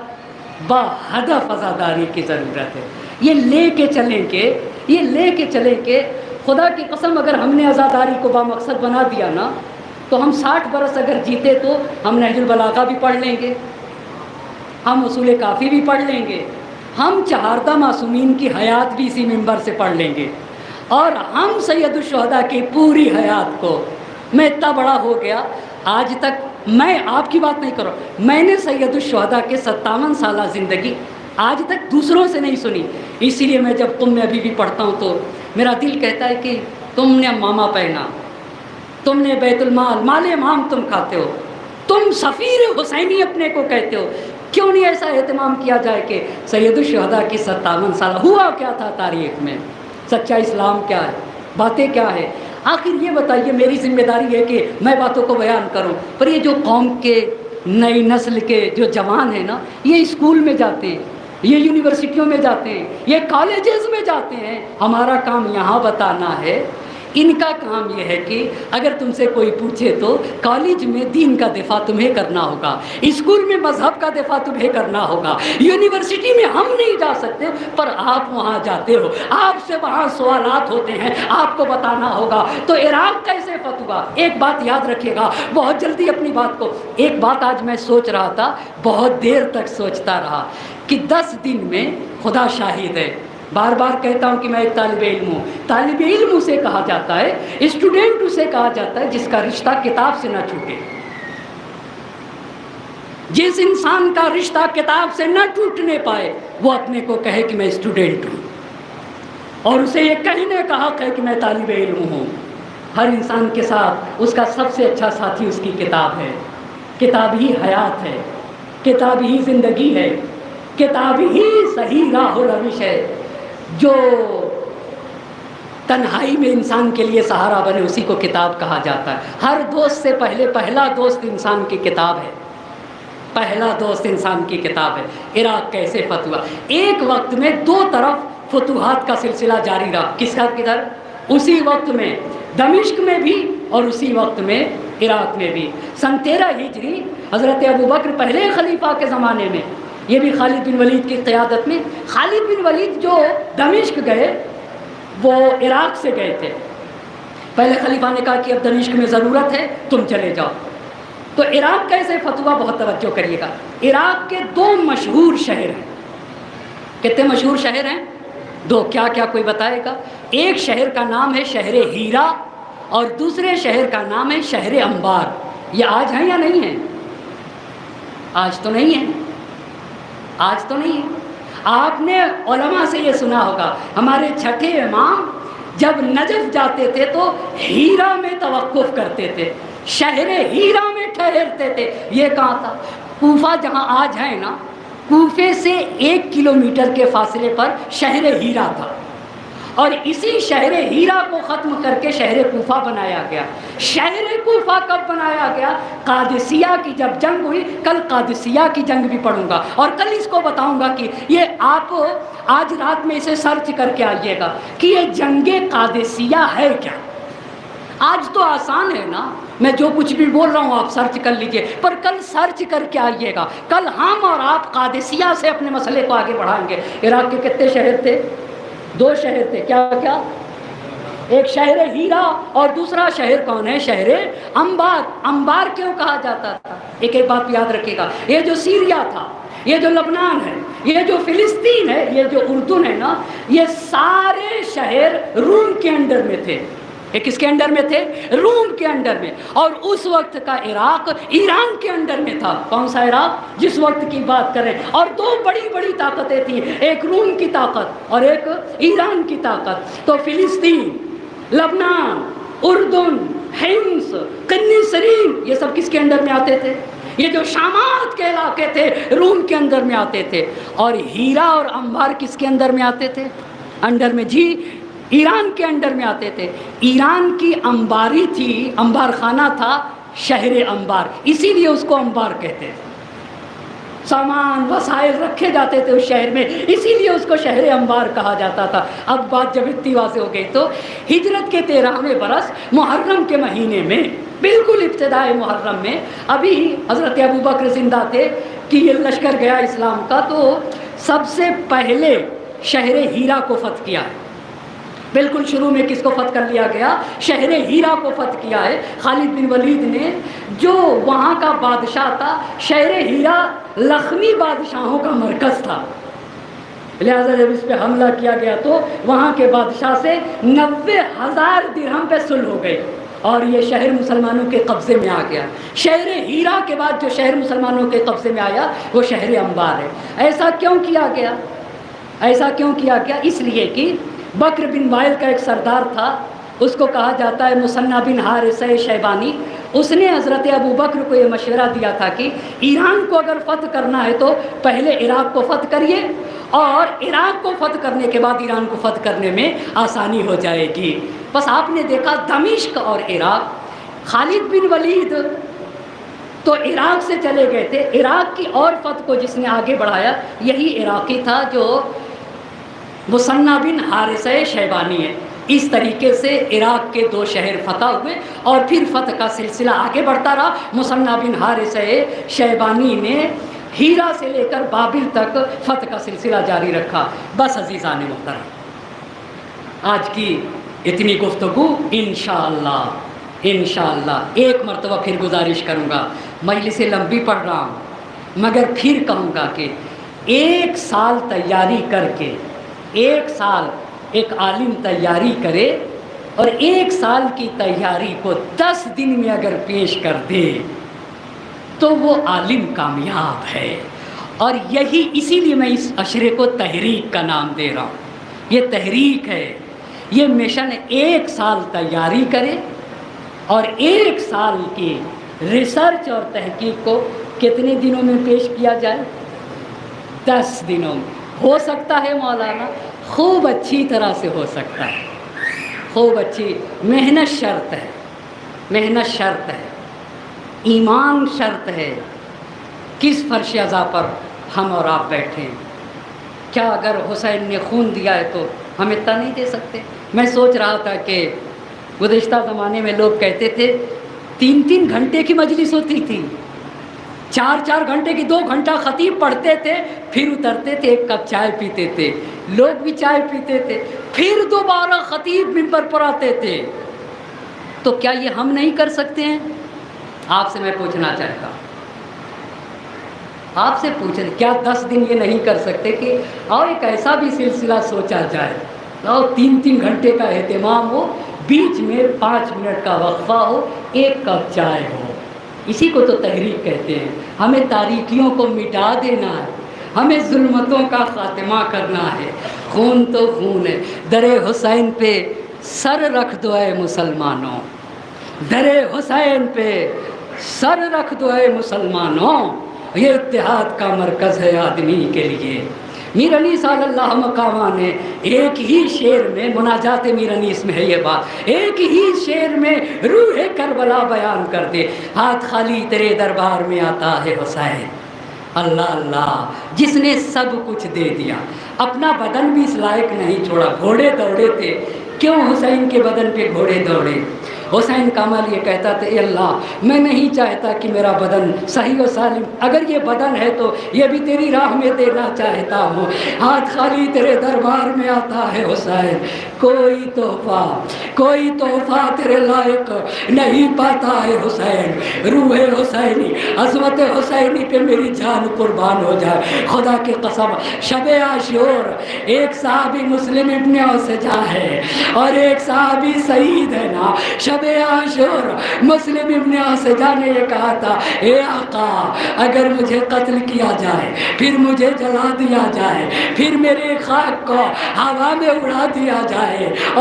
با ہدف عزاداری کی ضرورت ہے۔ یہ لے کے چلیں کہ خدا کی قسم اگر ہم نے عزاداری کو بامقصد بنا دیا نا تو ہم 60 برس اگر جیتے تو ہم نہج البلاغہ بھی پڑھ لیں گے، ہم اصول کافی بھی پڑھ لیں گے، ہم چہاردہ معصومین کی حیات بھی اسی منبر سے پڑھ لیں گے، اور ہم سید الشہداء کی پوری حیات کو، میں اتنا بڑا ہو گیا آج تک، میں آپ کی بات نہیں کر رہا ہوں، میں نے سید الشہداء کے 57 سالہ زندگی آج تک دوسروں سے نہیں سنی، اسی لیے میں جب تم میں ابھی بھی پڑھتا ہوں تو میرا دل کہتا ہے کہ تم نے ماما پہنا، تم نے بیت المال، مال امام تم کھاتے ہو، تم سفیر حسینی اپنے کو کہتے ہو، کیوں نہیں ایسا اہتمام کیا جائے کہ سید الشہداء کی 57 سالہ ہوا کیا تھا تاریخ میں، سچا اسلام کیا ہے، باتیں کیا ہے؟ آخر یہ بتائیے، میری ذمہ داری ہے کہ میں باتوں کو بیان کروں، پر یہ جو قوم کے نئی نسل کے جو جوان ہیں نا، یہ اسکول میں جاتے ہیں، یہ یونیورسٹیوں میں جاتے ہیں، یہ کالجز میں جاتے ہیں، ہمارا کام یہاں بتانا ہے، ان کا کام یہ ہے کہ اگر تم سے کوئی پوچھے تو کالج میں دین کا دفاع تمہیں کرنا ہوگا، اسکول میں مذہب کا دفاع تمہیں کرنا ہوگا، یونیورسٹی میں ہم نہیں جا سکتے پر آپ وہاں جاتے ہو، آپ سے وہاں سوالات ہوتے ہیں، آپ کو بتانا ہوگا۔ تو عراق کیسے فتح ہوا؟ ایک بات یاد رکھیے گا، بہت جلدی اپنی بات کو، ایک بات آج میں سوچ رہا تھا، بہت دیر تک سوچتا رہا کہ 10 دن میں خدا شاہد ہے، بار بار کہتا ہوں کہ میں ایک طالب علم ہوں، طالب علم اسے کہا جاتا ہے، اسٹوڈنٹ اسے کہا جاتا ہے جس کا رشتہ کتاب سے نہ چھوٹے، جس انسان کا رشتہ کتاب سے نہ ٹوٹنے پائے وہ اپنے کو کہے کہ میں اسٹوڈنٹ ہوں، اور اسے یہ کہنے کا حق ہے کہ میں طالب علم ہوں۔ ہر انسان کے ساتھ اس کا سب سے اچھا ساتھی اس کی کتاب ہے، کتاب ہی حیات ہے، کتاب ہی زندگی ہے، کتاب ہی صحیح راہ و روش ہے، جو تنہائی میں انسان کے لیے سہارا بنے اسی کو کتاب کہا جاتا ہے۔ ہر دوست سے پہلے پہلا دوست انسان کی کتاب ہے، پہلا دوست انسان کی کتاب ہے۔ عراق کیسے فتح ہوا؟ ایک وقت میں 2 طرف فتوحات کا سلسلہ جاری رہا، کس کا کدھر؟ اسی وقت میں دمشق میں بھی اور اسی وقت میں عراق میں بھی۔ سن 13 ہجری حضرت ابوبکر پہلے خلیفہ کے زمانے میں، یہ بھی خالد بن ولید کی قیادت میں، خالد بن ولید جو دمشق گئے وہ عراق سے گئے تھے، پہلے خلیفہ نے کہا کہ اب دمشق میں ضرورت ہے تم چلے جاؤ، تو عراق کیسے فتح ہوا؟ بہت توجہ کریے گا۔ عراق کے 2 مشہور شہر ہیں، کتنے مشہور شہر ہیں؟ 2، کیا کیا کوئی بتائے گا؟ ایک شہر کا نام ہے شہر ہیرا اور دوسرے شہر کا نام ہے شہر انبار۔ یہ آج ہیں یا نہیں ہیں؟ آج تو نہیں ہے، آج تو نہیں ہے۔ آپ نے علماء سے یہ سنا ہوگا، ہمارے چھٹے امام جب نجف جاتے تھے تو ہیرا میں توقف کرتے تھے، شہر ہیرا میں ٹھہرتے تھے۔ یہ کہاں تھا؟ کوفہ جہاں آج ہے نا، کوفے سے 1 کلومیٹر کے فاصلے پر شہر ہیرا تھا، اور اسی شہر ہیرا کو ختم کر کے شہر کوفہ بنایا گیا۔ شہر کوفہ کب بنایا گیا؟ قادسیہ کی جب جنگ ہوئی، کل قادسیہ کی جنگ بھی پڑھوں گا اور کل اس کو بتاؤں گا کہ یہ آپ آج رات میں اسے سرچ کر کے آئیے گا کہ یہ جنگ قادسیہ ہے کیا۔ آج تو آسان ہے نا، میں جو کچھ بھی بول رہا ہوں آپ سرچ کر لیجئے، پر کل سرچ کر کے آئیے گا، کل ہم اور آپ قادسیہ سے اپنے مسئلے کو آگے بڑھائیں گے۔ عراق کے کتنے شہر تھے؟ 2 شہر تھے، کیا کیا؟ ایک شہر ہیرا اور دوسرا شہر کون ہے؟ شہر انبار۔ انبار کیوں کہا جاتا تھا؟ ایک بات یاد رکھیے گا، یہ جو سیریا تھا، یہ جو لبنان ہے، یہ جو فلسطین ہے، یہ جو اردن ہے نا، یہ سارے شہر روم کے انڈر میں تھے۔ یہ کس کے انڈر میں تھے؟ روم کے انڈر میں۔ اور اس وقت کا عراق ایران کے انڈر میں تھا۔ کون سا عراق؟ جس وقت کی بات کریں۔ اور 2 بڑی بڑی طاقتیں تھیں، ایک روم کی طاقت اور ایک ایران کی طاقت۔ تو فلسطین، لبنان، اردن، حمص، قنیسرین، یہ سب کس کے انڈر میں آتے تھے؟ یہ جو شامات کے علاقے تھے روم کے اندر میں آتے تھے۔ اور ہیرا اور انبار کس کے اندر میں آتے تھے؟ انڈر میں، جی ایران کے انڈر میں آتے تھے۔ ایران کی انباری تھی، انبار خانہ تھا شہر انبار، اسی لیے اس کو انبار کہتے تھے۔ سامان وسائل رکھے جاتے تھے اس شہر میں، اسی لیے اس کو شہر انبار کہا جاتا تھا۔ اب بات جب اتنی واضح ہو گئی تو ہجرت کے 13ویں برس محرم کے مہینے میں، بالکل ابتدائے محرم میں، ابھی حضرت ابوبکر زندہ تھے کہ یہ لشکر گیا اسلام کا، تو سب سے پہلے شہر ہیرا کو فتح کیا۔ بالکل شروع میں کس کو فتح کر لیا گیا؟ شہر ہیرا کو فتح کیا ہے خالد بن ولید نے، جو وہاں کا بادشاہ تھا۔ شہر ہیرا لخمی بادشاہوں کا مرکز تھا، لہذا جب اس پہ حملہ کیا گیا تو وہاں کے بادشاہ سے 90,000 درہم پہ صلح ہو گئی اور یہ شہر مسلمانوں کے قبضے میں آ گیا۔ شہر ہیرا کے بعد جو شہر مسلمانوں کے قبضے میں آیا وہ شہر انبار ہے۔ ایسا کیوں کیا گیا؟ ایسا کیوں کیا گیا؟ اس لیے کہ بکر بن وائل کا ایک سردار تھا، اس کو کہا جاتا ہے مثنی بن حارثہ شیبانی۔ اس نے حضرت ابو بکر کو یہ مشورہ دیا تھا کہ ایران کو اگر فتح کرنا ہے تو پہلے عراق کو فتح کریے، اور عراق کو فتح کرنے کے بعد ایران کو فتح کرنے میں آسانی ہو جائے گی۔ بس آپ نے دیکھا دمشق اور عراق، خالد بن ولید تو عراق سے چلے گئے تھے، عراق کی اور فتح کو جس نے آگے بڑھایا یہی عراقی تھا جو مثنی بن حارثہ شیبانی ہے۔ اس طریقے سے عراق کے 2 شہر فتح ہوئے اور پھر فتح کا سلسلہ آگے بڑھتا رہا۔ مثنی بن حارثہ شیبانی نے ہیرا سے لے کر بابل تک فتح کا سلسلہ جاری رکھا۔ بس عزیزان محترم، آج کی اتنی گفتگو انشاءاللہ ایک مرتبہ پھر گزارش کروں گا، مجلس لمبی پڑھ رہا ہوں مگر پھر کہوں گا کہ 1 سال تیاری کر کے، 1 سال ایک عالم تیاری کرے اور 1 سال کی تیاری کو 10 دن میں اگر پیش کر دے تو وہ عالم کامیاب ہے۔ اور یہی اسی لیے میں اس عشرے کو تحریک کا نام دے رہا ہوں۔ یہ تحریک ہے، یہ مشن 1 سال تیاری کرے اور 1 سال کی ریسرچ اور تحقیق کو کتنے دنوں میں پیش کیا جائے؟ 10 دنوں میں ہو سکتا ہے مولانا، خوب اچھی طرح سے ہو سکتا ہے، خوب اچھی محنت شرط ہے، محنت شرط ہے، ایمان شرط ہے۔ کس فرش ازا پر ہم اور آپ بیٹھے ہیں؟ کیا اگر حسین نے خون دیا ہے تو ہم اتنا نہیں دے سکتے؟ میں سوچ رہا تھا کہ گزشتہ زمانے میں لوگ کہتے تھے 3 گھنٹے کی مجلس ہوتی تھی، 4 گھنٹے کی 2 گھنٹہ خطیب پڑھتے تھے، پھر اترتے تھے، 1 کپ چائے پیتے تھے، لوگ بھی چائے پیتے تھے، پھر دوبارہ خطیب منبر پر آتے تھے۔ تو کیا یہ ہم نہیں کر سکتے ہیں؟ آپ سے میں پوچھنا چاہتا ہوں، آپ سے پوچھیں کیا 10 دن یہ نہیں کر سکتے کہ اور ایک ایسا بھی سلسلہ سوچا جائے اور 3 گھنٹے کا اہتمام ہو، بیچ میں 5 منٹ کا وقفہ ہو، 1 کپ چائے ہو؟ اسی کو تو تحریک کہتے ہیں۔ ہمیں تاریکیوں کو مٹا دینا ہے، ہمیں ظلمتوں کا خاتمہ کرنا ہے۔ خون تو خون ہے، در حسین پہ سر رکھ دو اے مسلمانوں، در حسین پہ سر رکھ دو اے مسلمانوں، یہ اتحاد کا مرکز ہے آدمی کے لیے۔ میر علی صلی اللہ مقامہ نے ایک ہی شعر میں، مناجات میر انیس میں ہے یہ بات، ایک ہی شعر میں روح کربلا بیان کر دے، ہاتھ خالی تیرے دربار میں آتا ہے حسین۔ اللہ اللہ، جس نے سب کچھ دے دیا، اپنا بدن بھی اس لائق نہیں چھوڑا۔ گھوڑے دوڑے تھے، کیوں حسین کے بدن پہ گھوڑے دوڑے؟ حسین کامل یہ کہتا تھا، اے اللہ میں نہیں چاہتا کہ میرا بدن صحیح و سالم، اگر یہ بدن ہے تو یہ بھی تیری راہ میں دینا چاہتا ہوں۔ ہاتھ خالی تیرے دربار میں آتا ہے حسین، کوئی تحفہ تیرے لائق نہیں پاتا ہے حسین۔ روح حسینی، عظمت حسینی پہ میری جان قربان ہو جائے۔ خدا کی قسم، شب عاشور ایک صحابی مسلم ابن اوسجا ہے اور ایک صحابی سعید ہے نا۔ شب عاشور مسلم ابن اوسجا نے یہ کہا تھا، اے آقا اگر مجھے قتل کیا جائے، پھر مجھے جلا دیا جائے، پھر میرے خاک کو ہوا میں اڑا دیا جائے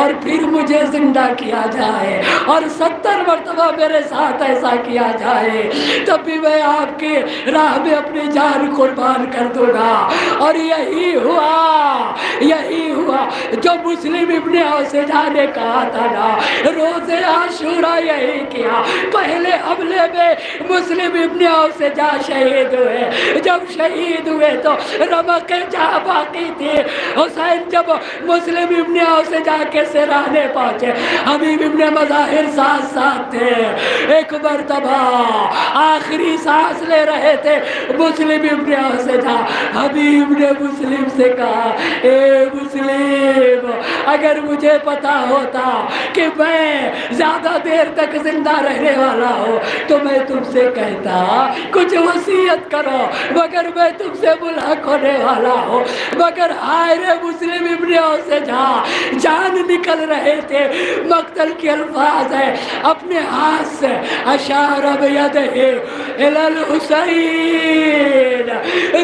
اور پھر مجھے زندہ کیا جائے اور 70 مرتبہ میرے ساتھ ایسا کیا جائے، تب بھی میں آپ کے راہ میں اپنی جان قربان کر دوں گا۔ اور یہی ہوا جو مسلم ابن اوسجا نے کہا تھا نا، روز عاشورہ یہی کیا۔ پہلے حملے میں مسلم ابن اوسجا شہید ہوئے، جب شہید ہوئے تو رمق جہاں باقی تھی۔ حسین جب مسلم ابن اوسجا کے سرانے پہنچے، حبیب ابن مظاہر ساتھ ساتھ تھے۔ ایک مرتبہ آخری سانس لے رہے تھے مسلم ابن اوسجا، حبیب نے مسلم سے کہا، اے مسلم اگر مجھے پتا ہوتا کہ میں زیادہ دیر تک زندہ رہنے والا ہوں تو میں تم سے کہتا کچھ وصیت کرو، مگر میں تم سے ملحق ہونے والا ہوں۔ مگر ہائے رے مسلم ابن اوسجا، جان نکل رہے تھے، مقتل کے الفاظ ہے، اپنے ہاتھ سے اشار بیدہ الی الحسین،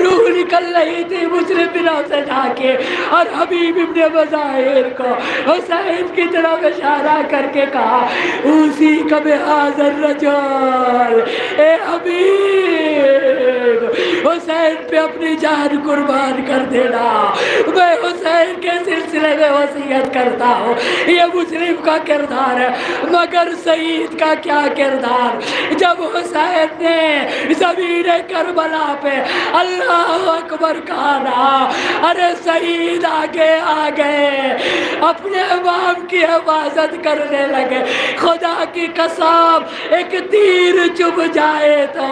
روح نکل رہی تھی مسلم بن اوسجا کے، اور حبیب ابن مظاہر کو حسین کی طرف اشارہ کر کے کہا اسی کا بہذا الرجل، اے حبیب حسین پہ اپنی جان قربان کر دینا، میں حسین کے سلسلے میں وصیت کرتا ہوں۔ یہ مسلم کا کردار ہے، مگر سعید کا کیا کردار؟ جب حسین نے زمین کربلا پہ اللہ اکبر کہا نا، ارے سعید آگے آگے اپنے امام کی حفاظت کرنے لگے۔ خدا کی قسم ایک تیر چبھ جائے تو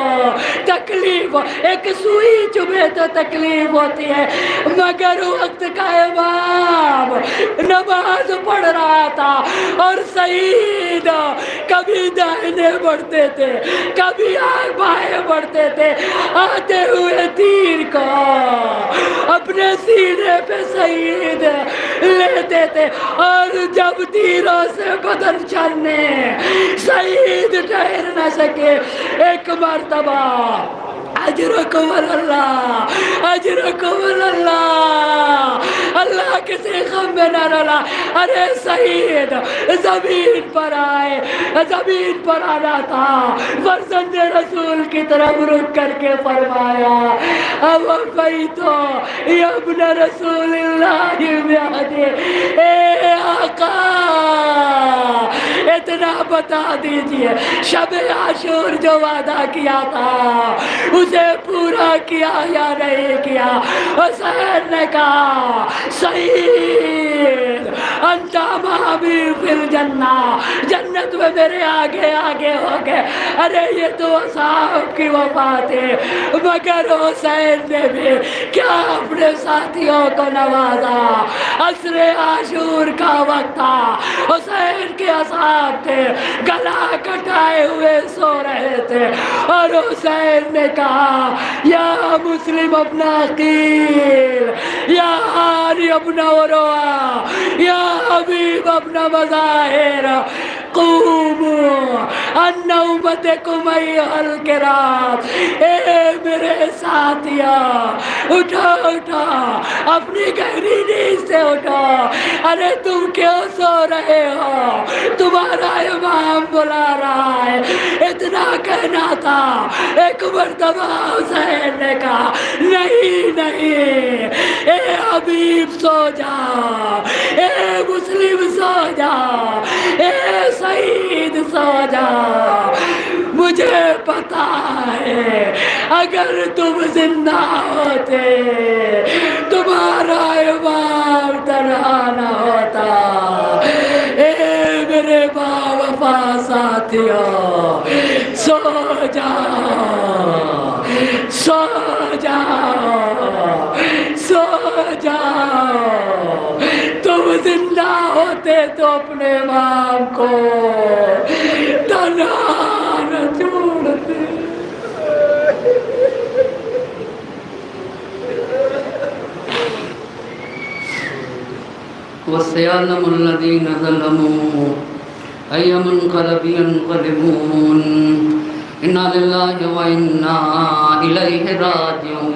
تکلیف، ایک سوئی چبھے تو تکلیف ہوتی ہے، مگر وقت کا امام نماز پڑھ رہا تھا اور سعید کبھی دائنے بڑھتے تھے کبھی بائیں بڑھتے تھے، آتے ہوئے تیر کو اپنے سینے پہ سعید لیتے تھے، اور جب تیروں سے بدن چھننے سعید ٹھہر نہ سکے، ایک مرتبہ اجرکم اللہ، اجرکم اللہ، اللہ کسی غم میں نہ رلا۔ ارے سعید زمین پر آئے، زمین پر آنا تھا، فرزند رسول کی طرف رک کر کے فرمایا اب بیتو یا ابن رسول اللہ بیادے، اے آقا اتنا بتا دیجئے شب عاشور جو وعدہ کیا تھا اسے پورا کیا یا نہیں کیا؟ حسین نے کہا سعید انت معی فی الجنہ، جنت میں میرے آگے آگے ہو گئے۔ ارے یہ تو اصحاب کی وفات ہے، مگر حسین نے بھی کیا اپنے ساتھیوں کو نوازا۔ عصر عاشور کا وقت تھا، حسین کے اصحاب تھے، گلا کٹائے ہوئے سو رہے تھے، اور حسین نے کہا یا مسلم ابن عقیل، یا علی ابن عروہ، یا حبیب ابن مظاہر، قوموا عن نوبتکم ایھا الکرام، اے میرے ساتھیوں اٹھو اٹھو، اپنی گہری نیند سے اٹھو۔ ارے تم کیوں سو رہے ہو؟ تمہارا امام بلا رہا ہے۔ اتنا کہنا تھا، ایک مرتبہ حسین نے کہا نہیں نہیں، اے حبیب سو جا، اے مسلم سو جا، اے سعید سو جا، مجھے پتا ہے اگر تم زندہ ہوتے تمہارا امام تنہا نہ ہوتا۔ اے میرے با وفا ساتھیوں سو جاؤ، سو جاؤ، سو جاؤ، تم زندہ ہوتے تو اپنے امام کو تنہا نہ چھوڑتے۔ وَسَيَعْلَمُ الَّذِينَ ظَلَمُوا أَيَّ مُنقَلَبٍ يَنقَلِبُونَ إِنَّا لِلَّهِ وَإِنَّا إِلَيْهِ رَاجِعُونَ۔